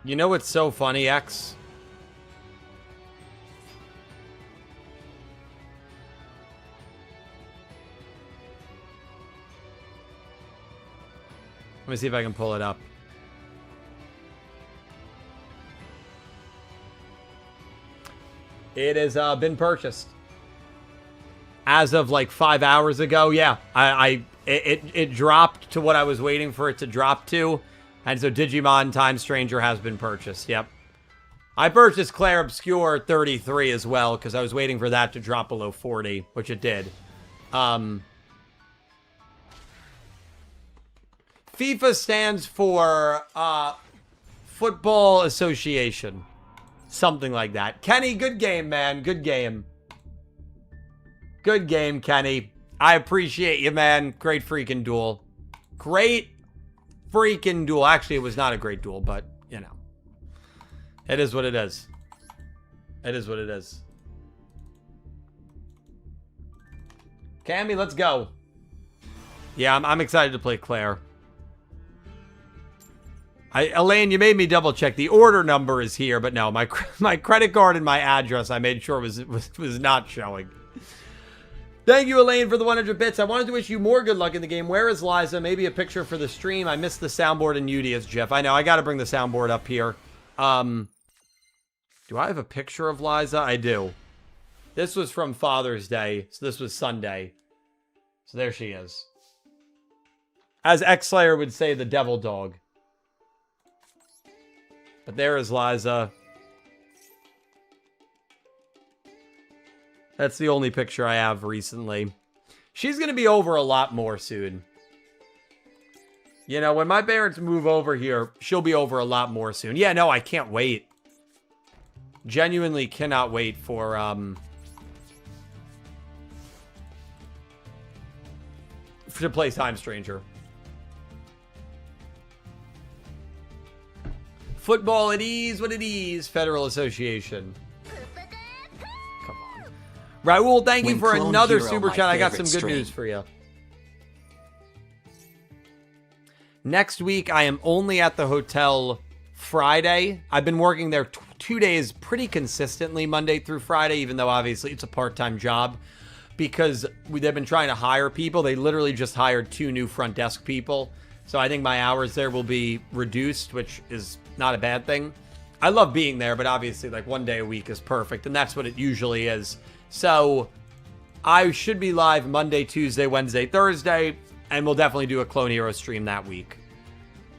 Speaker 1: You know what's so funny, X? Let me see if I can pull it up. It has been purchased. As of like 5 hours ago, yeah. It dropped to what I was waiting for it to drop to. And so Digimon Time Stranger has been purchased, yep. I purchased Claire Obscure 33 as well, because I was waiting for that to drop below 40, which it did. FIFA stands for Football Association. Something like that. Kenny, good game, man. Good game. Good game, Kenny. I appreciate you, man. Great freaking duel. Great freaking duel. Actually, it was not a great duel, but, you know. It is what it is. It is what it is. Cammy, let's go. Yeah, I'm excited to play Claire. Elaine, you made me double check. The order number is here, but no, my credit card and my address I made sure was not showing. Thank you, Elaine, for the 100 bits. I wanted to wish you more good luck in the game. Where is Liza? Maybe a picture for the stream. I missed the soundboard and Udius, Jeff. I know, I got to bring the soundboard up here. Do I have a picture of Liza? I do. This was from Father's Day, so this was Sunday. So there she is. As X-Slayer would say, the devil dog. But there is Liza. That's the only picture I have recently. She's going to be over a lot more soon. You know, when my parents move over here, she'll be over a lot more soon. Yeah, no, I can't wait. Genuinely cannot wait for, to play Time Stranger. Football, it is what it is. Federal Association. Come on. Raul, thank you for another super chat. I got some good news for you. Next week, I am only at the hotel Friday. I've been working there 2 days pretty consistently, Monday through Friday, even though obviously it's a part-time job. Because they've been trying to hire people. They literally just hired 2 new front desk people. So I think my hours there will be reduced, which is not a bad thing. I love being there, but obviously like 1 day a week is perfect, and that's what it usually is. So I should be live Monday, Tuesday, Wednesday, Thursday, and we'll definitely do a Clone Hero stream that week.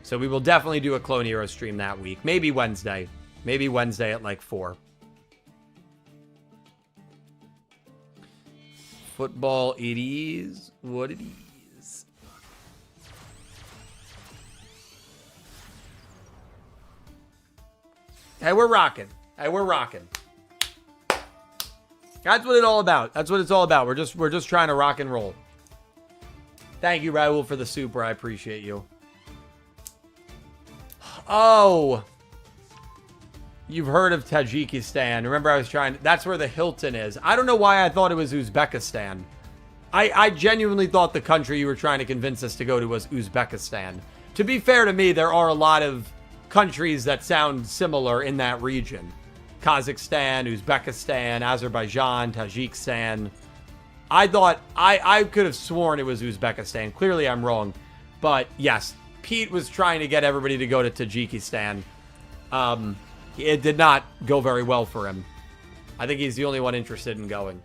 Speaker 1: So we will definitely do a Clone Hero stream that week. Maybe Wednesday. Maybe Wednesday at like 4. Football, it is what it is. Hey, we're rocking. Hey, we're rocking. That's what it's all about. That's what it's all about. We're just trying to rock and roll. Thank you, Raul, for the super. I appreciate you. Oh. You've heard of Tajikistan. Remember, I was trying... That's where the Hilton is. I don't know why I thought it was Uzbekistan. I genuinely thought the country you were trying to convince us to go to was Uzbekistan. To be fair to me, there are a lot of countries that sound similar in that region. Kazakhstan, Uzbekistan, Azerbaijan, Tajikistan. I thought... I could have sworn it was Uzbekistan. Clearly, I'm wrong. But, yes. Pete was trying to get everybody to go to Tajikistan. It did not go very well for him. I think he's the only one interested in going.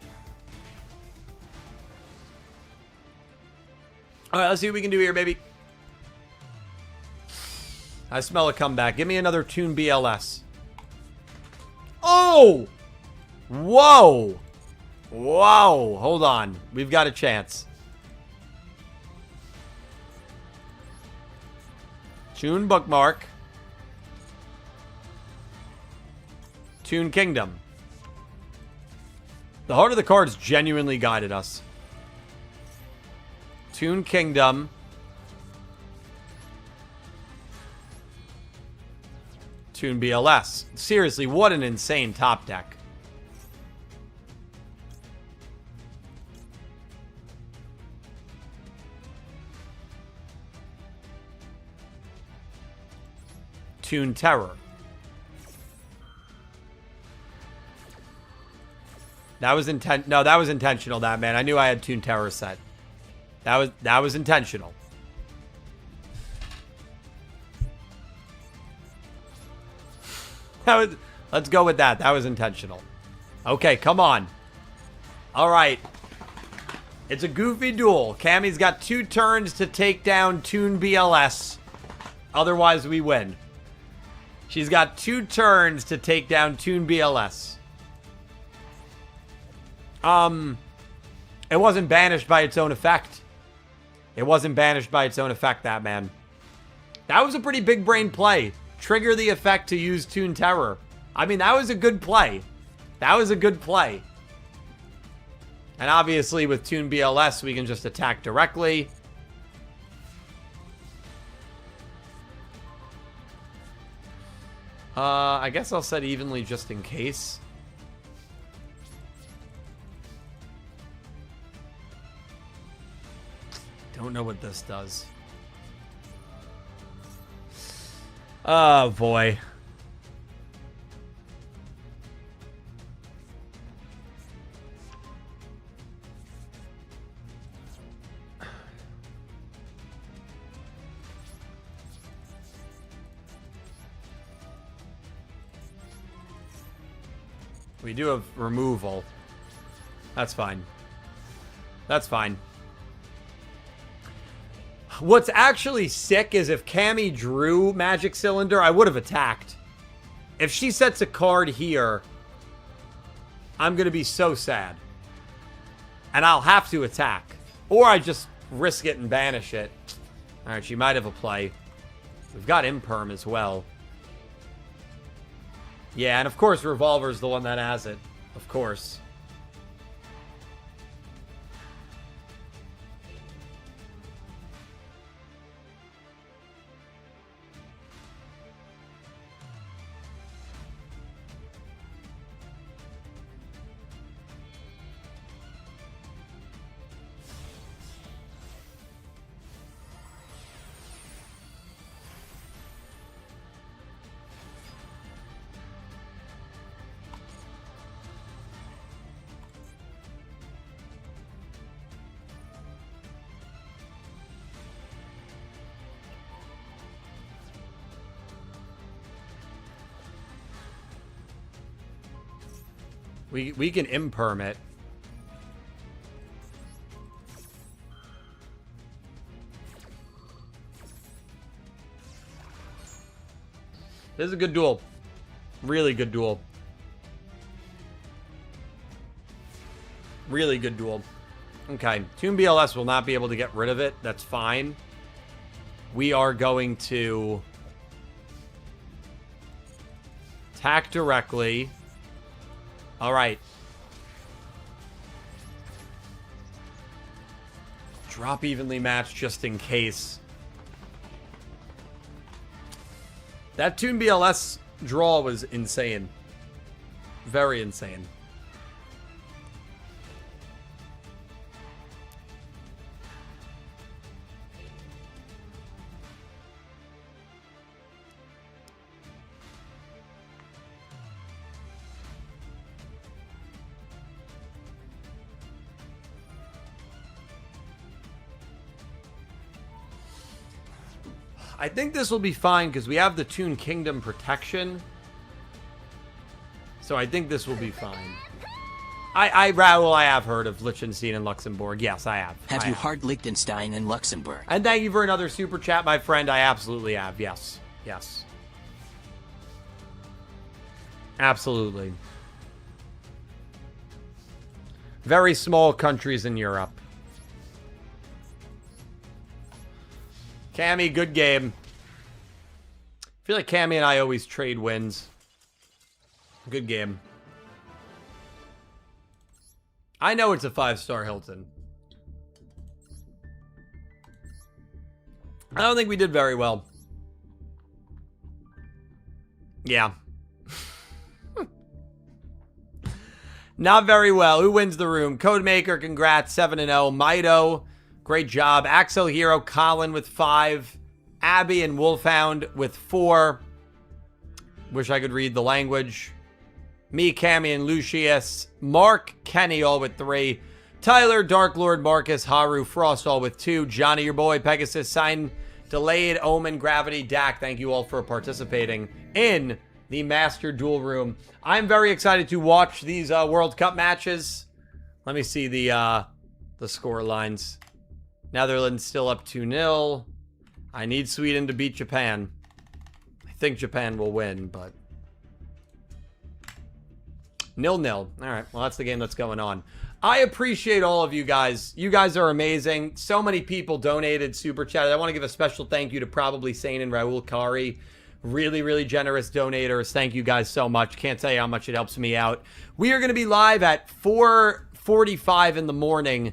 Speaker 1: All right, let's see what we can do here, baby. I smell a comeback. Give me another Toon BLS. Oh! Whoa! Whoa! Hold on. We've got a chance. Toon Bookmark. Toon Kingdom. The heart of the cards genuinely guided us. Toon Kingdom. Toon BLS. Seriously, what an insane top deck. Toon Terror. That was No, that was intentional, that man. I knew I had Toon Terror set. That was intentional. Let's go with that. That was intentional. Okay, come on. All right. It's a goofy duel. Cammy's got 2 turns to take down Toon BLS. Otherwise, we win. She's got 2 turns to take down Toon BLS. It wasn't banished by its own effect. It wasn't banished by its own effect, that man. That was a pretty big brain play. Trigger the effect to use Toon Terror. I mean, that was a good play. That was a good play. And obviously, with Toon BLS, we can just attack directly. I guess I'll set evenly just in case. Don't know what this does. Oh, boy. We do have removal. That's fine. That's fine. What's actually sick is if Cammy drew Magic Cylinder, I would have attacked. If she sets a card here, I'm going to be so sad. And I'll have to attack. Or I just risk it and banish it. Alright, she might have a play. We've got Imperm as well. Yeah, and of course Revolver's the one that has it. Of course. We can imperm it. This is a good duel. Really good duel. Really good duel. Okay. Toon BLS will not be able to get rid of it. That's fine. We are going to attack directly. All right. Drop evenly matched just in case. That Toon BLS draw was insane. Very insane. I think this will be fine because we have the Toon Kingdom protection. So I think this will be fine. Raoul, I have heard of Liechtenstein and Luxembourg. Yes, I have.
Speaker 2: Have you heard Liechtenstein and Luxembourg?
Speaker 1: And thank you for another super chat, my friend. I absolutely have. Yes. Yes. Absolutely. Very small countries in Europe. Cammy, good game. I feel like Cammy and I always trade wins. Good game. I know it's a 5-star Hilton. I don't think we did very well. Yeah. Not very well. Who wins the room? Codemaker, congrats. 7-0. Mito, great job. Axel Hero, Colin with 5. Abby and Wolfhound with 4. Wish I could read the language. me, Cammy, and Lucius. Mark, Kenny, all with 3. Tyler, Dark Lord, Marcus, Haru, Frost, all with 2. Johnny, your boy, Pegasus, Sign, Delayed, Omen, Gravity, Dak. Thank you all for participating in the Master Duel Room. I'm very excited to watch these World Cup matches. Let me see the score lines. Netherlands still up 2-0. I need Sweden to beat Japan. I think Japan will win, but 0-0. All right, well, that's the game that's going on. I appreciate all of you guys. You guys are amazing. So many people donated, super chatted. I want to give a special thank you to Probably Sane and Raul Kari. Really, really generous donators. Thank you guys so much. Can't tell you how much it helps me out. We are going to be live at 4:45 in the morning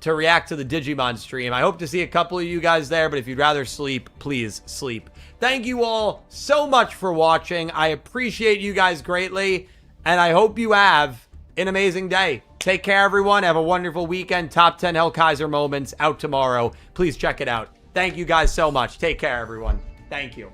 Speaker 1: to react to the Digimon stream. I hope to see a couple of you guys there, but if you'd rather sleep, please sleep. Thank you all so much for watching. I appreciate you guys greatly, and I hope you have an amazing day. Take care, everyone. Have a wonderful weekend. Top 10 Hellkaiser moments out tomorrow. Please check it out. Thank you guys so much. Take care, everyone. Thank you.